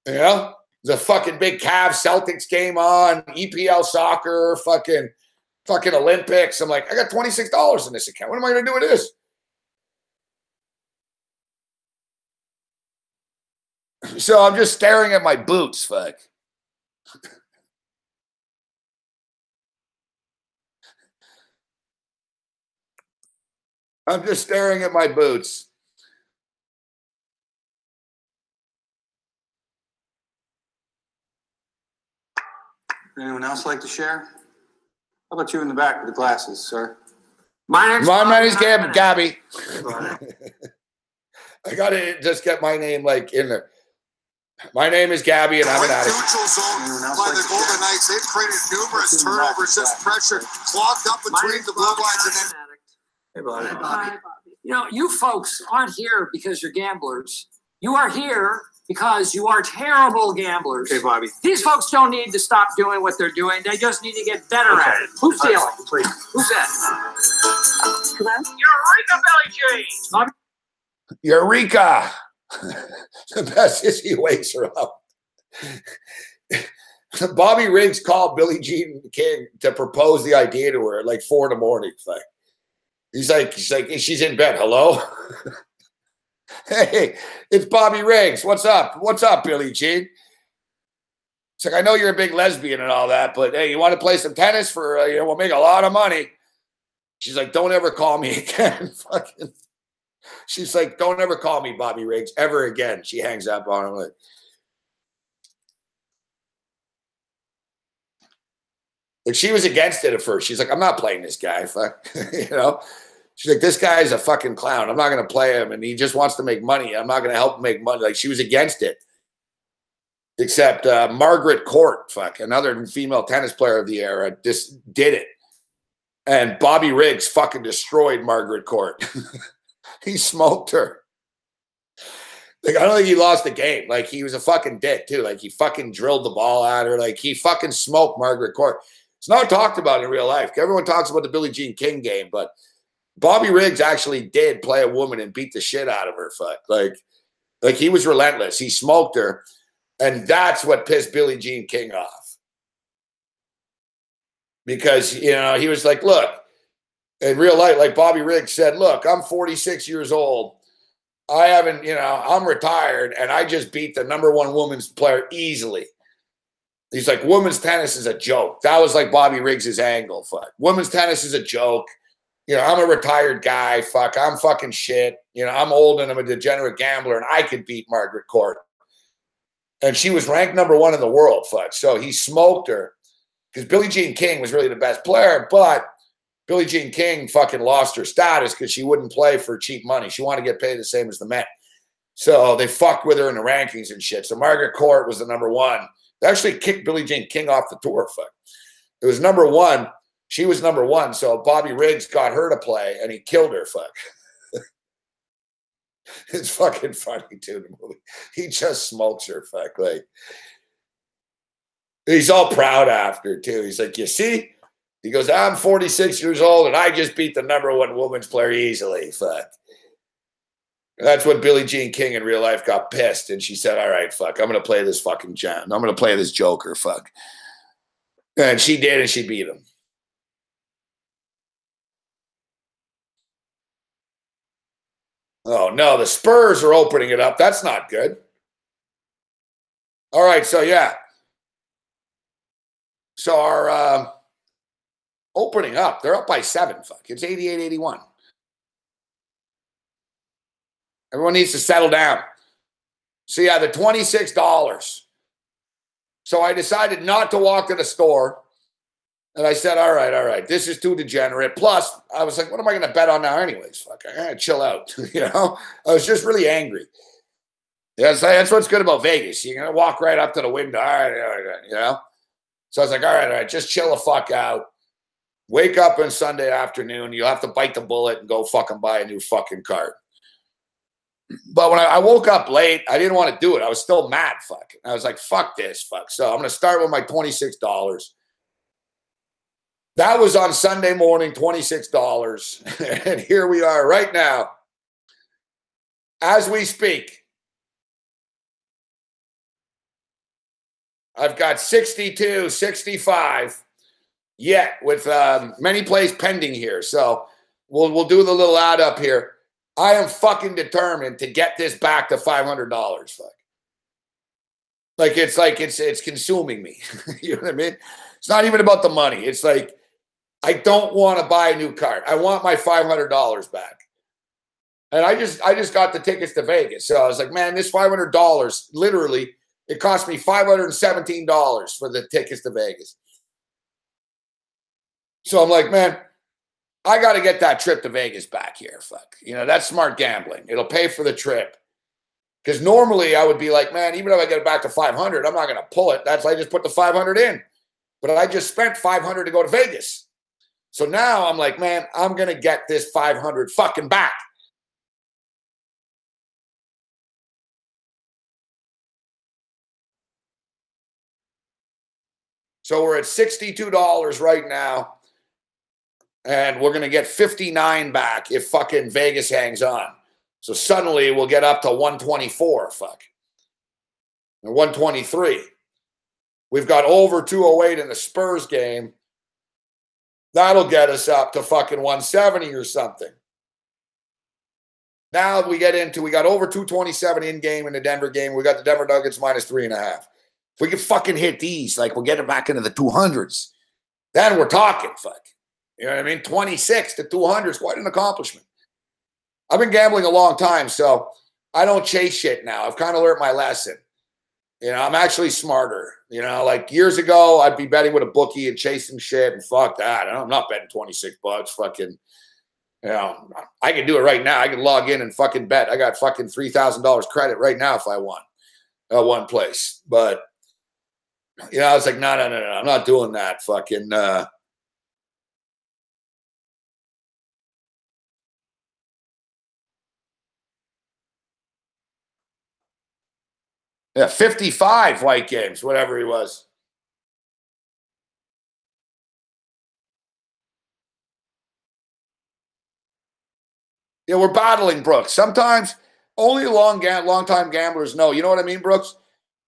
You know, there's a fucking big Cavs Celtics game on, EPL soccer, fucking Olympics. I'm like, I got $26 in this account. What am I going to do with this? So I'm just staring at my boots, fuck. I'm just staring at my boots. Anyone else like to share? How about you in the back with the glasses, sir? My name's Gabby. I got to just get my name, like, in there. My name is Gabby, and I'm an addict. Neutral zone by the Golden Knights. They've created numerous turnovers, just pressure clogged up between the blue lines, and then. Hey, Bobby. Hi, Bobby. You know, you folks aren't here because you're gamblers. You are here because you are terrible gamblers. Hey, Bobby. These folks don't need to stop doing what they're doing. They just need to get better at it. Who's dealing? Please. Who's that? Hello? Eureka, Billy Jean. Bobby? Eureka! The best is he wakes her up. Bobby Riggs called Billie Jean King to propose the idea to her at like 4 in the He's like, she's in bed. Hello? Hey, it's Bobby Riggs. What's up? What's up, Billie Jean? It's like, I know you're a big lesbian and all that, but hey, you want to play some tennis for, we'll make a lot of money. She's like, don't ever call me again. Fucking. She's like, don't ever call me Bobby Riggs ever again. She hangs up on him. Like she was against it at first. She's like, I'm not playing this guy. Fuck. She's like, this guy's a fucking clown. I'm not going to play him. And he just wants to make money. I'm not going to help him make money. Like she was against it. Except Margaret Court, another female tennis player of the era, just did it. And Bobby Riggs fucking destroyed Margaret Court. He smoked her. Like, I don't think he lost the game. Like, he was a fucking dick, too. Like, he fucking drilled the ball at her. Like, he fucking smoked Margaret Court. It's not talked about in real life. Everyone talks about the Billie Jean King game, but Bobby Riggs actually did play a woman and beat the shit out of her. Like he was relentless. He smoked her, and that's what pissed Billie Jean King off. Because, he was like, look, in real life, like Bobby Riggs said, look, I'm 46 years old. I haven't, I'm retired, and I just beat the #1 women's player easily. He's like, women's tennis is a joke. That was like Bobby Riggs' angle. Women's tennis is a joke. I'm a retired guy. I'm fucking shit. I'm old and I'm a degenerate gambler, and I could beat Margaret Court. And she was ranked #1 in the world. So he smoked her because Billie Jean King was really the best player, but Billie Jean King fucking lost her status because she wouldn't play for cheap money. She wanted to get paid the same as the men. So they fucked with her in the rankings and shit. So Margaret Court was the #1. They actually kicked Billie Jean King off the tour. It was #1. She was #1. So Bobby Riggs got her to play and he killed her. It's fucking funny too. The movie. He just smokes her. Like he's all proud after too. He's like, you see? He goes, I'm 46 years old and I just beat the #1 women's player easily. That's when Billie Jean King in real life got pissed. And she said, all right, I'm going to play this fucking jam. I'm going to play this joker. And she did, and she beat him. Oh, no, the Spurs are opening it up. That's not good. All right, so yeah. So our opening up, they're up by 7. It's 88-81. Everyone needs to settle down. So yeah, the $26. So I decided not to walk to the store. And I said, all right, this is too degenerate. Plus, I was like, what am I going to bet on now anyways? I got to chill out. I was just really angry. That's what's good about Vegas. You're going to walk right up to the window. All right. So I was like, all right, just chill the fuck out. Wake up on Sunday afternoon. You'll have to bite the bullet and go fucking buy a new fucking card. But when I woke up late, I didn't want to do it. I was still mad. I was like, fuck this. So I'm going to start with my $26. That was on Sunday morning, $26. And here we are right now. As we speak, I've got 62, 65 yet with many plays pending here. So we'll do the little add up here. I am fucking determined to get this back to $500. It's consuming me. You know what I mean? It's not even about the money. It's like, I don't want to buy a new card. I want my $500 back. And I just got the tickets to Vegas. So I was like, man, this $500, literally, it cost me $517 for the tickets to Vegas. So I'm like, man, I got to get that trip to Vegas back here. That's smart gambling. It'll pay for the trip. Because normally I would be like, man, even if I get it back to 500, I'm not going to pull it. I just put the 500 in. But I just spent 500 to go to Vegas. So now I'm like, man, I'm going to get this 500 fucking back. So we're at $62 right now. And we're going to get 59 back if fucking Vegas hangs on. So suddenly we'll get up to 124, fuck. Or 123. We've got over 208 in the Spurs game. That'll get us up to fucking 170 or something. Now we got over 227 in game in the Denver game. We got the Denver Nuggets -3.5. If we can fucking hit these, like we'll get it back into the 200s. Then we're talking, fuck. You know what I mean? 26 to 200 is quite an accomplishment. I've been gambling a long time, so I don't chase shit now. I've kind of learned my lesson. You know, I'm actually smarter. You know, like years ago, I'd be betting with a bookie and chasing shit and fuck that. I'm not betting $26. Fucking, you know, I can do it right now. I can log in and fucking bet. I got fucking $3,000 credit right now if I want at one place. But, you know, I was like, no. I'm not doing that. Fucking, yeah, 55 white games, whatever he was. Yeah, we're battling, Brooks. Sometimes only long-time gamblers know. You know what I mean, Brooks?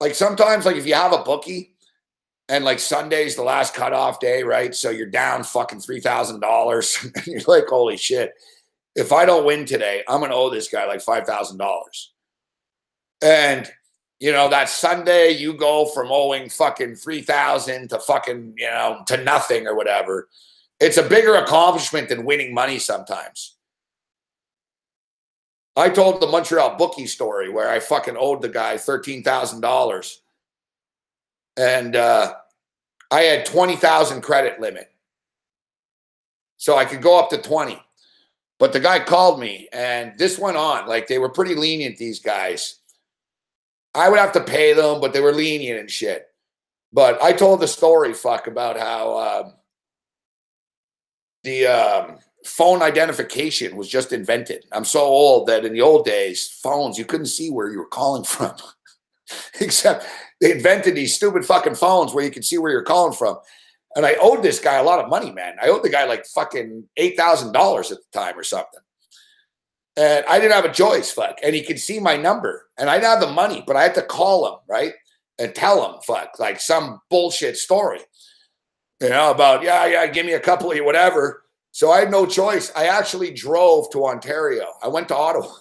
Like sometimes, like if you have a bookie and like Sunday's the last cutoff day, right? So you're down fucking $3,000 and you're like, holy shit. If I don't win today, I'm going to owe this guy like $5,000. And you know, that Sunday you go from owing fucking 3,000 to fucking, you know, to nothing or whatever. It's a bigger accomplishment than winning money sometimes. I told the Montreal bookie story where I fucking owed the guy $13,000. And I had 20,000 credit limit. So I could go up to 20. But the guy called me and this went on. Like they were pretty lenient, these guys. I would have to pay them, but they were lenient and shit. But I told the story, fuck, about how the phone identification was just invented. I'm so old that in the old days, phones, you couldn't see where you were calling from. Except they invented these stupid fucking phones where you could see where you're calling from. And I owed this guy a lot of money, man. I owed the guy like fucking $8,000 at the time or something. And I didn't have a choice, fuck. And he could see my number. And I didn't have the money, but I had to call him, right? And tell him, fuck, like some bullshit story. You know, about, yeah, give me a couple of whatever. So I had no choice. I actually drove to Ontario. I went to Ottawa.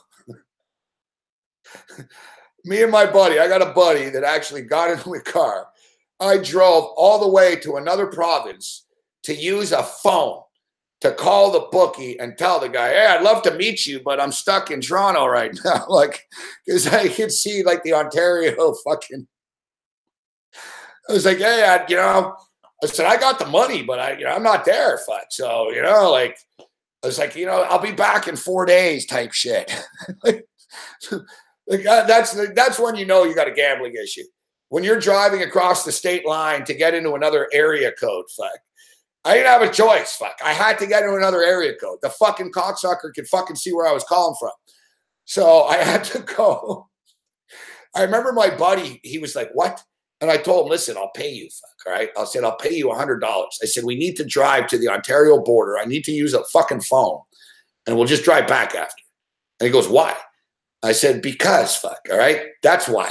Me and my buddy, I got a buddy that actually got into a car. I drove all the way to another province to use a phone to call the bookie and tell the guy, hey, I'd love to meet you, but I'm stuck in Toronto right now. Like, because I could see like the Ontario fucking. I was like, hey, I said, I got the money, but I'm not there, fuck. So, like, I was like, I'll be back in 4 days type shit. like, that's when you know you got a gambling issue. When you're driving across the state line to get into another area code, fuck. I didn't have a choice, fuck. I had to get into another area code. The fucking cocksucker could fucking see where I was calling from. So I had to go. I remember my buddy, he was like, what? And I told him, listen, I'll pay you, fuck, all right? I said, I'll pay you $100. I said, we need to drive to the Ontario border. I need to use a fucking phone, and we'll just drive back after. And he goes, why? I said, because, fuck, all right? That's why.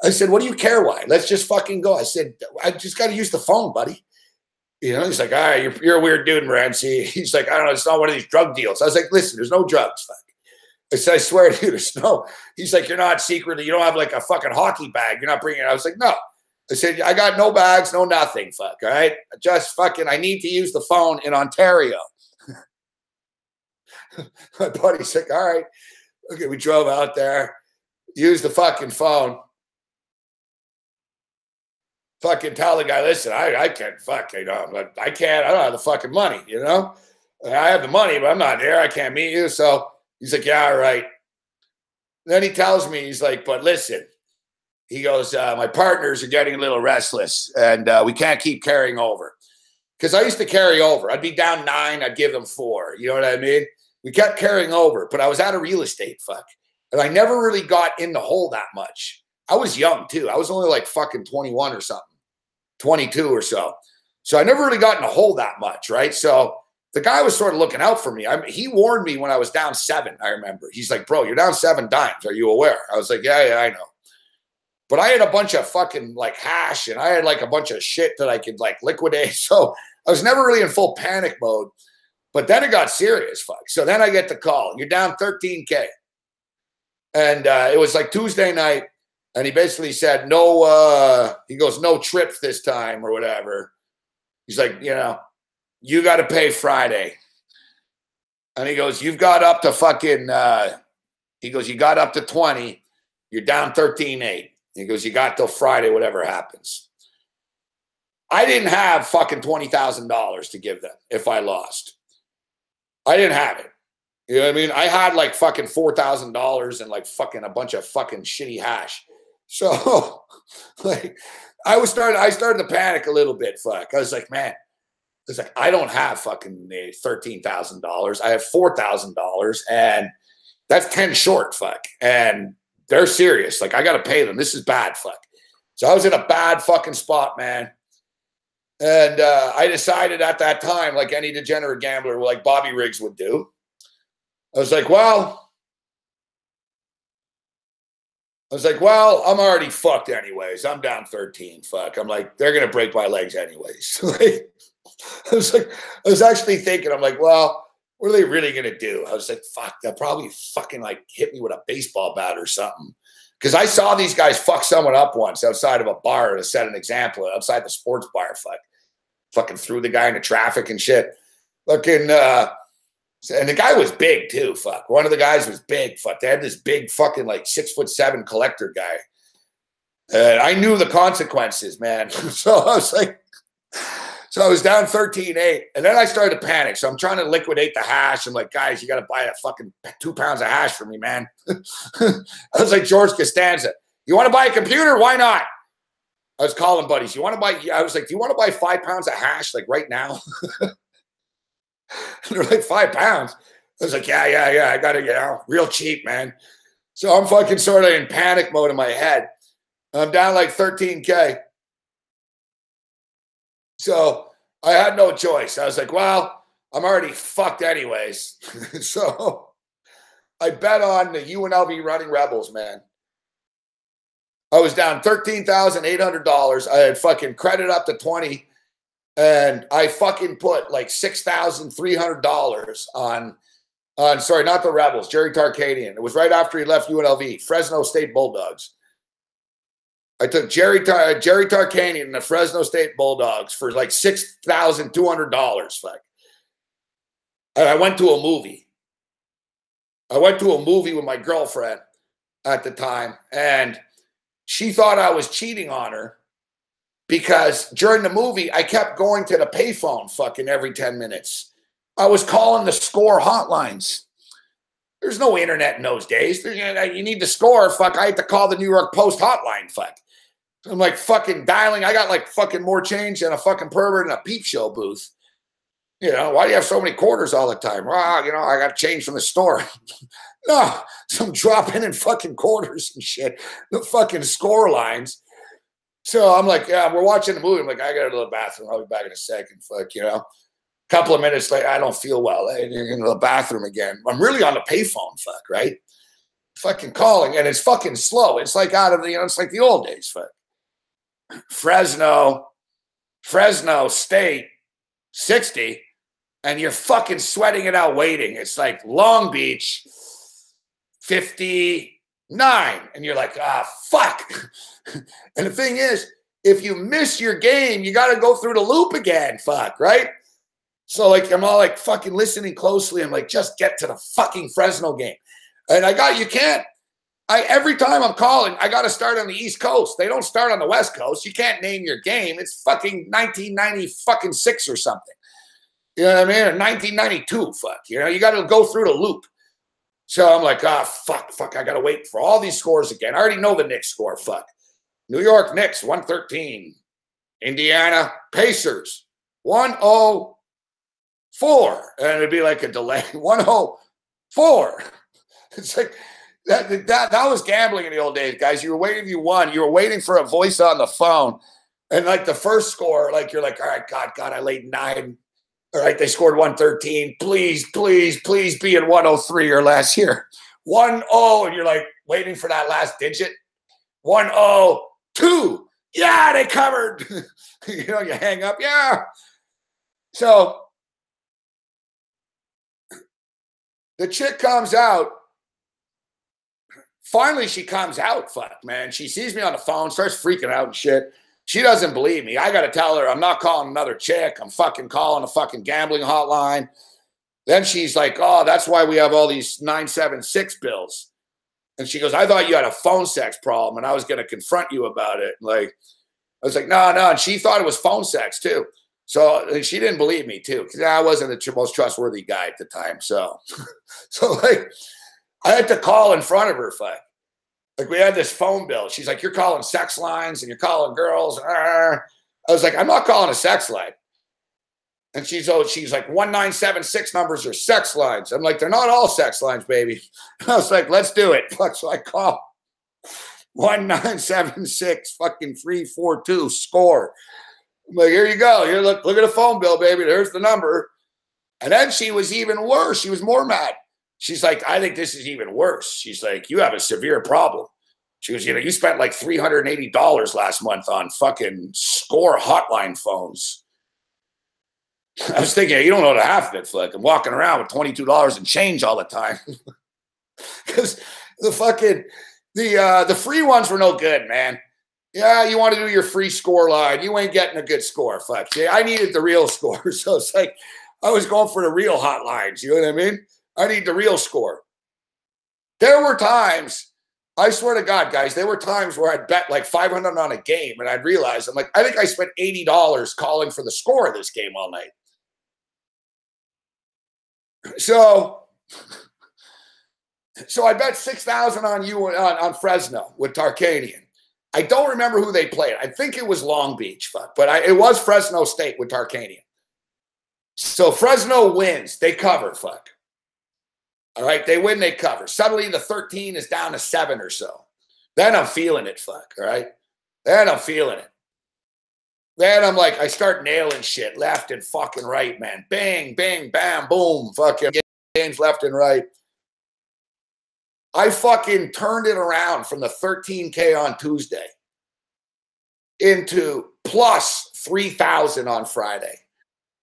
I said, what do you care why? Let's just fucking go. I said, I just got to use the phone, buddy. He's like, all right, you're a weird dude, Morency. He's like, I don't know, it's not one of these drug deals. I was like, listen, there's no drugs, fuck. I said, I swear to you, there's no. He's like, you're not secretly, you don't have like a fucking hockey bag. You're not bringing it. I was like, no. I said, I got no bags, no nothing, fuck, all right? Just fucking, I need to use the phone in Ontario. My buddy's like, all right. Okay, we drove out there, used the fucking phone. Fucking tell the guy, listen, I can't, fuck, I don't have the fucking money, I have the money, but I'm not there. I can't meet you. So he's like, yeah, all right. Then he tells me, he's like, but listen, he goes, my partners are getting a little restless and we can't keep carrying over. Because I used to carry over. I'd be down 9, I'd give them 4. You know what I mean? We kept carrying over, but I was out of real estate, and I never really got in the hole that much. I was young too. I was only like fucking 21 or something, 22 or so. So I never really got in the hole that much, right? So the guy was sort of looking out for me. He warned me when I was down 7, I remember. He's like, bro, you're down 7 dimes. Are you aware? I was like, yeah, I know. But I had a bunch of fucking like hash and I had like a bunch of shit that I could like liquidate. So I was never really in full panic mode. But then it got serious, So then I get the call. You're down 13K. And it was like Tuesday night. And he basically said, no, he goes, no trips this time or whatever. He's like, you got to pay Friday. And he goes, you've got up to fucking, he goes, you got up to 20. You're down 13.8. He goes, you got till Friday, whatever happens. I didn't have fucking $20,000 to give them if I lost. I didn't have it. You know what I mean? I had like fucking $4,000 and like fucking a bunch of fucking shitty hash. So like I started to panic a little bit. I was like, man, it's like, I don't have fucking $13,000. I have $4,000 and that's 10 short. And they're serious. Like I got to pay them. This is bad. So I was in a bad fucking spot, man. And I decided at that time, like any degenerate gambler, like Bobby Riggs would do, I was like, well, I'm already fucked anyways. I'm down 13. I'm like, they're going to break my legs anyways. I was actually thinking, I'm like, well, what are they really going to do? I was like, fuck, they'll probably fucking like hit me with a baseball bat or something. Because I saw these guys fuck someone up once outside of a bar to set an example outside the sports bar. Fucking threw the guy into traffic and shit. And the guy was big too. One of the guys was big. They had this big fucking like 6'7" collector guy. And I knew the consequences, man. So I was like, I was down 13.8. And then I started to panic. So I'm trying to liquidate the hash. I'm like, guys, you got to buy a fucking 2 pounds of hash for me, man. I was like George Costanza. You want to buy a computer? Why not? I was calling buddies. I was like, do you want to buy 5 pounds of hash like right now? They're like, 5 pounds. I was like, yeah. I got it, real cheap, man. So I'm fucking sort of in panic mode in my head. I'm down like 13K. So I had no choice. I was like, well, I'm already fucked anyways. So I bet on the UNLV Running Rebels, man. I was down $13,800. I had fucking credit up to 20. And I fucking put like $6,300 on, sorry, not the Rebels, Jerry Tarkanian. It was right after he left UNLV, Fresno State Bulldogs. I took Jerry Tarkanian and the Fresno State Bulldogs for like $6,200. And I went to a movie. I went to a movie with my girlfriend at the time, and she thought I was cheating on her because during the movie, I kept going to the payphone fucking every 10 minutes. I was calling the score hotlines. There's no internet in those days. You need to score. I had to call the New York Post hotline. I'm like fucking dialing. I got like fucking more change than a fucking pervert in a peep show booth. Why do you have so many quarters all the time? Well, I got change from the store. No, so I'm dropping in fucking quarters and shit. The fucking score lines. So I'm like, yeah, we're watching the movie. I'm like, I got to go to the bathroom. I'll be back in a second. Couple of minutes later, I don't feel well. You're going to the bathroom again. I'm really on the payphone, right? Fucking calling, and it's fucking slow. It's like out of the, it's like the old days, Fresno State, 60, and you're fucking sweating it out waiting. It's like Long Beach, 59, and you're like, fuck. And the thing is, if you miss your game, you got to go through the loop again, right? So like, I'm all like fucking listening closely. I'm like, just get to the fucking Fresno game. And every time I'm calling, I got to start on the East Coast. They don't start on the West Coast. You can't name your game. It's fucking 1996 or something. You know what I mean? Or 1992, you got to go through the loop. So I'm like, fuck, I got to wait for all these scores again. I already know the Knicks score, fuck. New York Knicks, 113. Indiana Pacers, 104. And it'd be like a delay, 104. It's like, that was gambling in the old days, guys. You were waiting, you won. You were waiting for a voice on the phone. And like the first score, like you're like, all right, God, I laid 9. All right, they scored 113. Please be in 103 or last here. 1-0, and you're like waiting for that last digit. 102. Yeah, they covered. You know, you hang up. Yeah. So the chick comes out. Finally, she comes out, fuck, man. She sees me on the phone, starts freaking out and shit. She doesn't believe me. I got to tell her I'm not calling another chick. I'm fucking calling a fucking gambling hotline. Then she's like, oh, that's why we have all these 976 bills. And she goes, I thought you had a phone sex problem and I was going to confront you about it. Like, I was like, no. And she thought it was phone sex too. So she didn't believe me too, because I wasn't the most trustworthy guy at the time. So like, I had to call in front of her, fuck. Like, we had this phone bill. She's like, you're calling sex lines and you're calling girls. I was like, I'm not calling a sex line. And she's like, 1976 numbers are sex lines. I'm like, they're not all sex lines, baby. I was like, let's do it. So I call 1976 fucking 342 score. I'm like, here you go. Here, look at the phone bill, baby. There's the number. And then she was even worse. She was more mad. She's like, I think this is even worse. She's like, you have a severe problem. She goes, you spent like $380 last month on fucking score hotline phones. I was thinking, you don't know the half of it, fuck. I'm walking around with $22 in change all the time. Because the fucking, the free ones were no good, man. Yeah, you want to do your free score line. You ain't getting a good score, fuck. See, I needed the real score. So it's like, I was going for the real hotlines. You know what I mean? I need the real score. There were times, I swear to God, guys, there were times where I'd bet like 500 on a game and I'd realize, I'm like, I think I spent $80 calling for the score of this game all night. So I bet 6,000 on you on Fresno with Tarkanian. I don't remember who they played. I think it was Long Beach, fuck, but it was Fresno State with Tarkanian. So Fresno wins. They cover, fuck. All right, they win, they cover. Suddenly the 13 is down to 7 or so. Then I'm feeling it, fuck, all right? Then I'm feeling it. Then I'm like, I start nailing shit left and fucking right, man. Bang, bang, bam, boom, fucking games left and right. I fucking turned it around from the 13K on Tuesday into plus 3,000 on Friday.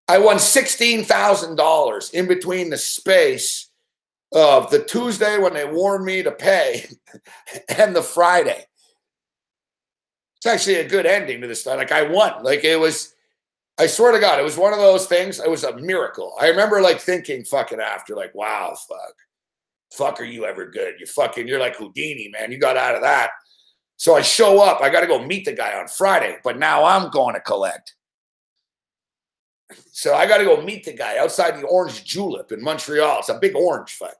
I won $16,000 in between the space of the Tuesday when they warned me to pay and the Friday. It's actually a good ending to this time. Like, I won. Like, it was, I swear to God, it was one of those things. It was a miracle. I remember like thinking fucking after, like, wow, fuck, are you ever good? You're like Houdini, man. You got out of that. So I show up. I got to go meet the guy on Friday, but now I'm going to collect. So I got to go meet the guy outside the Orange Julep in Montreal. It's a big orange, fuck.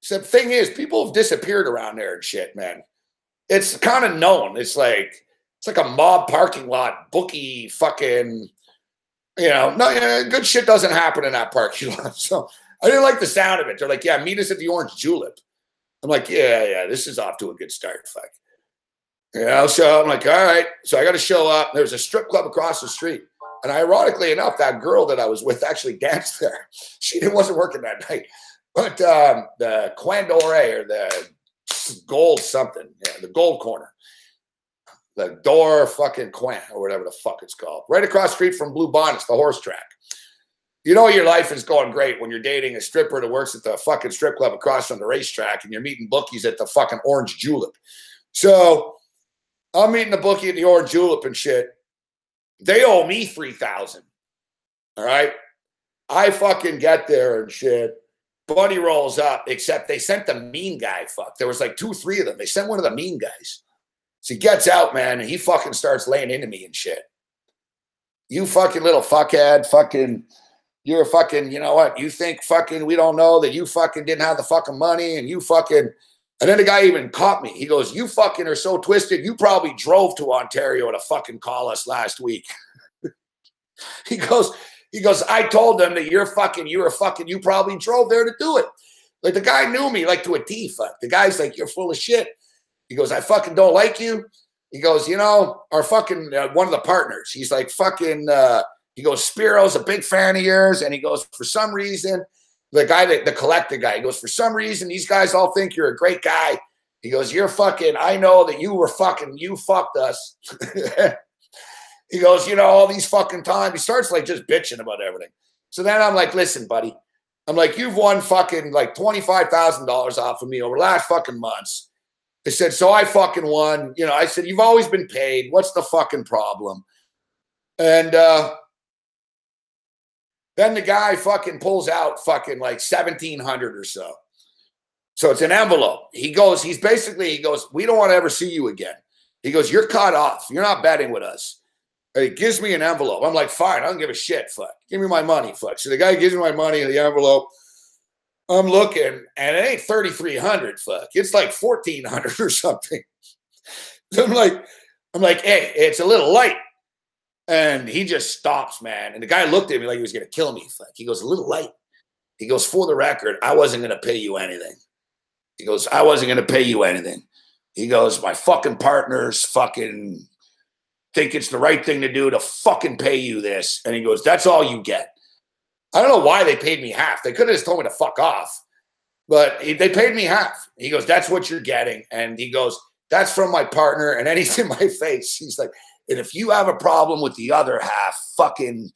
So the thing is, people have disappeared around there and shit, man. It's kind of known. It's like a mob parking lot, bookie fucking, good shit doesn't happen in that parking lot. So I didn't like the sound of it. They're like, yeah, meet us at the Orange Julep. I'm like, yeah, this is off to a good start, fuck. So I'm like, all right. So I got to show up. There's a strip club across the street. And ironically enough, that girl that I was with actually danced there. She wasn't working that night. But the Quandore or the gold something, the gold corner, the door fucking Quan or whatever the fuck it's called, right across the street from Blue Bonnets, the horse track. You know your life is going great when you're dating a stripper that works at the fucking strip club across from the racetrack and you're meeting bookies at the fucking Orange Julep. So I'm meeting the bookie at the Orange Julep and shit. They owe me $3,000. All right. I fucking get there and shit. Buddy rolls up, except they sent the mean guy, fuck. There was like 2, 3 of them. They sent one of the mean guys. So he gets out, man, and he fucking starts laying into me and shit. You fucking little fuckhead, fucking, you're fucking, you know what? You think fucking we don't know that you fucking didn't have the fucking money and you fucking. And then the guy even caught me. He goes, you fucking are so twisted. You probably drove to Ontario to fucking call us last week. He goes, I told them that you probably drove there to do it. Like the guy knew me like to a T, fuck. The guy's like, you're full of shit. He goes, I fucking don't like you. He goes, you know, our fucking, one of the partners, he's like fucking, he goes, Spiro's a big fan of yours. And he goes, for some reason, the guy, the collector guy, he goes, for some reason, these guys all think you're a great guy. He goes, you're fucking, I know that you fucked us. He goes, you know, all these fucking times. He starts like just bitching about everything. So then I'm like, listen, buddy. I'm like, you've won fucking like $25,000 off of me over the last fucking months. I said, so I fucking won. You know, I said, you've always been paid. What's the fucking problem? And then the guy fucking pulls out fucking like 1,700 or so. So it's an envelope. He goes, we don't want to ever see you again. He goes, you're cut off. You're not betting with us. And he gives me an envelope. I'm like, fine, I don't give a shit, fuck. Give me my money, fuck. So the guy gives me my money in the envelope. I'm looking, and it ain't 3,300, fuck. It's like 1,400 or something. So I'm like, hey, it's a little light. And he just stops, man. And the guy looked at me like he was going to kill me. Fuck. He goes, a little light. He goes, for the record, I wasn't going to pay you anything. He goes, I wasn't going to pay you anything. He goes, my fucking partners fucking think it's the right thing to do to fucking pay you this. And he goes, that's all you get. I don't know why they paid me half. They could have just told me to fuck off. But they paid me half. He goes, that's what you're getting. And he goes, that's from my partner. And then he's in my face. He's like, and if you have a problem with the other half, fucking,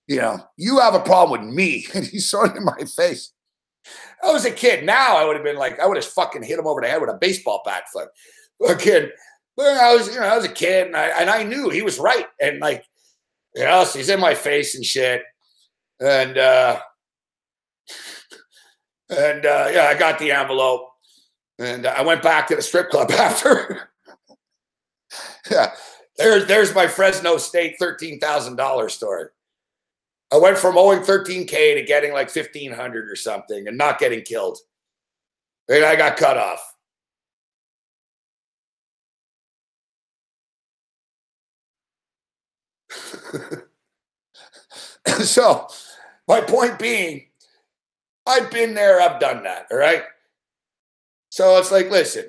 you know, you have a problem with me. And he's sort of in my face. I was a kid. Now I would have been like, I would have fucking hit him over the head with a baseball bat. Fuck. A kid. But I was a kid, and I knew he was right. And like, you know, so he's in my face and shit. And yeah, I got the envelope, and I went back to the strip club after. Yeah, there's my Fresno State $13,000 story. I went from owing $13K to getting like $1,500 or something, and not getting killed. And I got cut off. So, my point being, I've been there, I've done that, all right? So it's like, listen,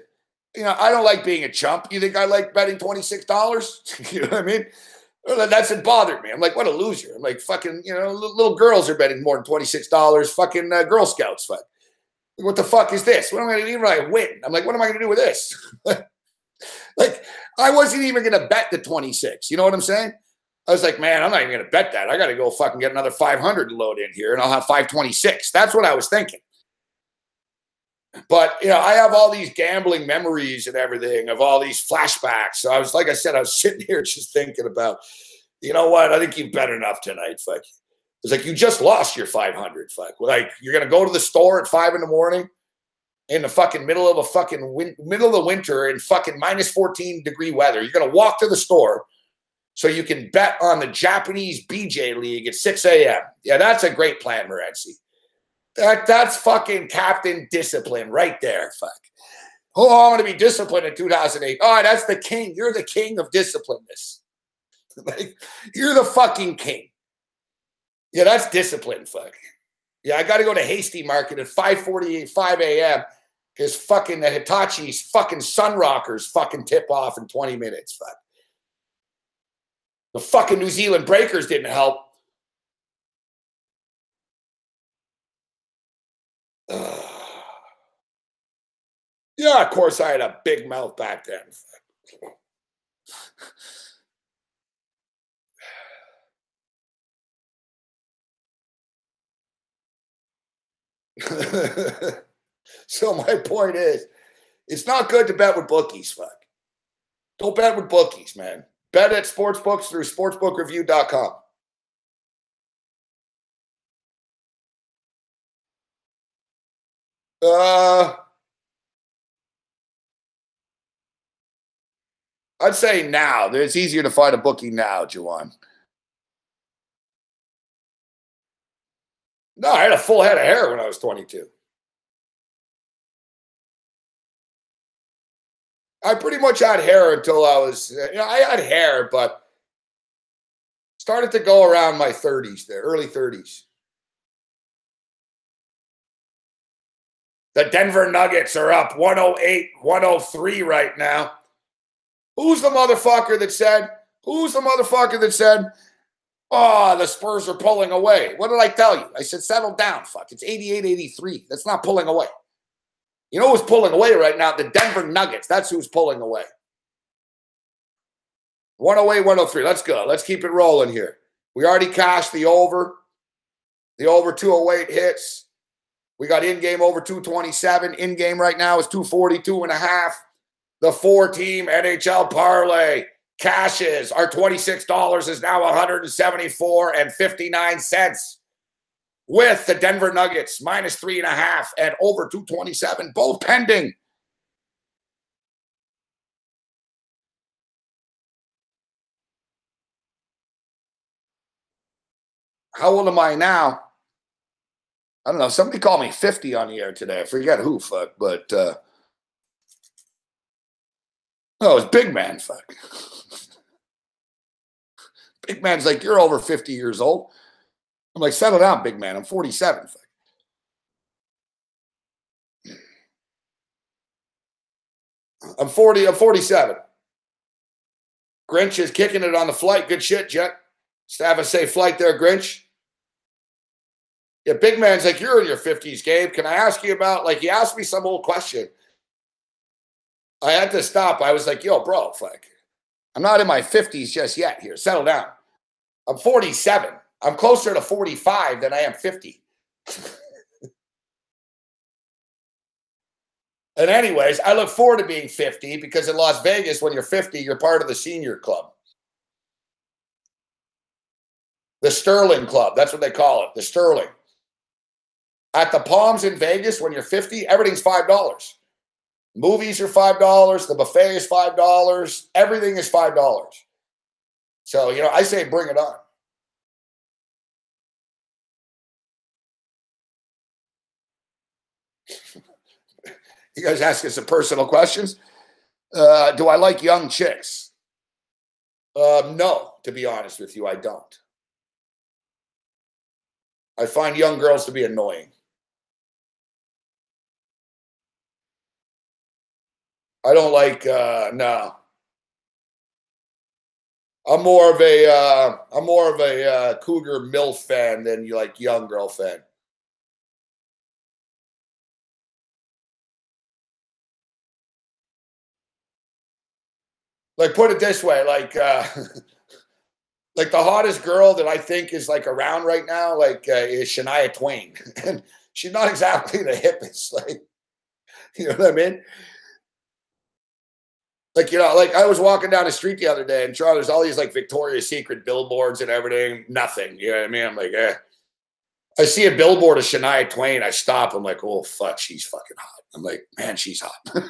you know, I don't like being a chump. You think I like betting $26? You know what I mean? Well, that's what bothered me. I'm like, what a loser. I'm like, fucking, you know, little girls are betting more than $26. Fucking Girl Scouts, fuck. What the fuck is this? What am I going to do when I win? I'm like, what am I going to do with this? Like, I wasn't even going to bet the 26. You know what I'm saying? I was like, man, I'm not even going to bet that. I got to go fucking get another 500 to load in here, and I'll have 526. That's what I was thinking. But, you know, I have all these gambling memories and everything of all these flashbacks. So I was, like I said, I was sitting here just thinking about, you know what? I think you've bet enough tonight, fuck. It's like, you just lost your 500, fuck. Like, you're going to go to the store at 5 a.m. in the fucking middle of the winter in fucking minus 14-degree weather. You're going to walk to the store so you can bet on the Japanese BJ League at 6 a.m. Yeah, that's a great plan, Morency. That's fucking captain discipline right there, fuck. Oh, I want to be disciplined in 2008. Oh, that's the king. You're the king of disciplineness. Like, you're the fucking king. Yeah, that's discipline, fuck. Yeah, I got to go to Hasty Market at 5 a.m. because fucking the Hitachi's fucking Sun Rockers fucking tip off in 20 minutes, fuck. The fucking New Zealand Breakers didn't help. Yeah, of course I had a big mouth back then. So my point is, it's not good to bet with bookies, fuck. Don't bet with bookies, man. Bet at sportsbooks through sportsbookreview.com. I'd say now. It's easier to find a bookie now, Juwan. No, I had a full head of hair when I was 22. I pretty much had hair until I was, I had hair, but started to go around my 30s there, early 30s. The Denver Nuggets are up 108-103 right now. Who's the motherfucker that said, oh, the Spurs are pulling away? What did I tell you? I said, settle down, fuck. It's 88-83. That's not pulling away. You know who's pulling away right now? The Denver Nuggets. That's who's pulling away. 108-103. Let's go. Let's keep it rolling here. We already cashed the over. The over 208 hits. We got in-game over 227. In-game right now is 242.5. The 4-team NHL parlay cashes. Our $26 is now $174.59 with the Denver Nuggets minus 3.5 and over 227, both pending. How old am I now? I don't know. Somebody called me 50 on the air today. I forget who, fuck, but oh, it's Big Man, fuck. Big Man's like, you're over 50 years old. I'm like, settle down, Big Man. I'm 47. Fuck. I'm 40. I'm 47. Grinch is kicking it on the flight. Good shit, Jet. Just have a safe flight there, Grinch. Yeah, Big Man's like, you're in your 50s, Gabe. Can I ask you about, like, he asked me some old question. I had to stop. I was like, yo, bro, fuck. I'm not in my 50s just yet here. Settle down. I'm 47. I'm closer to 45 than I am 50. And anyways, I look forward to being 50 because in Las Vegas, when you're 50, you're part of the senior club. The Sterling Club. That's what they call it. The Sterling. At the Palms in Vegas, when you're 50, everything's $5. Movies are $5. The buffet is $5. Everything is $5. So, I say bring it on. You guys asking some personal questions. Do I like young chicks? No, to be honest with you, I don't. I find young girls to be annoying. I don't like, no. I'm more of a cougar MILF fan than you like young girl fan. Like, put it this way, like like the hottest girl that I think is like around right now, like is Shania Twain. And she's not exactly the hippest, like, you know what I mean? Like, like I was walking down the street the other day and there's all these like Victoria's Secret billboards and everything. Nothing. You know what I mean? I'm like, I see a billboard of Shania Twain. I stop. I'm like, oh, fuck, she's fucking hot. I'm like, man, she's hot.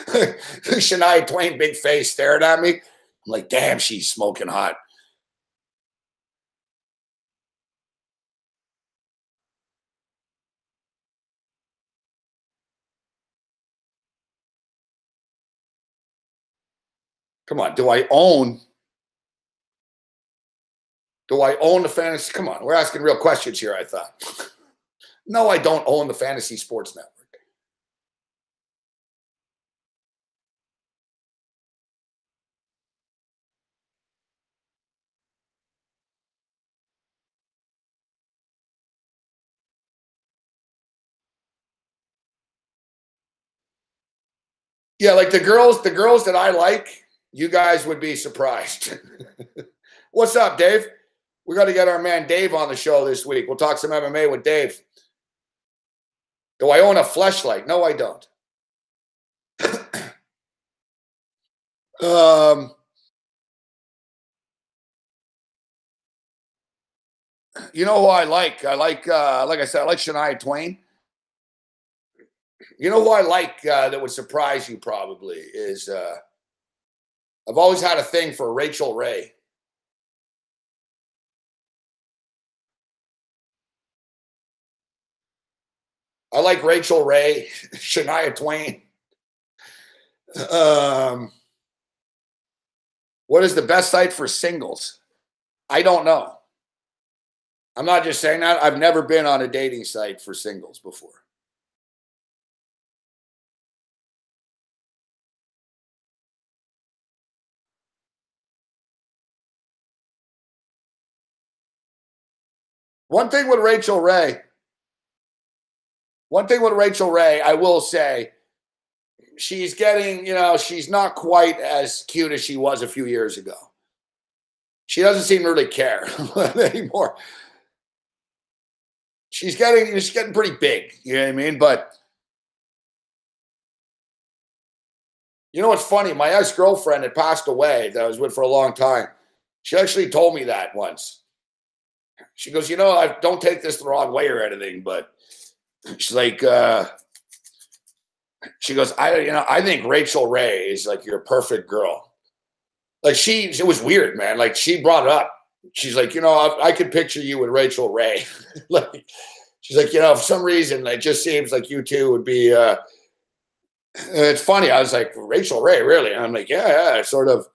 Shania Twain, big face, staring at me. I'm like, damn, she's smoking hot. Come on, do I own the fantasy? Come on, we're asking real questions here, I thought. No, I don't own the Fantasy Sports Network. Yeah, like the girls that I like, you guys would be surprised. What's up, Dave? We got to get our man Dave on the show this week. We'll talk some MMA with Dave. Do I own a fleshlight? No, I don't. You know who I like? Like I said, I like Shania Twain. You know who I like that would surprise you probably is I've always had a thing for Rachel Ray. I like Rachel Ray, Shania Twain. What is the best site for singles? I don't know. I'm not just saying that. I've never been on a dating site for singles before. One thing with Rachel Ray, I will say, she's getting, she's not quite as cute as she was a few years ago. She doesn't seem to really care anymore. She's getting pretty big, you know what I mean? But you know what's funny? My ex-girlfriend had passed away that I was with for a long time. She actually told me that once. She goes, I don't take this the wrong way or anything, but she's like, she goes, I think Rachel Ray is like your perfect girl. Like it was weird, man. Like she brought it up. She's like, I could picture you with Rachel Ray. Like, she's like, for some reason, it just seems like you two would be, it's funny. I was like, Rachel Ray, really? And I'm like, yeah, sort of.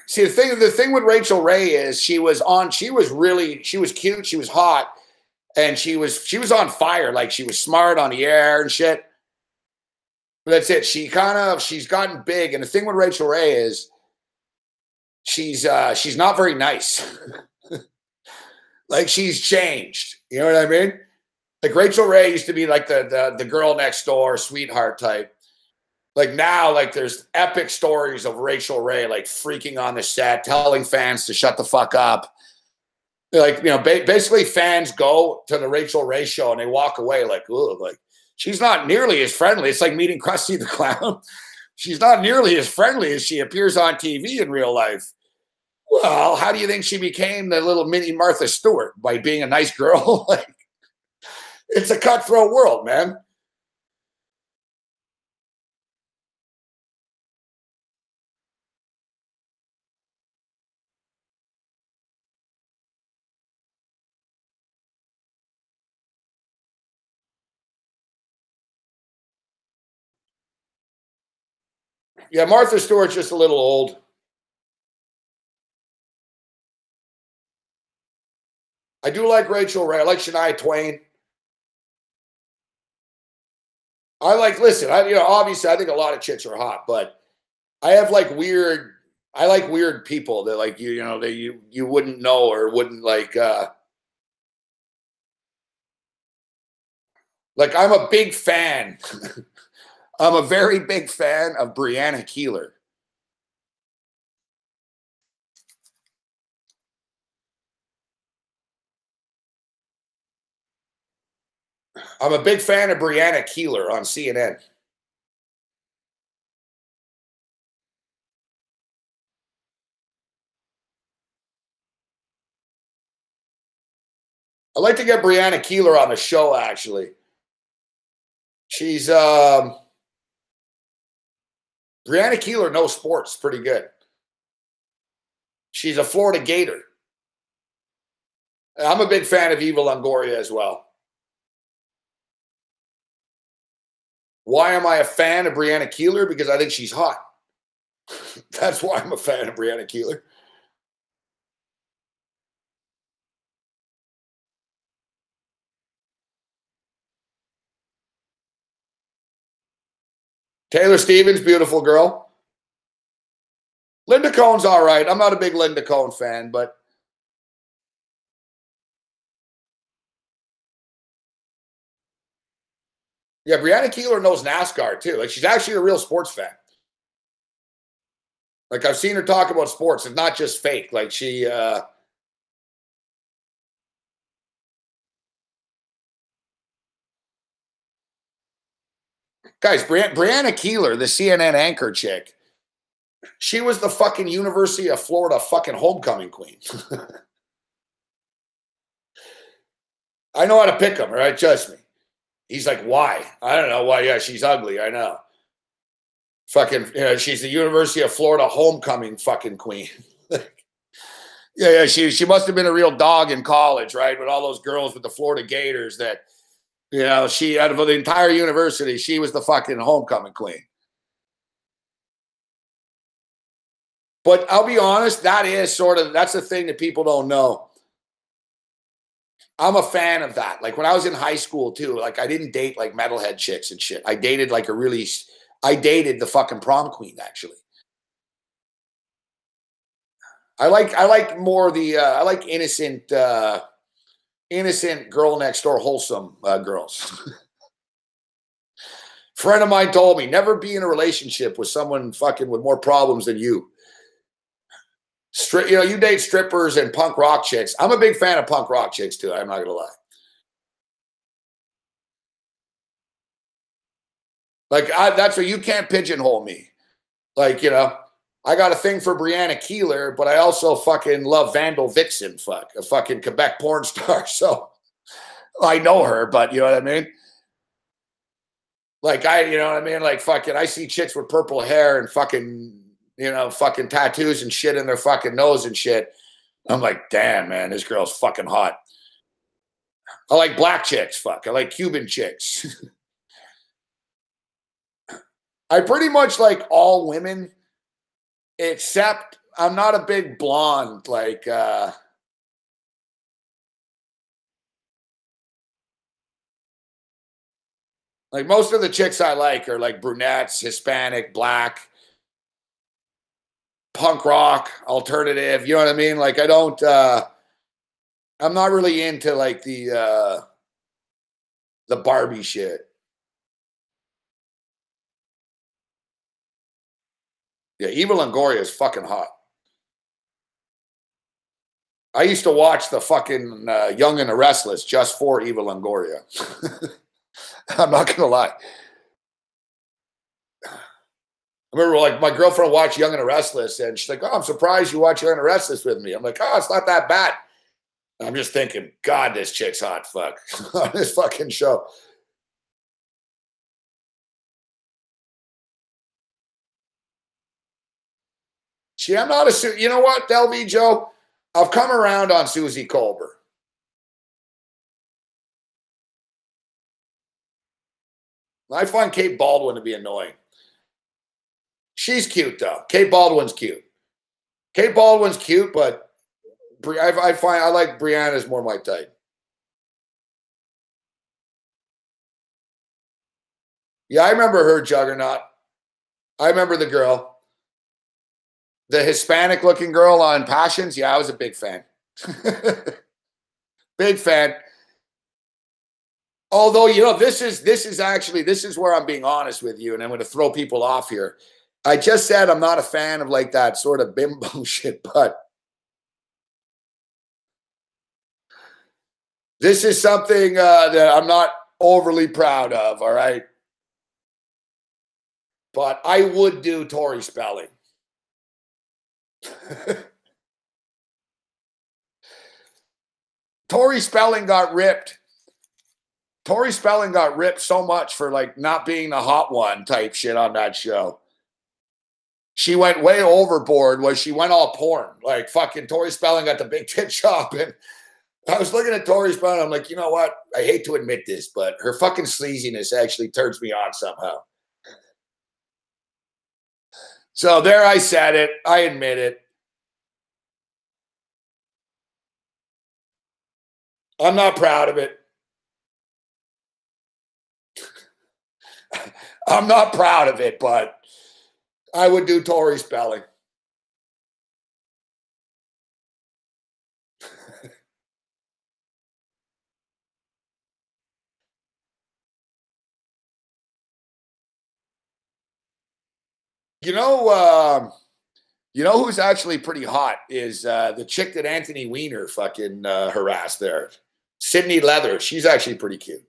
See, the thing with Rachel Ray is she was cute, she was hot, and she was on fire. Like, she was smart on the air and shit. But that's it. She's gotten big. And the thing with Rachel Ray is she's not very nice. Like, she's changed. You know what I mean? Like, Rachel Ray used to be like the girl next door, sweetheart type. Like, now, like, there's epic stories of Rachel Ray, like, freaking on the set, telling fans to shut the fuck up. Like, basically fans go to the Rachel Ray show and they walk away like, ooh, like, she's not nearly as friendly. It's like meeting Krusty the Clown. She's not nearly as friendly as she appears on TV in real life. Well, how do you think she became the little mini Martha Stewart? By being a nice girl? Like, it's a cutthroat world, man. Yeah, Martha Stewart's just a little old. I do like Rachel Ray. I like Shania Twain. Obviously, I think a lot of chicks are hot, but I like weird people that like you wouldn't know or wouldn't like I'm a big fan. I'm a very big fan of Brianna Keeler. I'm a big fan of Brianna Keeler on CNN. I'd like to get Brianna Keeler on the show, actually. She's Brianna Keeler knows sports pretty good. She's a Florida Gator. I'm a big fan of Eva Longoria as well. Why am I a fan of Brianna Keeler? Because I think she's hot. That's why I'm a fan of Brianna Keeler. Taylor Stevens, beautiful girl. Linda Cohn's all right. I'm not a big Linda Cohn fan, but yeah, Brianna Keeler knows NASCAR too. Like, she's actually a real sports fan. Like, I've seen her talk about sports. It's not just fake. Like, she guys, Brianna Keeler, the CNN anchor chick, she was the fucking University of Florida fucking homecoming queen. I know how to pick them, right? Trust me. He's like, why? I don't know why. Yeah, she's ugly. I know. Fucking, she's the University of Florida homecoming fucking queen. Yeah. She must have been a real dog in college, right? With all those girls with the Florida Gators that, she, out of the entire university, she was the fucking homecoming queen. But I'll be honest, that's the thing that people don't know. I'm a fan of that. Like when I was in high school too, like I didn't date like metalhead chicks and shit. I dated I dated the fucking prom queen actually. I like more I like innocent girl next door, wholesome girls. Friend of mine told me never be in a relationship with someone fucking with more problems than you. You date strippers and punk rock chicks. I'm a big fan of punk rock chicks too. I'm not gonna lie. Like that's where you can't pigeonhole me. Like I got a thing for Brianna Keeler, but I also fucking love Vandal Vixen, a fucking Quebec porn star. So I know her, but you know what I mean. Like you know what I mean. Like fucking, I see chicks with purple hair and fucking. Fucking tattoos and shit in their fucking nose and shit. I'm like, damn, man, this girl's fucking hot. I like black chicks, I like Cuban chicks. I pretty much like all women, except I'm not a big blonde, like most of the chicks I like are like brunettes, Hispanic, black, punk rock, alternative, you know what I mean? Like I don't I'm not really into like the Barbie shit. Yeah, Eva Longoria is fucking hot. I used to watch the fucking Young and the Restless just for Eva Longoria. I'm not gonna lie. I remember like my girlfriend watched Young and the Restless and she's like, oh, I'm surprised you watch Young and the Restless with me. I'm like, oh, it's not that bad. And I'm just thinking, God, this chick's hot, on this fucking show. I'm not you know what, Delvey Joe? I've come around on Susie Colbert. I find Kate Baldwin to be annoying. She's cute though. Kate Baldwin's cute. Kate Baldwin's cute, but I like Brianna's more my type. Yeah, I remember her, Juggernaut. I remember the girl. The Hispanic-looking girl on Passions. Yeah, I was a big fan. Big fan. Although, this is where I'm being honest with you, and I'm going to throw people off here. I just said I'm not a fan of like that sort of bimbo shit, but this is something that I'm not overly proud of, all right? But I would do Tori Spelling. Tori Spelling got ripped. Tori Spelling got ripped so much for like not being the hot one type shit on that show. She went way overboard where she went all porn. Like fucking Tori Spelling got the big tit shop. And I was looking at Tori Spelling. I'm like, you know what? I hate to admit this, but her fucking sleaziness actually turns me on somehow. So there I said it. I admit it. I'm not proud of it. I'm not proud of it, but I would do Tori Spelling. You know who's actually pretty hot is the chick that Anthony Weiner fucking harassed there. Sydney Leather. She's actually pretty cute.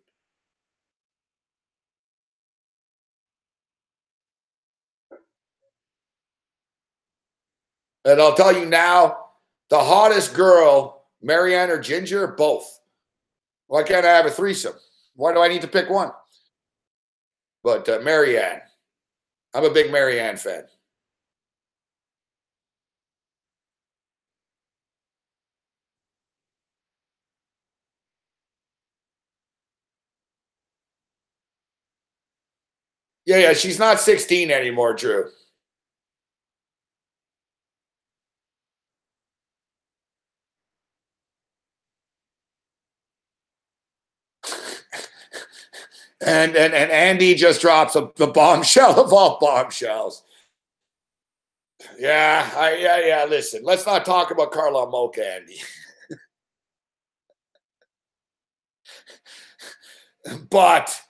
And I'll tell you now, the hottest girl, Marianne or Ginger, both. Why can't I have a threesome? Why do I need to pick one? But Marianne. I'm a big Marianne fan. Yeah, she's not 16 anymore, Drew. And Andy just drops the bombshell of all bombshells. Yeah. Listen, let's not talk about Carla Mocha, Andy. but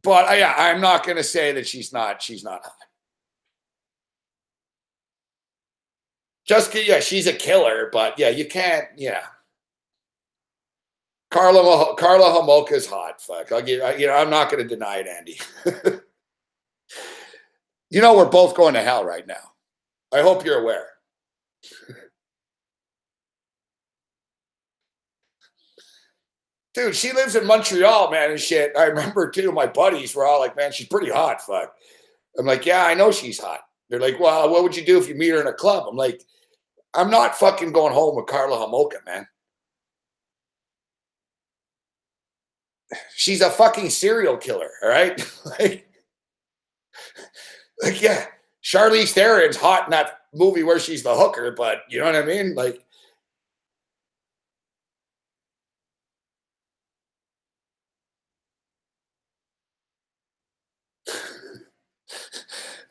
yeah, I'm not going to say that she's not hot. She's a killer, but yeah, you can't. Yeah, Carla Homolka is hot. Fuck, I'm not going to deny it, Andy. We're both going to hell right now. I hope you're aware. Dude, she lives in Montreal, man, and shit. I remember, too, my buddies were all like, man, she's pretty hot, fuck. I'm like, yeah, I know she's hot. They're like, well, what would you do if you meet her in a club? I'm like, I'm not fucking going home with Carla Homolka, man. She's a fucking serial killer, all right? Yeah, Charlize Theron's hot in that movie where she's the hooker, but you know what I mean? Like,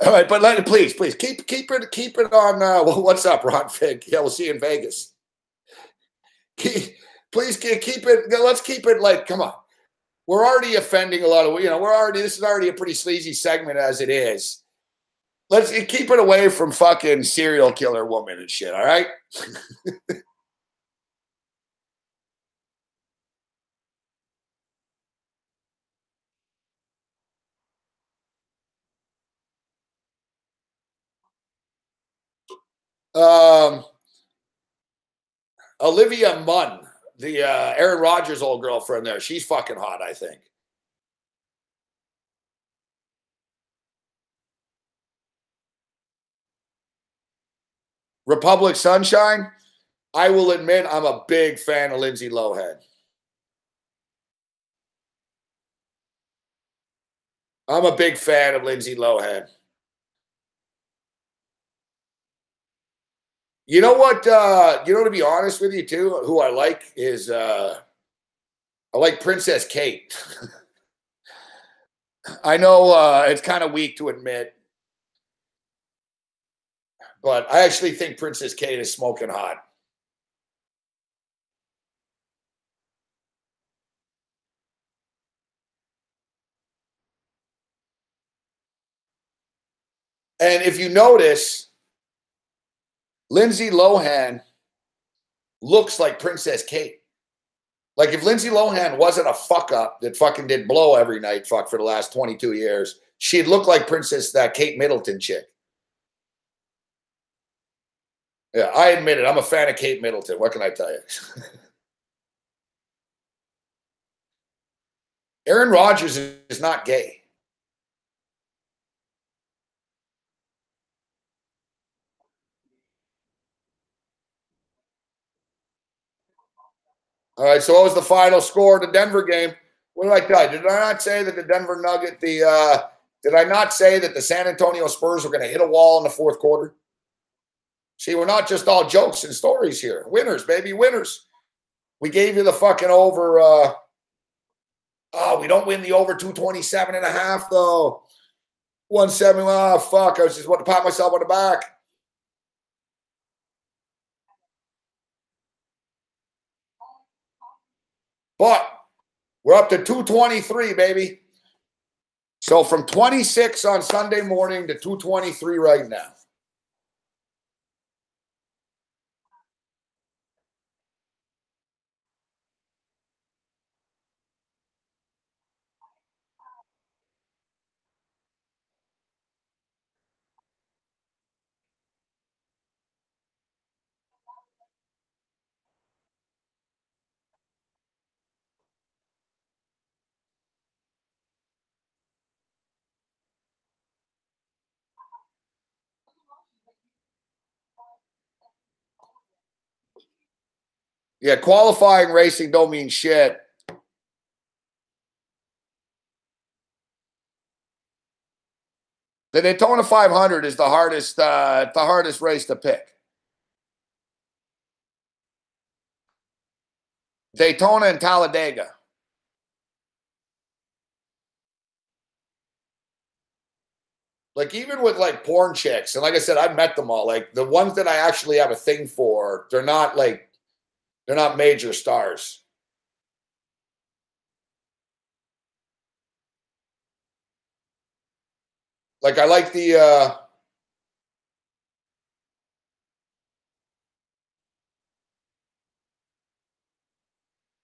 all right, but please keep it on. What's up, Ron Fig? Yeah, we'll see you in Vegas. Please keep it. Let's keep it like, come on. We're already offending a lot of. This is already a pretty sleazy segment as it is. Let's keep it away from fucking serial killer woman and shit. All right. Olivia Munn, the Aaron Rodgers' old girlfriend there. She's fucking hot, I think. Republic Sunshine, I will admit I'm a big fan of Lindsay Lohan. I'm a big fan of Lindsay Lohan. You know what? To be honest with you, too, who I like is I like Princess Kate. I know it's kind of weak to admit, but I actually think Princess Kate is smoking hot. And if you notice, Lindsay Lohan looks like Princess Kate. Like if Lindsay Lohan wasn't a fuck up that fucking did blow every night, fuck, for the last 22 years, she'd look like that Kate Middleton chick. Yeah, I admit it. I'm a fan of Kate Middleton. What can I tell you? Aaron Rodgers is not gay. All right, so what was the final score of the Denver game? What did I tell you? Did I not say that the Denver Nugget, did I not say that the San Antonio Spurs were going to hit a wall in the fourth quarter? See, we're not just all jokes and stories here. Winners, baby, winners. We gave you the fucking over. We don't win the over 227.5, though. 170. Oh, fuck. I was just want to pat myself on the back. But we're up to 223, baby. So from 26 on Sunday morning to 223 right now. Yeah, qualifying racing don't mean shit. The Daytona 500 is the hardest race to pick. Daytona and Talladega. Like, even with like porn chicks, and like I said, I've met them all. Like, the ones that I actually have a thing for, they're not major stars. Like, I like the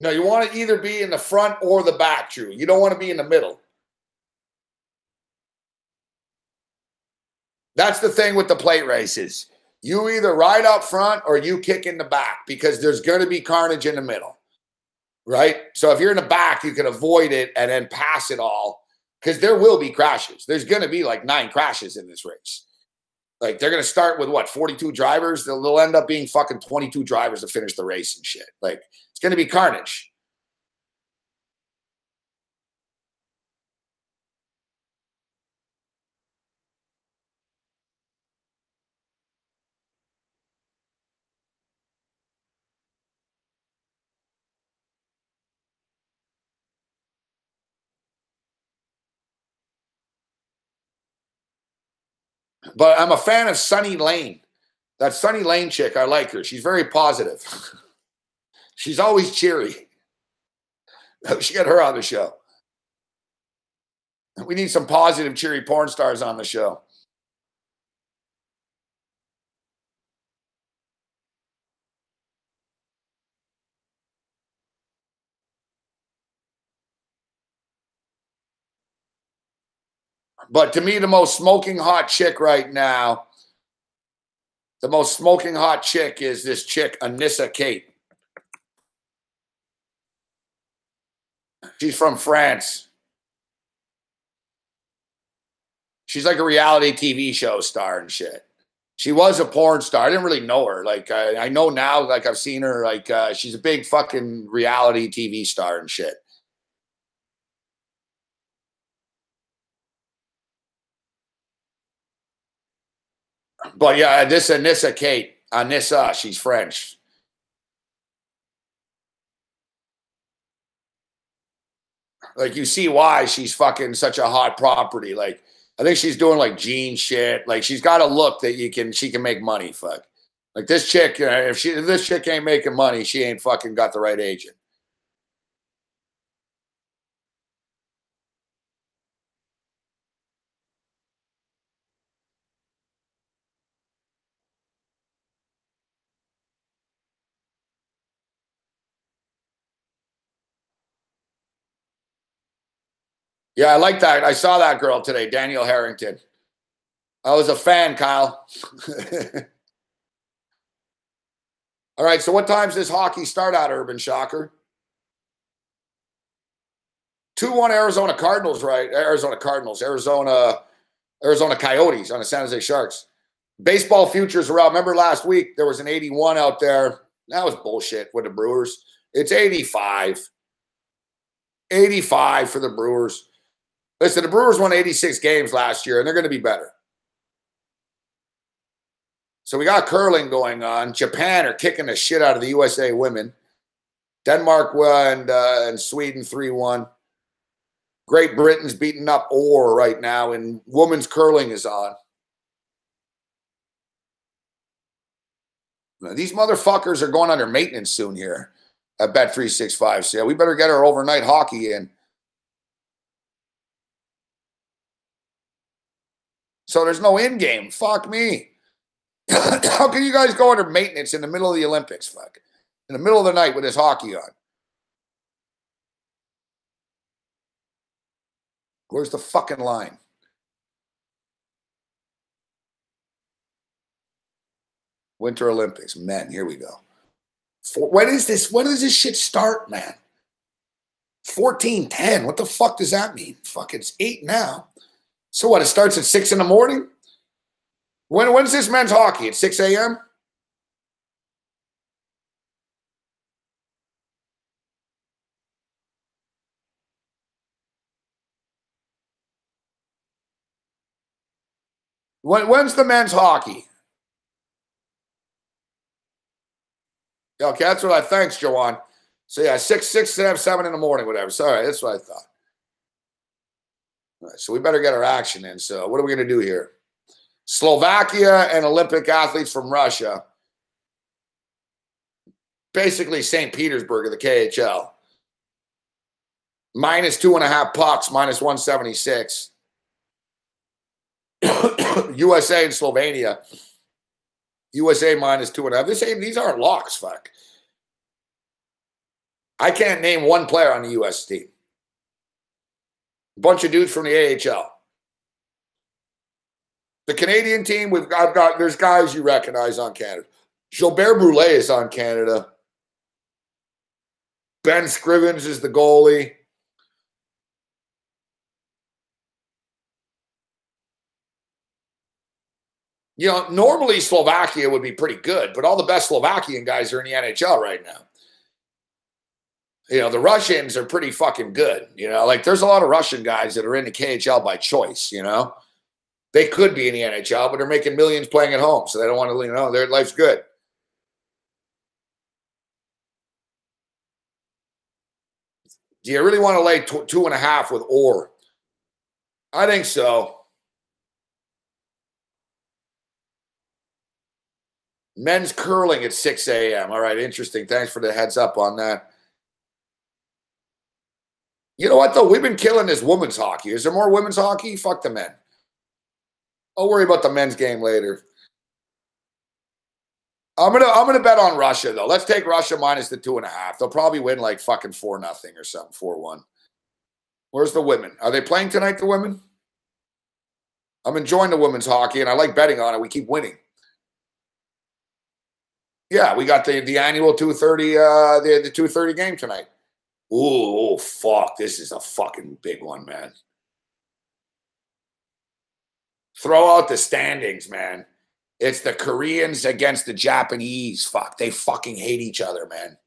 no, you want to either be in the front or the back, Drew. You don't want to be in the middle. That's the thing with the plate races. You either ride up front or you kick in the back, because there's going to be carnage in the middle, right? So if you're in the back, you can avoid it and then pass it all, because there will be crashes. There's going to be like 9 crashes in this race. Like, they're going to start with what, 42 drivers? They'll end up being fucking 22 drivers to finish the race and shit. Like, it's going to be carnage. But I'm a fan of Sunny Lane. That Sunny Lane chick, I like her. She's very positive. She's always cheery. We should get her on the show. We need some positive, cheery porn stars on the show. But to me, the most smoking hot chick right now, the most smoking hot chick is this chick, Anissa Kate. She's from France. She's like a reality TV show star and shit. She was a porn star. I didn't really know her. Like, I know now, like, I've seen her. Like, she's a big fucking reality TV star and shit. But yeah, this Anissa Kate, Anissa, she's French. Like, you see why she's fucking such a hot property. Like, I think she's doing like jean shit. Like, she's got a look that she can make money. Fuck. Like, this chick, if this chick ain't making money, she ain't fucking got the right agent. Yeah, I like that. I saw that girl today, Danielle Harrington. I was a fan, Kyle. All right, so what times does hockey start at, Urban Shocker? 2-1 Arizona Cardinals, right? Arizona Coyotes on the San Jose Sharks. Baseball futures are out. Remember last week there was an 81 out there. That was bullshit with the Brewers. It's 85. 85 for the Brewers. Listen, the Brewers won 86 games last year, and they're going to be better. So we got curling going on. Japan are kicking the shit out of the USA women. Denmark and Sweden 3-1. Great Britain's beating up Orr right now, and women's curling is on. These motherfuckers are going under maintenance soon here at Bet365. So yeah, we better get our overnight hockey in. So there's no in-game. Fuck me. How can you guys go under maintenance in the middle of the Olympics? Fuck. In the middle of the night with this hockey on. Where's the fucking line? Winter Olympics. Man, here we go. When is this? When does this shit start, man? 14:10. What the fuck does that mean? Fuck, it's 8 now. So what? It starts at 6 in the morning? When's this men's hockey? At 6 a.m.? When's the men's hockey? Okay, that's what I thanks, Joanne. So yeah, 6, 7 in the morning, whatever. Sorry, that's what I thought. All right, so we better get our action in. So what are we going to do here? Slovakia and Olympic athletes from Russia. Basically St. Petersburg of the KHL. Minus 2.5 pucks, minus 176. USA and Slovenia. USA minus 2.5. These aren't locks, fuck. I can't name one player on the US team. A bunch of dudes from the AHL. The Canadian team, there's guys you recognize on Canada. Gilbert Brulé is on Canada. Ben Scrivens is the goalie. You know, normally Slovakia would be pretty good, but all the best Slovakian guys are in the NHL right now. You know, the Russians are pretty fucking good. You know, like there's a lot of Russian guys that are in the KHL by choice, you know. They could be in the NHL, but they're making millions playing at home, so they don't want to, you know, their life's good. Do you really want to lay 2.5 with Orr? I think so. Men's curling at 6 a.m. All right, interesting. Thanks for the heads up on that. You know what, though? We've been killing this women's hockey. Is there more women's hockey? Fuck the men. I'll worry about the men's game later. I'm gonna bet on Russia, though. Let's take Russia minus the 2.5. They'll probably win like fucking 4-0 or something, 4-1. Where's the women? Are they playing tonight, the women? I'm enjoying the women's hockey, and I like betting on it. We keep winning. Yeah, we got the annual 2:30 the 2:30 game tonight. Ooh, fuck. This is a fucking big one, man. Throw out the standings, man. It's the Koreans against the Japanese. Fuck, they fucking hate each other, man.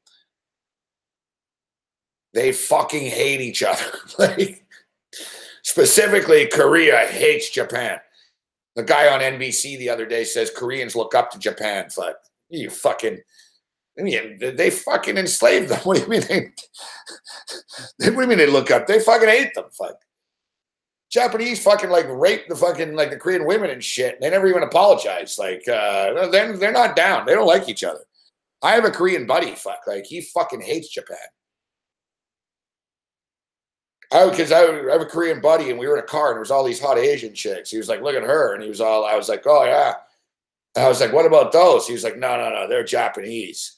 They fucking hate each other. Like, specifically, Korea hates Japan. The guy on NBC the other day says Koreans look up to Japan. Fuck, you fucking... I mean, they fucking enslaved them. What do you mean what do you mean they look up? They fucking hate them. Fuck. Japanese fucking like rape the fucking like the Korean women and shit. They never even apologize. Like they're not down. They don't like each other. I have a Korean buddy. Fuck, like he fucking hates Japan. Because I have a Korean buddy and we were in a car and there was all these hot Asian chicks. He was like, look at her, and he was all. I was like, oh yeah. I was like, what about those? He was like, no, they're Japanese.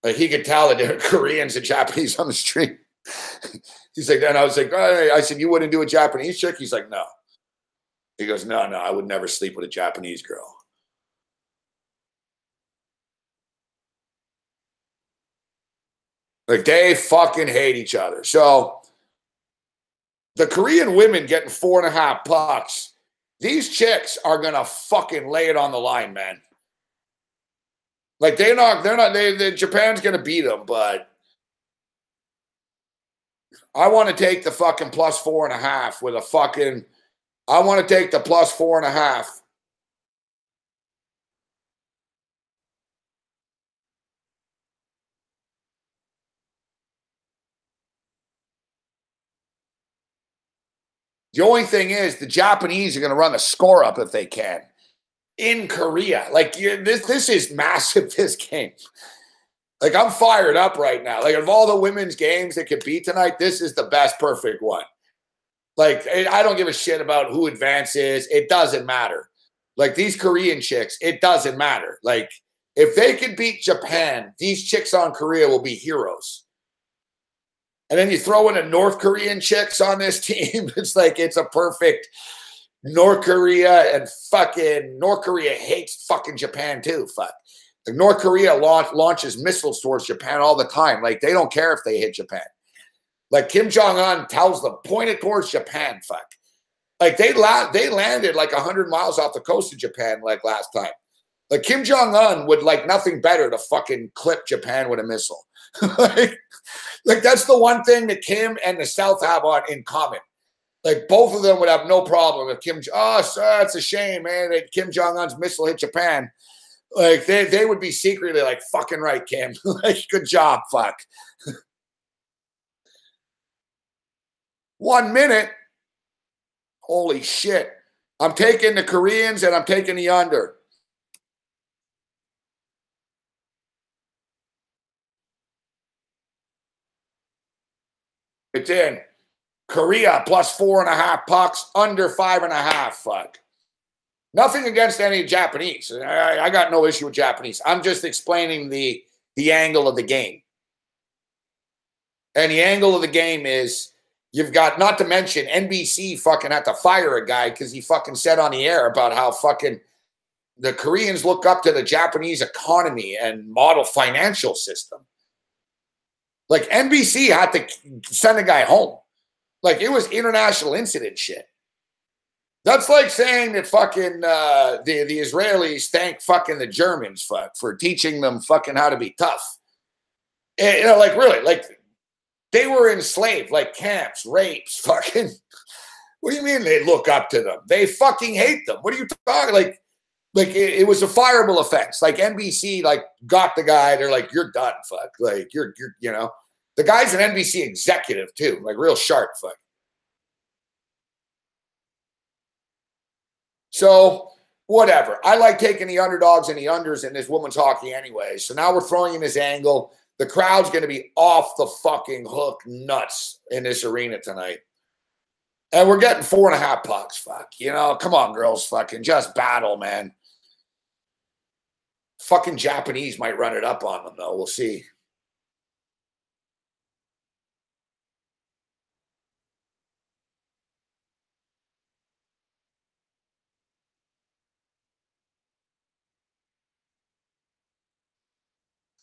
Like he could tell that there were Koreans and Japanese on the street. He's like, and I was like, oh, I said, you wouldn't do a Japanese chick? He's like, no. He goes, no, I would never sleep with a Japanese girl. Like they fucking hate each other. So the Korean women getting 4.5 pucks, these chicks are going to fucking lay it on the line, man. Like Japan's going to beat them, but I want to take the fucking plus 4.5 with a fucking, I want to take the plus 4.5. The only thing is the Japanese are going to run the score up if they can. In Korea. Like, this is massive, this game. Like, I'm fired up right now. Like, of all the women's games that could be tonight, this is the best perfect one. Like, I don't give a shit about who advances. It doesn't matter. Like, these Korean chicks, it doesn't matter. Like, if they can beat Japan, these chicks on Korea will be heroes. And then you throw in the North Korean chicks on this team. It's like, it's a perfect... North Korea and fucking North Korea hates fucking Japan too. Fuck. Like North Korea launches missiles towards Japan all the time. Like they don't care if they hit Japan. Like Kim Jong-un tells them, point it towards Japan. Fuck. Like they landed like 100 miles off the coast of Japan like last time. Like Kim Jong-un would like nothing better to fucking clip Japan with a missile. like that's the one thing that Kim and the South have in common. Like, both of them would have no problem if it's a shame, man, that Kim Jong-un's missile hit Japan. Like, they would be secretly like, fucking right, Kim. Like, good job, fuck. 1 minute? Holy shit. I'm taking the Koreans and I'm taking the under. It's in. Korea plus 4.5 pucks, under 5.5. Fuck. Nothing against any Japanese. I got no issue with Japanese. I'm just explaining the angle of the game. And the angle of the game is you've got, not to mention, NBC fucking had to fire a guy because he fucking said on the air about how fucking the Koreans look up to the Japanese economy and model financial system. Like, NBC had to send a guy home. Like, it was international incident shit. That's like saying that fucking the Israelis thank fucking the Germans for teaching them fucking how to be tough. And, like, really, like, they were enslaved, like camps, rapes, fucking. What do you mean they look up to them? They fucking hate them. What are you talking? Like it was a fireable offense. Like, NBC, like, got the guy. They're like, you're done, fuck. Like, you're the guy's an NBC executive too, like, real sharp, fuck. So, whatever. I like taking the underdogs and the unders in this women's hockey anyway. So now we're throwing in this angle. The crowd's going to be off the fucking hook nuts in this arena tonight. And we're getting 4.5 pucks, fuck. Come on, girls, fucking just battle, man. Fucking Japanese might run it up on them, though. We'll see.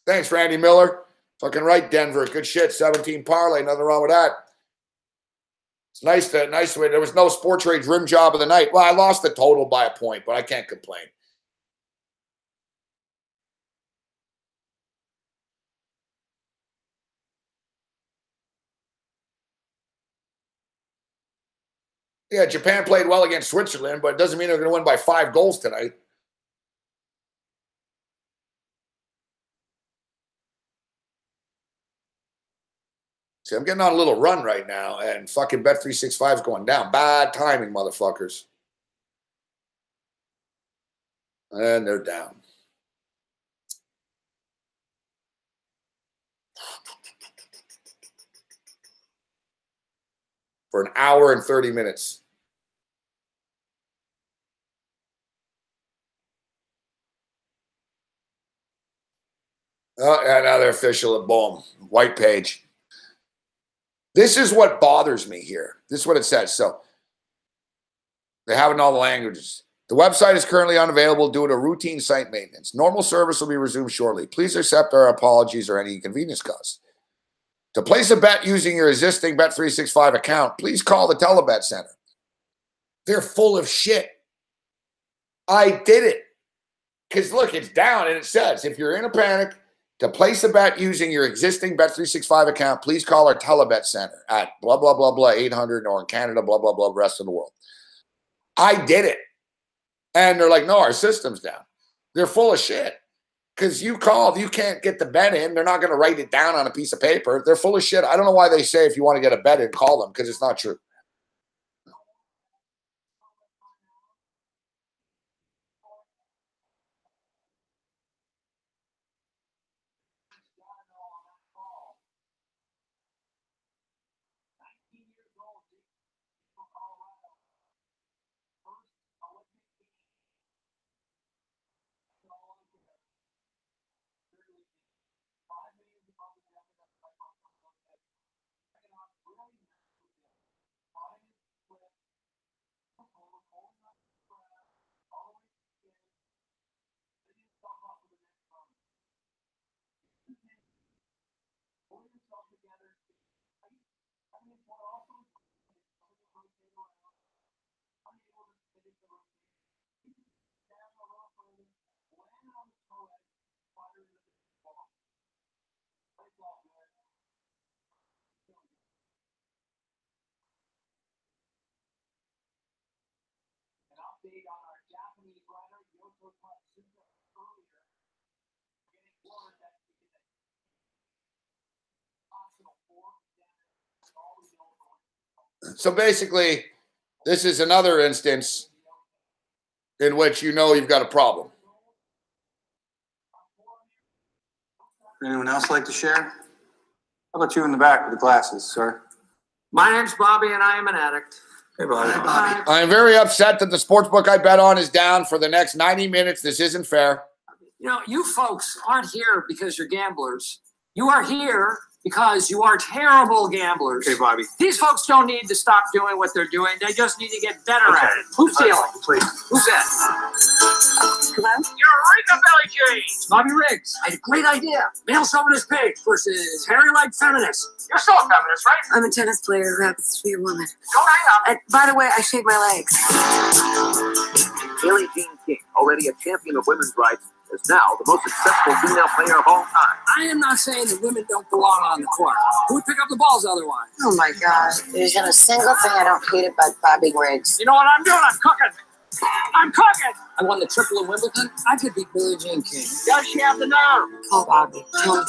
Thanks, Randy Miller. Fucking right, Denver. Good shit. 17 parlay. Nothing wrong with that. It's nice to there was no Sports Rage rim job of the night. Well, I lost the total by a point, but I can't complain. Yeah, Japan played well against Switzerland, but it doesn't mean they're going to win by 5 goals tonight. See, I'm getting on a little run right now, and fucking Bet365 is going down. Bad timing, motherfuckers. And they're down. For an hour and 30 minutes. Oh, another official at boom. White page. This is what bothers me here. This is what it says. So they have it in all the languages. The website is currently unavailable due to routine site maintenance. Normal service will be resumed shortly. Please accept our apologies or any inconvenience caused. To place a bet using your existing Bet365 account, please call the Telebet Center. They're full of shit. I did it. Because look, it's down and it says, if you're in a panic, to place a bet using your existing Bet365 account, please call our Telebet Center at blah, blah, blah, blah, 800, or in Canada, blah, blah, blah, rest of the world. I did it. And they're like, no, our system's down. They're full of shit. Because you called, you can't get the bet in. They're not going to write it down on a piece of paper. They're full of shit. I don't know why they say if you want to get a bet in, call them, because it's not true. update on our Japanese rider, Yoko Tatsuka, earlier. Getting word that we get a hospital for So basically, this is another instance in which you know you've got a problem. Anyone else like to share? How about you in the back with the glasses, sir? My name's Bobby, and I am an addict. Hey, Bobby. I am very upset that the sportsbook I bet on is down for the next 90 minutes. This isn't fair. You know, you folks aren't here because you're gamblers. You are here because you are terrible gamblers. Okay, Bobby. These folks don't need to stop doing what they're doing. They just need to get better at it. Who's stealing? Please. Who's that? Hello? Eureka, Billy James! Bobby Riggs. I had a great idea. Male chauvinist pig versus hairy-like feminist. You're still a feminist, right? I'm a tennis player who happens to be a woman. Don't hang up. And by the way, I shave my legs. Billie Jean King, already a champion of women's rights, is now the most successful female player of all time. I am not saying that women don't belong on the court. Who would pick up the balls otherwise? Oh my God. There isn't a single thing I don't hate about Bobby Riggs. You know what I'm doing? I'm cooking. I'm cooking. I won the triple in Wimbledon. I could beat Billie Jean King. Does she have the nerve? Call Bobby. Tell him.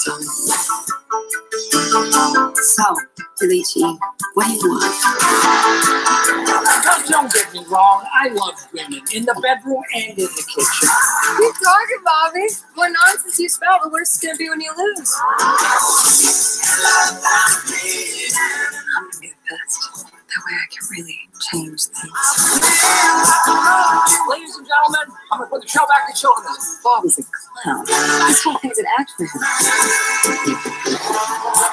So, Billie Jean, what do you want? Don't get me wrong. I love women in the bedroom and in the kitchen. What are you talking, Bobby? What nonsense you spout. The worst is going to be when you lose. I'm going to be the best. That way I can really change things. Ladies and gentlemen, I'm going to put the show back to children. Bobby's a clown. This whole thing's an act for him.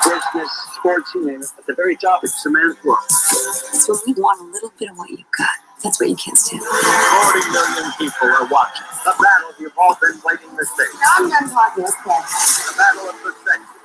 Business, sports, you name it. At the very top, it's a man's world. So we want a little bit of what you got. That's what you can't stand. 40 million people are watching. The battle you've all been waiting to see. Now I'm done talking. Let's play. The battle of the sexes.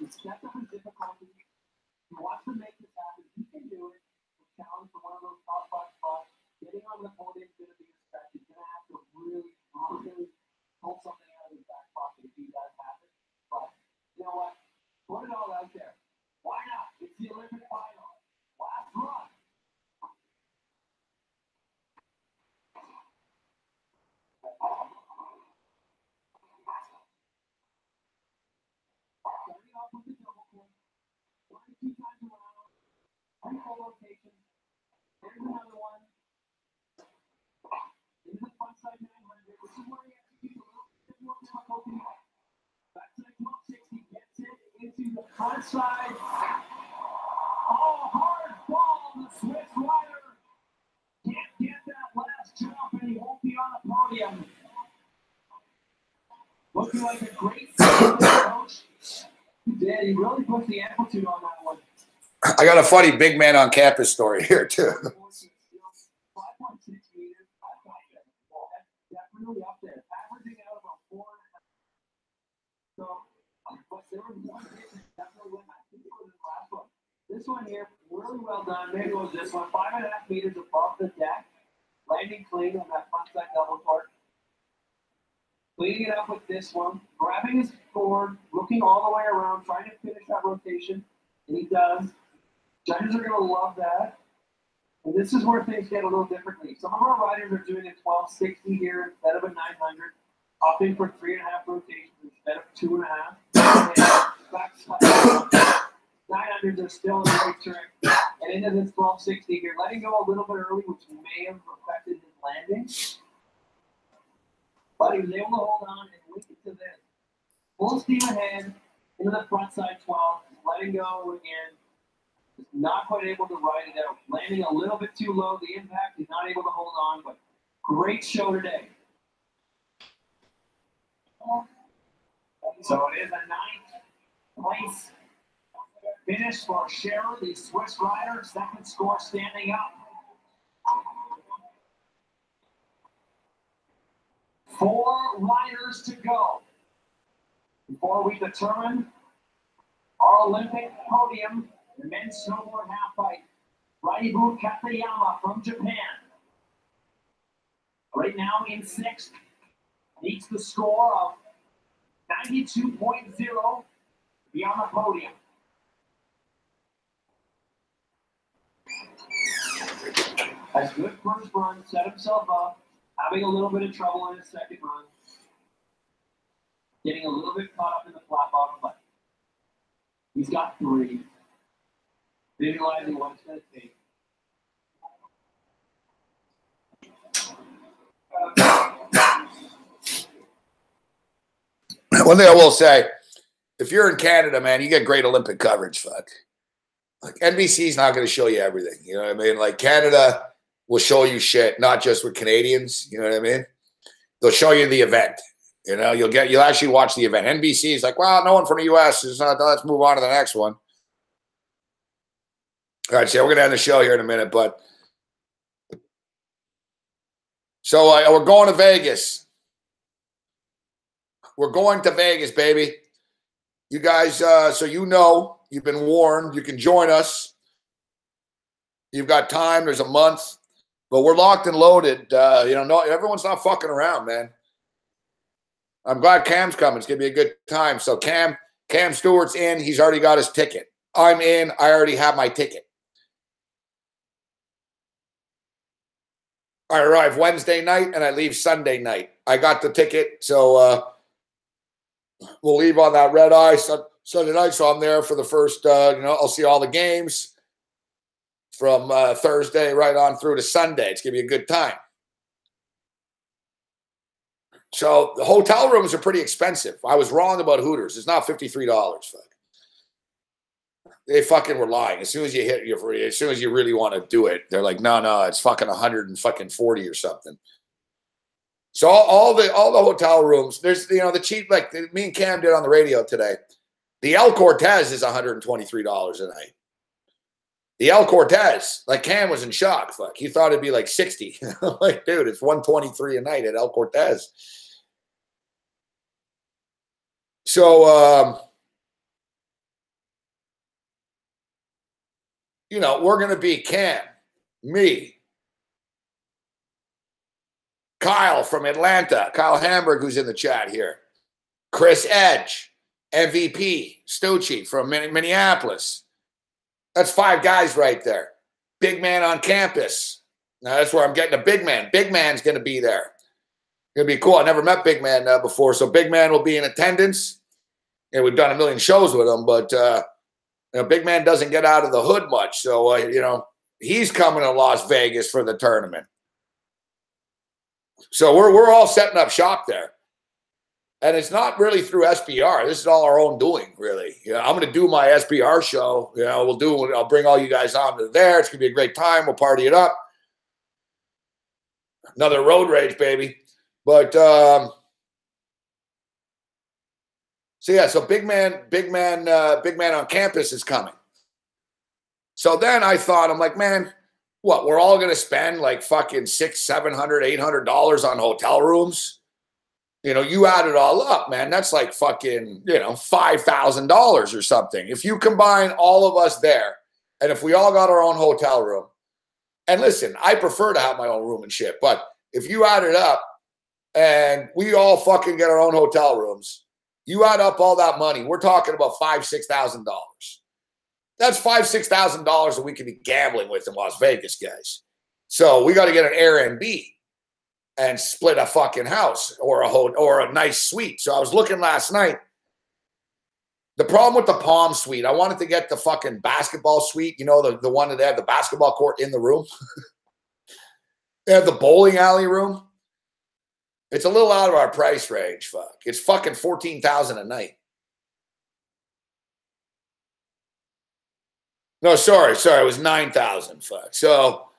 Step up in difficulty. He wants to make this happen. He can do it. The challenge for one of those top 5 spots. Getting on the podium is going to be expected. He's going to have to really pull something out of his back pocket if he does happen. But you know what? Put it all out there. Why not? It's the Olympic final. Last run. Starting off with the double point. 22 times around. 3 full rotations. There's another one. Into the front side 900. This is where he executes a little bit more difficulty. Backside 1260 gets it into the front side. Oh, hard ball. The Swiss rider can't get that last jump, and he won't be on the podium. Looking like a great coach. He did. He really put the amplitude on that one. I got a funny big man on campus story here, too. 5.6 meters. That's definitely up there. Averaging out about 4.5. So, but there was one hit that definitely went. I think it was his last one. This one here, really well done. Maybe it was this one. 5.5 meters above the deck. Landing clean on that front side double torque. Cleaning it up with this one. Grabbing his board. Looking all the way around. Trying to finish that rotation. And he does. Judges are going to love that. And this is where things get a little differently. Some of our riders are doing a 1260 here instead of a 900. Opting for 3.5 rotations instead of 2.5. 900s are still in the right trick. And into this 1260 here. Letting go a little bit early, which may have affected his landing. But he was able to hold on and link it to this. Full steam ahead into the front side 12. Letting go again. Just not quite able to ride it out. Landing a little bit too low. The impact, he's not able to hold on, but great show today. So it is a 9th place finish for Scherer, the Swiss rider. Second score standing up. 4 riders to go. Before we determine our Olympic podium, the men's snowboard half-pipe, Raibu Katayama from Japan. Right now in sixth, needs the score of 92.0 to be on the podium. Has good first run, set himself up, having a little bit of trouble in his second run. Getting a little bit caught up in the flat bottom, but he's got three. Visualizing what it's going to take. One thing I will say, if you're in Canada, man, you get great Olympic coverage, fuck. Like, NBC's not going to show you everything, you know what I mean? Like, Canada will show you shit, not just with Canadians, you know what I mean? They'll show you the event. You know, you'll actually watch the event. NBC is like, well, no one from the U.S. is not. Let's move on to the next one. All right, so we're going to end the show here in a minute, but so we're going to Vegas. We're going to Vegas, baby. You guys, so you know, you've been warned. You can join us. You've got time. There's a month, but we're locked and loaded. No, everyone's not fucking around, man. I'm glad Cam's coming. It's going to be a good time. So Cam Stewart's in. He's already got his ticket. I'm in. I already have my ticket. I arrive Wednesday night and I leave Sunday night. I got the ticket. So we'll leave on that red eye Sunday night. So I'm there for the first, I'll see all the games from Thursday right on through to Sunday. It's going to be a good time. So the hotel rooms are pretty expensive. I was wrong about Hooters. It's not $53. Fuck. They fucking were lying. As soon as you really want to do it, they're like, no, it's fucking 140 or something. So all the hotel rooms, there's the cheap, like me and Cam did on the radio today. The El Cortez is $123 a night. The El Cortez, like Cam was in shock. Fuck, he thought it'd be like 60. Like, dude, it's $123 a night at El Cortez. So, we're going to be Cam, me, Kyle from Atlanta, Kyle Hamburg, who's in the chat here, Chris Edge, MVP, Stucci from Minneapolis. That's 5 guys right there. Big man on campus. Now, that's where I'm getting a big man. Big man's going to be there. Going to be cool. I never met Big Man before, so Big Man will be in attendance. And we've done a million shows with him, but Big Man doesn't get out of the hood much. So, he's coming to Las Vegas for the tournament. So we're all setting up shop there. And it's not really through SBR. This is all our own doing, really. I'm going to do my SBR show. I'll bring all you guys on to there. It's going to be a great time. We'll party it up. Another road rage, baby. But so Big Man on campus is coming. So then I thought, I'm like, man, what? We're all gonna spend like fucking $600, $700, $800 on hotel rooms. You add it all up, man. That's like fucking $5,000 or something. If you combine all of us there, and if we all got our own hotel room, and listen, I prefer to have my own room and shit, but if you add it up. And we all fucking get our own hotel rooms. You add up all that money. We're talking about $5,000, $6,000. That's $5,000, $6,000 that we could be gambling with in Las Vegas, guys. So we got to get an Airbnb and split a fucking house or a nice suite. So I was looking last night. The problem with the Palm Suite, I wanted to get the fucking basketball suite. The one that they have the basketball court in the room. They have the bowling alley room. It's a little out of our price range, fuck. It's fucking $14,000 a night. No, sorry, it was $9,000, fuck. So,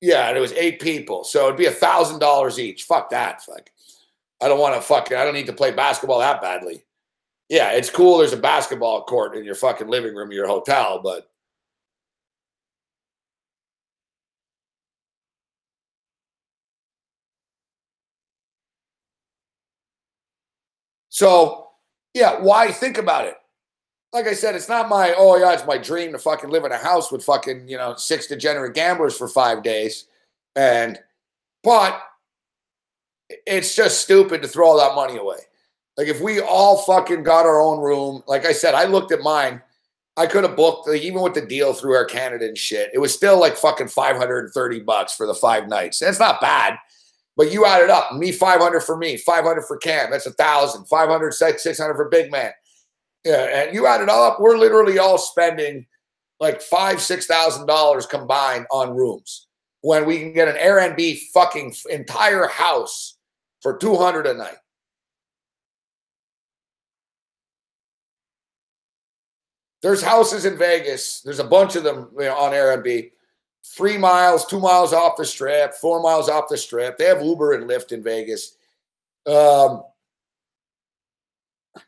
yeah, it was 8 people. So it'd be $1,000 each. Fuck that, fuck. I don't need to play basketball that badly. Yeah, it's cool. There's a basketball court in your fucking living room of your hotel, but so Yeah, why? Think about it. Like I said, it's not my, oh yeah, it's my dream to fucking live in a house with fucking, 6 degenerate gamblers for 5 days. But it's just stupid to throw all that money away. Like if we all fucking got our own room, like I said, I looked at mine. I could have booked, like, even with the deal through Air Canada and shit, it was still like fucking $530 for the 5 nights. And it's not bad, but you add it up. Me, 500 for me, 500 for Cam. That's 1,000, 500, 600 for Big Man. Yeah, and you add it all up, we're literally all spending like $5,000-$6,000 combined on rooms when we can get an Airbnb fucking entire house for $200 a night. There's houses in Vegas. There's a bunch of them on Airbnb. 3 miles, 2 miles off the strip, 4 miles off the strip. They have Uber and Lyft in Vegas.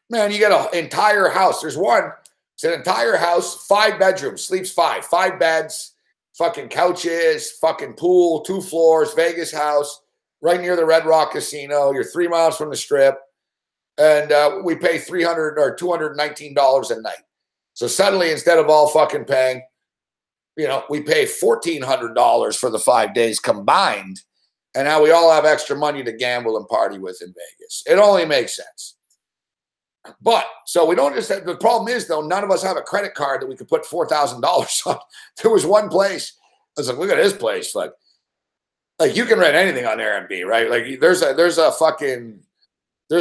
Man, you get an entire house. There's one. It's an entire house, 5 bedrooms, sleeps 5 beds, fucking couches, fucking pool, 2 floors, Vegas house, right near the Red Rock Casino. You're 3 miles from the strip. And we pay $300 or $219 a night. So suddenly, instead of all fucking paying, we pay $1,400 for the 5 days combined. And now we all have extra money to gamble and party with in Vegas. It only makes sense. But so we don't just have, the problem is though, none of us have a credit card that we could put $4,000 on. There was one place. I was like, look at this place. Like you can rent anything on Airbnb, right? Like there's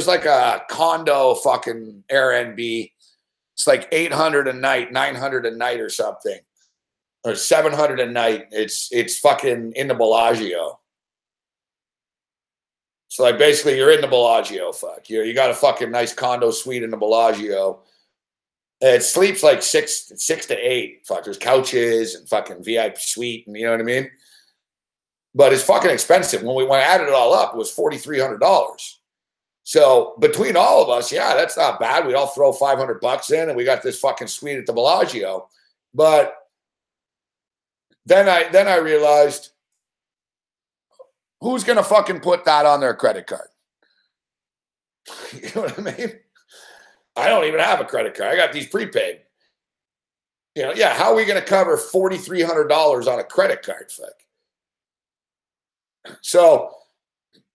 like a condo fucking Airbnb. It's like $800 a night, $900 a night or something, or $700 a night. It's fucking in the Bellagio. So like basically you're in the Bellagio, fuck. You got a fucking nice condo suite in the Bellagio. It sleeps like six to 8. Fuck, there's couches and fucking VIP suite, and you know what I mean? But it's fucking expensive. When I added it all up, it was $4,300. So between all of us, yeah, that's not bad. We all throw $500 in and we got this fucking suite at the Bellagio. But then I realized, who's going to fucking put that on their credit card? You know what I mean? I don't even have a credit card. I got these prepaid. Yeah, how are we going to cover $4,300 on a credit card? Fuck. So,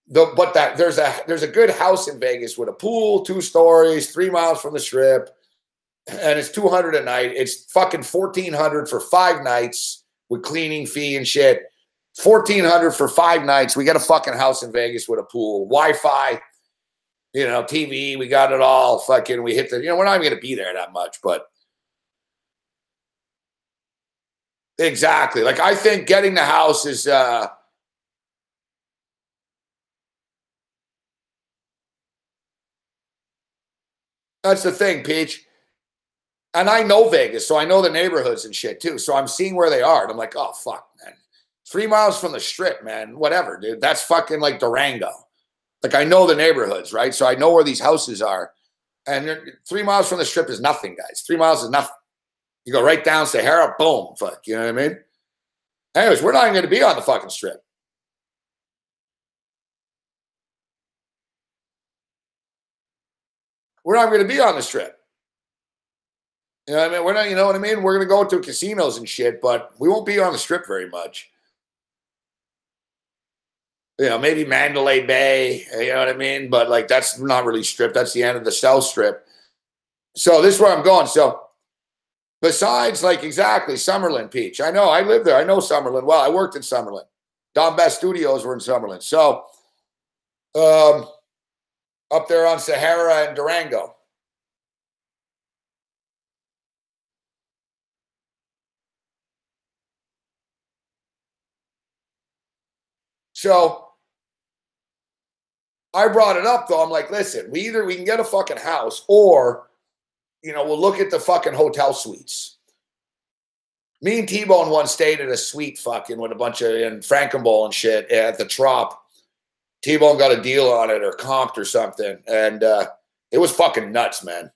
there's a good house in Vegas with a pool, 2 stories, 3 miles from the strip, and it's $200 a night. It's fucking $1,400 for 5 nights with cleaning fee and shit. $1,400 for 5 nights. We got a fucking house in Vegas with a pool, Wi-Fi, TV. We got it all. Fucking, we hit the. We're not even gonna be there that much, but exactly. Like I think getting the house is. That's the thing, Peach. And I know Vegas, so I know the neighborhoods and shit too. So I'm seeing where they are. And I'm like, oh, fuck, man. 3 miles from the strip, man. Whatever, dude. That's fucking like Durango. Like I know the neighborhoods, right? So I know where these houses are. And 3 miles from the strip is nothing, guys. 3 miles is nothing. You go right down Sahara, boom, fuck. You know what I mean? Anyways, we're not even going to be on the fucking strip. We're not going to be on the strip. You know what I mean? We're not, you know what I mean? We're going to go to casinos and shit, but we won't be on the strip very much. Maybe Mandalay Bay, you know what I mean? But like, that's not really strip. That's the end of the South Strip. So this is where I'm going. So besides like exactly Summerlin, Peach, I know I live there. I know Summerlin well. I worked in Summerlin. Don Best Studios were in Summerlin. So, up there on Sahara and Durango. So I brought it up though. I'm like, listen, we can get a fucking house or, we'll look at the fucking hotel suites. Me and T-Bone once stayed at a suite fucking with a bunch of in Frankenbowl and shit at the Trop. T-Bone got a deal on it or comped or something. And it was fucking nuts, man.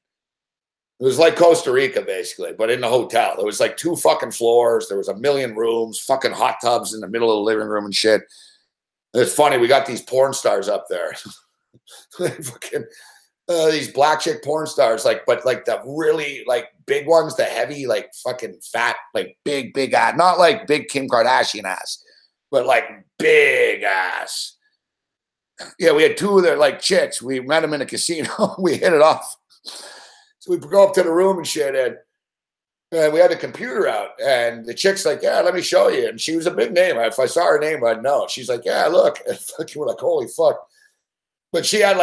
It was like Costa Rica, basically, but in the hotel. There was like 2 fucking floors. There was 1 million rooms, fucking hot tubs in the middle of the living room and shit. And it's funny. We got these porn stars up there. these black chick porn stars, but the really big ones, the heavy, fucking fat, big ass, not like big Kim Kardashian ass, but big ass. Yeah, we had two of their chicks. We met them in a casino. We hit it off. So we go up to the room and shit, and we had the computer out, and the chick's like, yeah, let me show you. And she was a big name. If I saw her name, I'd know. She's like, yeah, look. And fucking, we're like, holy fuck. But she had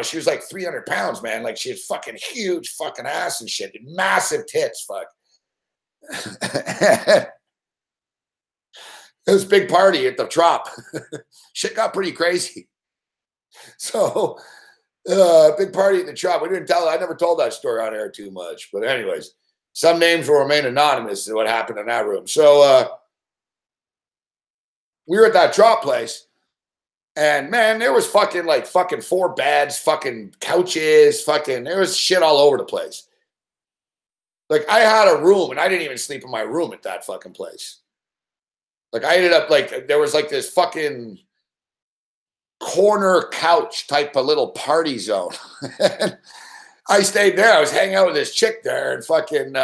she was 300 pounds, man. She had fucking huge fucking ass and shit. Massive tits, fuck. It was a big party at the Trop. Shit got pretty crazy. So, big party at the Trop. We didn't tell. I never told that story on air too much. But anyways, some names will remain anonymous in what happened in that room. So, we were at that Trop place. And, man, there was fucking 4 beds, fucking couches, there was shit all over the place. I had a room, and I didn't even sleep in my room at that fucking place. I ended up, there was, this fucking corner couch type of little party zone. I stayed there. I was hanging out with this chick there, and fucking,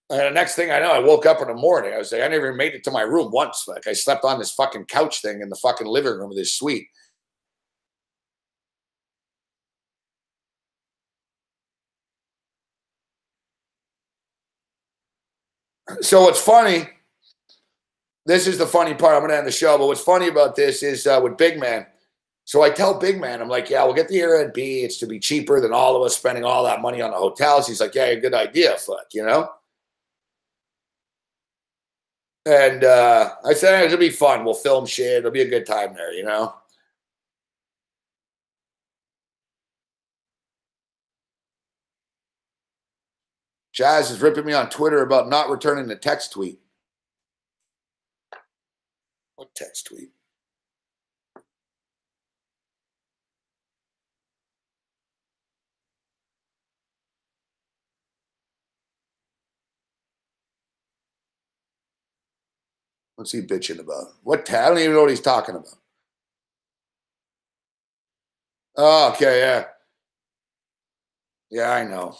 and the next thing I know, I woke up in the morning. I was I never even made it to my room once. I slept on this fucking couch thing in the fucking living room of this suite. So what's funny, this is the funny part. I'm going to end the show, but what's funny about this is with Big Man. So I tell Big Man, I'm like, yeah, we'll get the Airbnb. It's to be cheaper than all of us spending all that money on the hotels. He's like, yeah, good idea, fuck, And I said, it'll be fun. We'll film shit. It'll be a good time there, Jazz is ripping me on Twitter about not returning the text tweet. What text tweet? What's he bitching about? I don't even know what he's talking about. Oh, okay, yeah. Yeah, I know.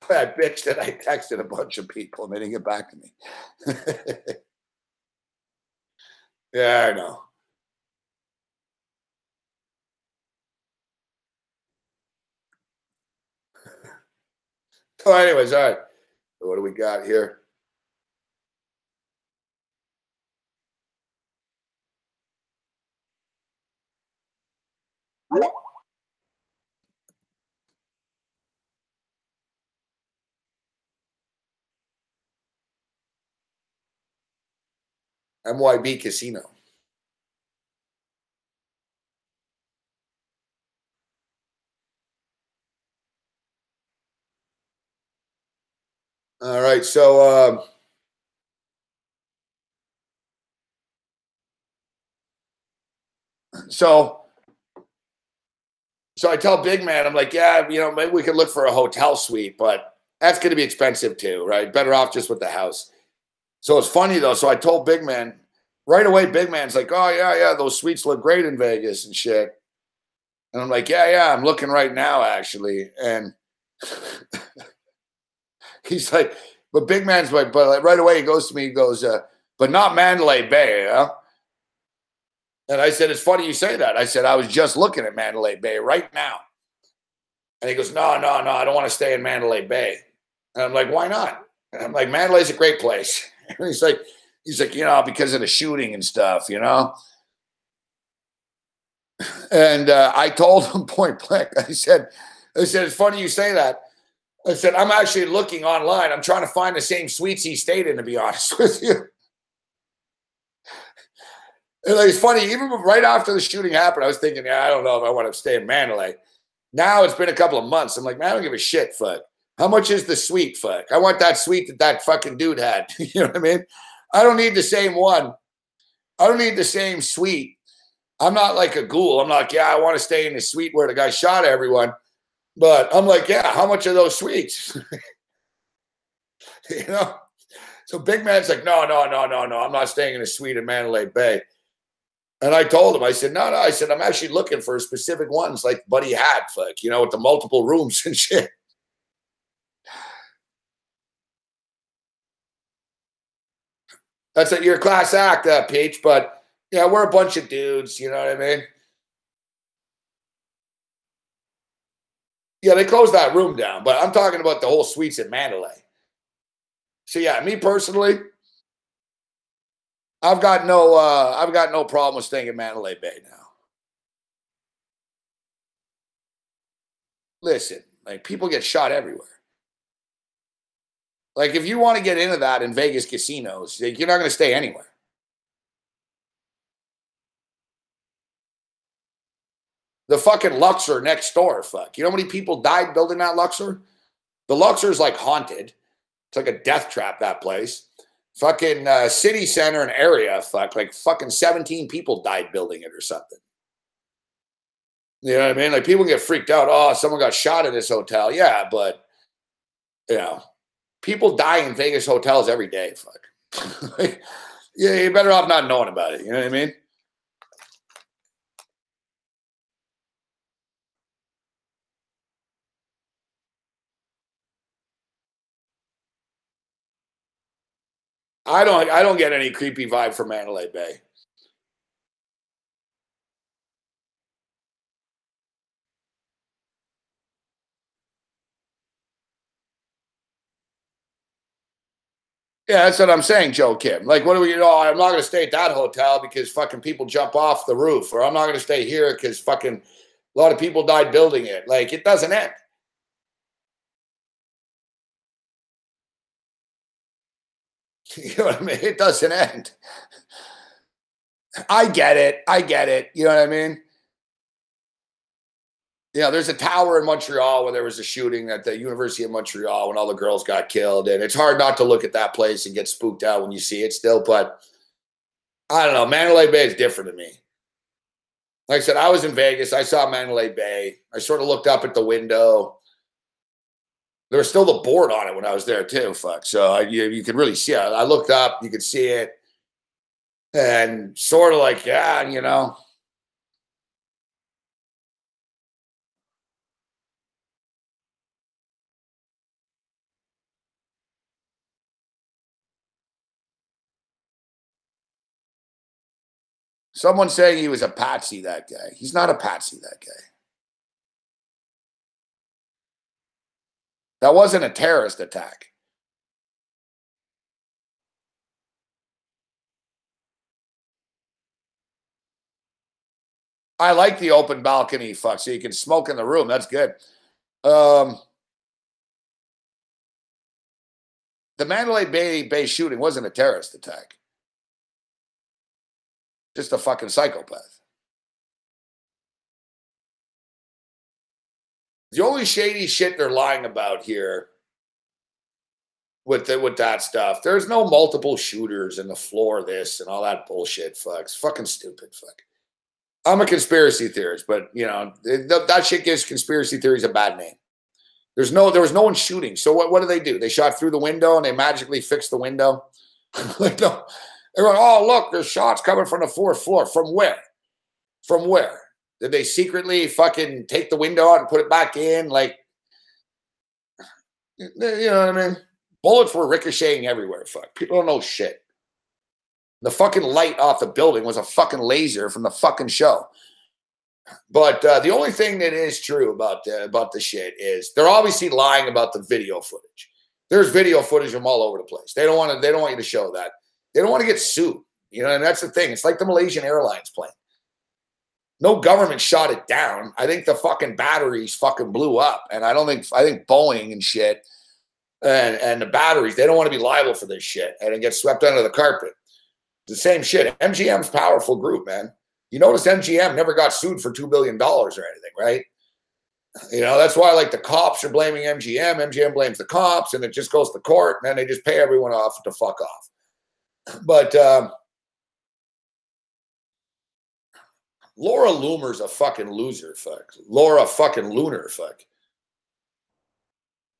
I bitched that I texted a bunch of people and they didn't get back to me. Yeah, I know. So anyways, all right. What do we got here? MYB Casino. All right, so I tell Big Man, I'm like, yeah, maybe we could look for a hotel suite, but that's going to be expensive too, right? Better off just with the house. So it's funny though. So I told Big Man right away. Big Man's like, oh yeah, those suites look great in Vegas and shit. And I'm like, yeah, I'm looking right now actually. And he's like, but Big Man's like, but right away he goes to me, he goes, but not Mandalay Bay, huh? And I said, it's funny you say that. I said, I was just looking at Mandalay Bay right now. And he goes, no, I don't want to stay in Mandalay Bay. And I'm like, why not? And I'm like, Mandalay's a great place. And he's like, because of the shooting and stuff, And I told him point blank. I said, it's funny you say that. I said, I'm actually looking online. I'm trying to find the same suites he stayed in, to be honest with you. And it's funny, even right after the shooting happened, I was thinking, yeah, I don't know if I want to stay in Mandalay. Now it's been a couple of months. I'm like, man, I don't give a shit, fuck. How much is the suite, fuck? I want that suite that fucking dude had. You know what I mean? I don't need the same one. I don't need the same suite. I'm not like a ghoul. I'm like, yeah, I want to stay in the suite where the guy shot everyone. But I'm like, yeah, how much are those suites? So Big Man's like, no, I'm not staying in a suite in Mandalay Bay. And I told him, I said, no, I said, I'm actually looking for specific ones like Buddy had, like, you know, with the multiple rooms and shit. That's your class act, Peach, but yeah, we're a bunch of dudes, you know what I mean? Yeah, they closed that room down, but I'm talking about the whole suites at Mandalay. So yeah, me personally, I've got no problem with staying in Mandalay Bay now. Listen, like people get shot everywhere. Like if you want to get into that in Vegas casinos, like, you're not going to stay anywhere. The fucking Luxor next door, fuck. You know how many people died building that Luxor? The Luxor is like haunted. It's like a death trap, that place. Fucking city center and area, fuck. Like fucking 17 people died building it or something. You know what I mean? Like people get freaked out. Oh, someone got shot in this hotel. Yeah, but, you know, people die in Vegas hotels every day, fuck. Like, yeah, you're better off not knowing about it. You know what I mean? I don't get any creepy vibe from Mandalay Bay. Yeah, that's what I'm saying, Joe Kim. Like, what do we, I'm not going to stay at that hotel because fucking people jump off the roof, or I'm not going to stay here because fucking a lot of people died building it. Like, it doesn't end. You know what I mean? It doesn't end. I get it. You know what I mean? Yeah, there's a tower in Montreal where there was a shooting at the University of Montreal when all the girls got killed. And it's hard not to look at that place and get spooked out when you see it still. But I don't know. Mandalay Bay is different to me. Like I said, I was in Vegas. I saw Mandalay Bay. I sort of looked up at the window. There was still the board on it when I was there too, fuck. So you could really see it. I looked up. You could see it. And sort of like, yeah, you know. Someone saying he was a patsy, that guy. He's not a patsy, that guy. That wasn't a terrorist attack. I like the open balcony, fuck, so you can smoke in the room. That's good. The Mandalay Bay shooting wasn't a terrorist attack. Just a fucking psychopath. The only shady shit they're lying about here with that stuff, there's no multiple shooters in the floor, this and all that bullshit, fuck. It's fucking stupid, fuck. I'm a conspiracy theorist, but, you know, that shit gives conspiracy theories a bad name. There was no one shooting. So what do? They shot through the window and they magically fixed the window. Like, no. They're going, oh, look, there's shots coming from the fourth floor. From where? From where? Did they secretly fucking take the window out and put it back in? Like, you know what I mean? Bullets were ricocheting everywhere. Fuck. People don't know shit. The fucking light off the building was a fucking laser from the fucking show. But the only thing that is true about the shit is they're obviously lying about the video footage. There's video footage from all over the place. They don't want you to show that. They don't want to get sued. You know, and that's the thing. It's like the Malaysian Airlines plane. No government shot it down. I think the fucking batteries fucking blew up. And I think Boeing and shit and the batteries, they don't want to be liable for this shit. And it gets swept under the carpet. It's the same shit. MGM's a powerful group, man. You notice MGM never got sued for $2 billion or anything, right? You know, that's why, like, the cops are blaming MGM. MGM blames the cops, and it just goes to court, and then they just pay everyone off to fuck off. But Laura Loomer's a fucking loser, fuck. Laura fucking Lunar, fuck.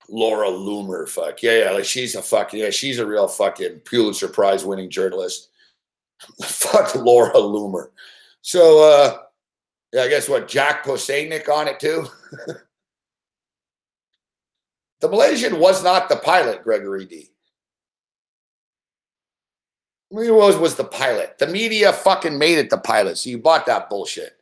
Laura Loomer, fuck. Yeah, like she's a real fucking Pulitzer Prize winning journalist. Fuck Laura Loomer. So, I guess what, Jack Poseynik on it too? The Malaysian was not the pilot, Gregory D. He was the pilot. The media fucking made it the pilot, so you bought that bullshit.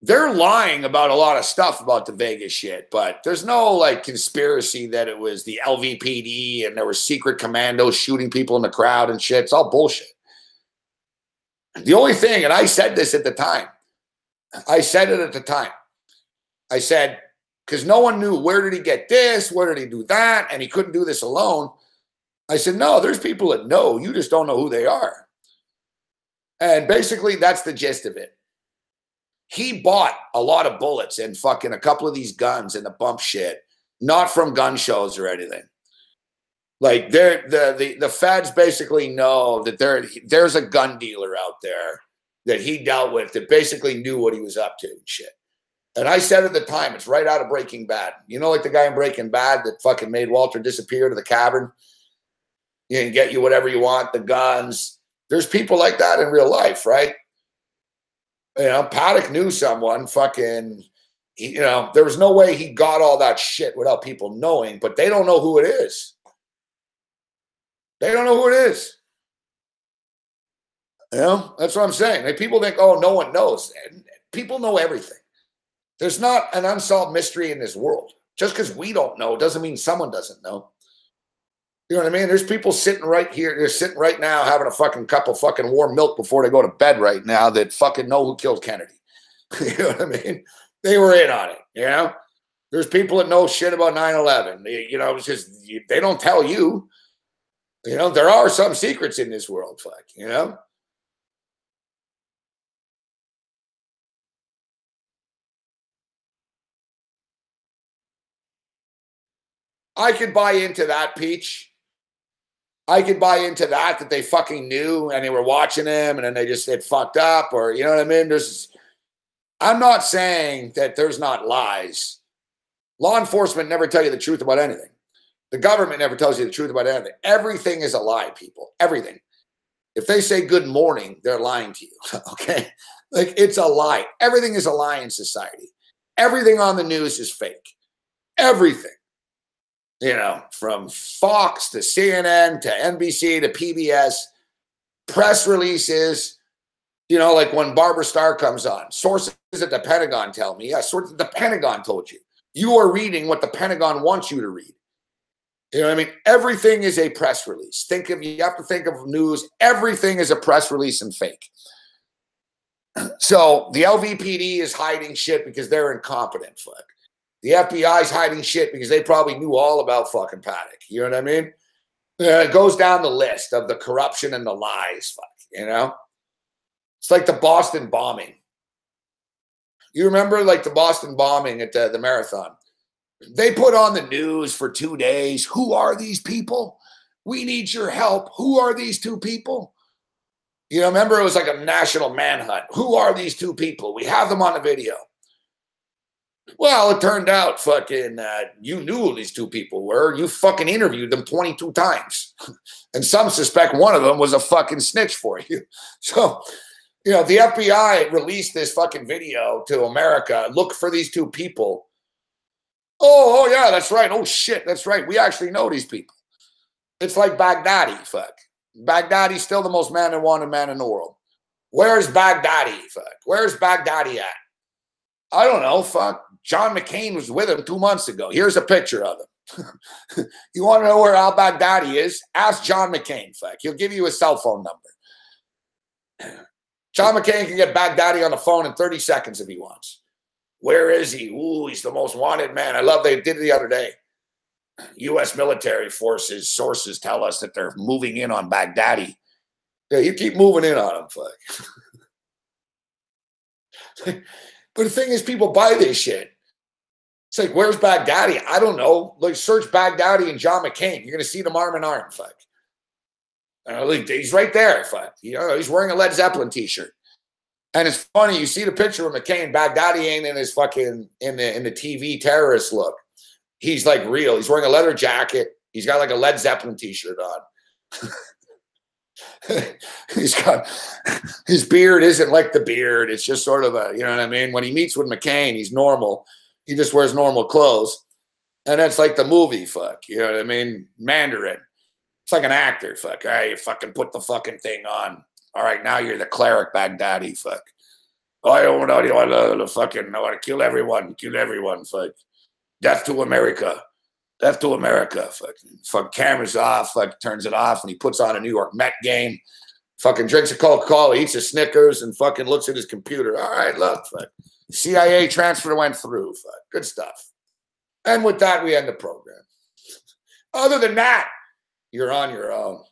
They're lying about a lot of stuff about the Vegas shit, but there's no like conspiracy that it was the LVPD and there were secret commandos shooting people in the crowd and shit. It's all bullshit. The only thing, and I said this at the time, I said, because no one knew where did he get this, where did he do that, and he couldn't do this alone. I said, no, there's people that know, you just don't know who they are. And basically that's the gist of it. He bought a lot of bullets and fucking a couple of these guns and the bump shit, not from gun shows or anything. Like the feds basically know that there's a gun dealer out there that he dealt with that basically knew what he was up to and shit. And I said at the time, it's right out of Breaking Bad. You know, like the guy in Breaking Bad that fucking made Walter disappear to the cavern. You can get you whatever you want, the guns. There's people like that in real life, right? You know, Paddock knew someone fucking, you know, there was no way he got all that shit without people knowing, but they don't know who it is. They don't know who it is. You know, that's what I'm saying. Like, people think, oh, no one knows. People know everything. There's not an unsolved mystery in this world. Just because we don't know doesn't mean someone doesn't know. You know what I mean? There's people sitting right here. They're sitting right now having a fucking cup of fucking warm milk before they go to bed right now that fucking know who killed Kennedy. You know what I mean? They were in on it, you know? There's people that know shit about 9/11. You know, it's just, they don't tell you. You know, there are some secrets in this world, fuck, you know? I could buy into that, Peach. I could buy into that they fucking knew and they were watching him and then it fucked up, or, you know what I mean? I'm not saying that there's not lies. Law enforcement never tell you the truth about anything. The government never tells you the truth about anything. Everything is a lie, people. Everything. If they say good morning, they're lying to you. Okay? Like, it's a lie. Everything is a lie in society. Everything on the news is fake. Everything. You know, from Fox to CNN to NBC to PBS, press releases, you know, like when Barbara Starr comes on, sources at the Pentagon tell me, yeah, sources at the Pentagon told you. You are reading what the Pentagon wants you to read. You know what I mean? Everything is a press release. You have to think of news. Everything is a press release and fake. So the LVPD is hiding shit because they're incompetent, fuck. The FBI is hiding shit because they probably knew all about fucking Paddock. You know what I mean? It goes down the list of the corruption and the lies, fuck, you know? It's like the Boston bombing. You remember like the Boston bombing at the marathon? They put on the news for 2 days. Who are these people? We need your help. Who are these two people? You know, remember it was like a national manhunt. Who are these two people? We have them on the video. Well, it turned out fucking you knew who these two people were. You fucking interviewed them 22 times. And some suspect one of them was a fucking snitch for you. So, you know, the FBI released this fucking video to America. Look for these two people. Oh, yeah, that's right. Oh, shit, that's right. We actually know these people. It's like Baghdadi, fuck. Baghdadi's still the most wanted man in the world. Where's Baghdadi, fuck? Where's Baghdadi at? I don't know, fuck. John McCain was with him 2 months ago. Here's a picture of him. You want to know where al-Baghdadi is? Ask John McCain, fuck. He'll give you his cell phone number. John McCain can get Baghdadi on the phone in 30 seconds if he wants. Where is he? Ooh, he's the most wanted man. I love they did it the other day. U.S. military forces sources tell us that they're moving in on Baghdadi. Yeah, you keep moving in on him, fuck. But the thing is, people buy this shit. It's like, where's Baghdadi? I don't know. Like, search Baghdadi and John McCain. You're going to see them arm in arm, fuck. He's right there, fuck. You know, he's wearing a Led Zeppelin t-shirt. And it's funny, you see the picture of McCain. Baghdadi ain't in his fucking in the TV terrorist look. He's like real. He's wearing a leather jacket. He's got like a Led Zeppelin t-shirt on. He's got his beard isn't like the beard. It's just sort of a, you know what I mean? When he meets with McCain, he's normal. He just wears normal clothes. And that's like the movie, fuck. You know what I mean? Mandarin. It's like an actor, fuck. All right, you fucking put the fucking thing on. All right, now you're the cleric Baghdadi, fuck. Oh, I don't know, you want to fucking, I want to kill everyone, fuck. Death to America. Death to America. Fuck cameras off, fuck turns it off, and he puts on a New York Met game. Fucking drinks a Coca-Cola, eats a Snickers, and fucking looks at his computer. All right, look, fuck. CIA transfer went through, fuck. Good stuff. And with that, we end the program. Other than that, you're on your own.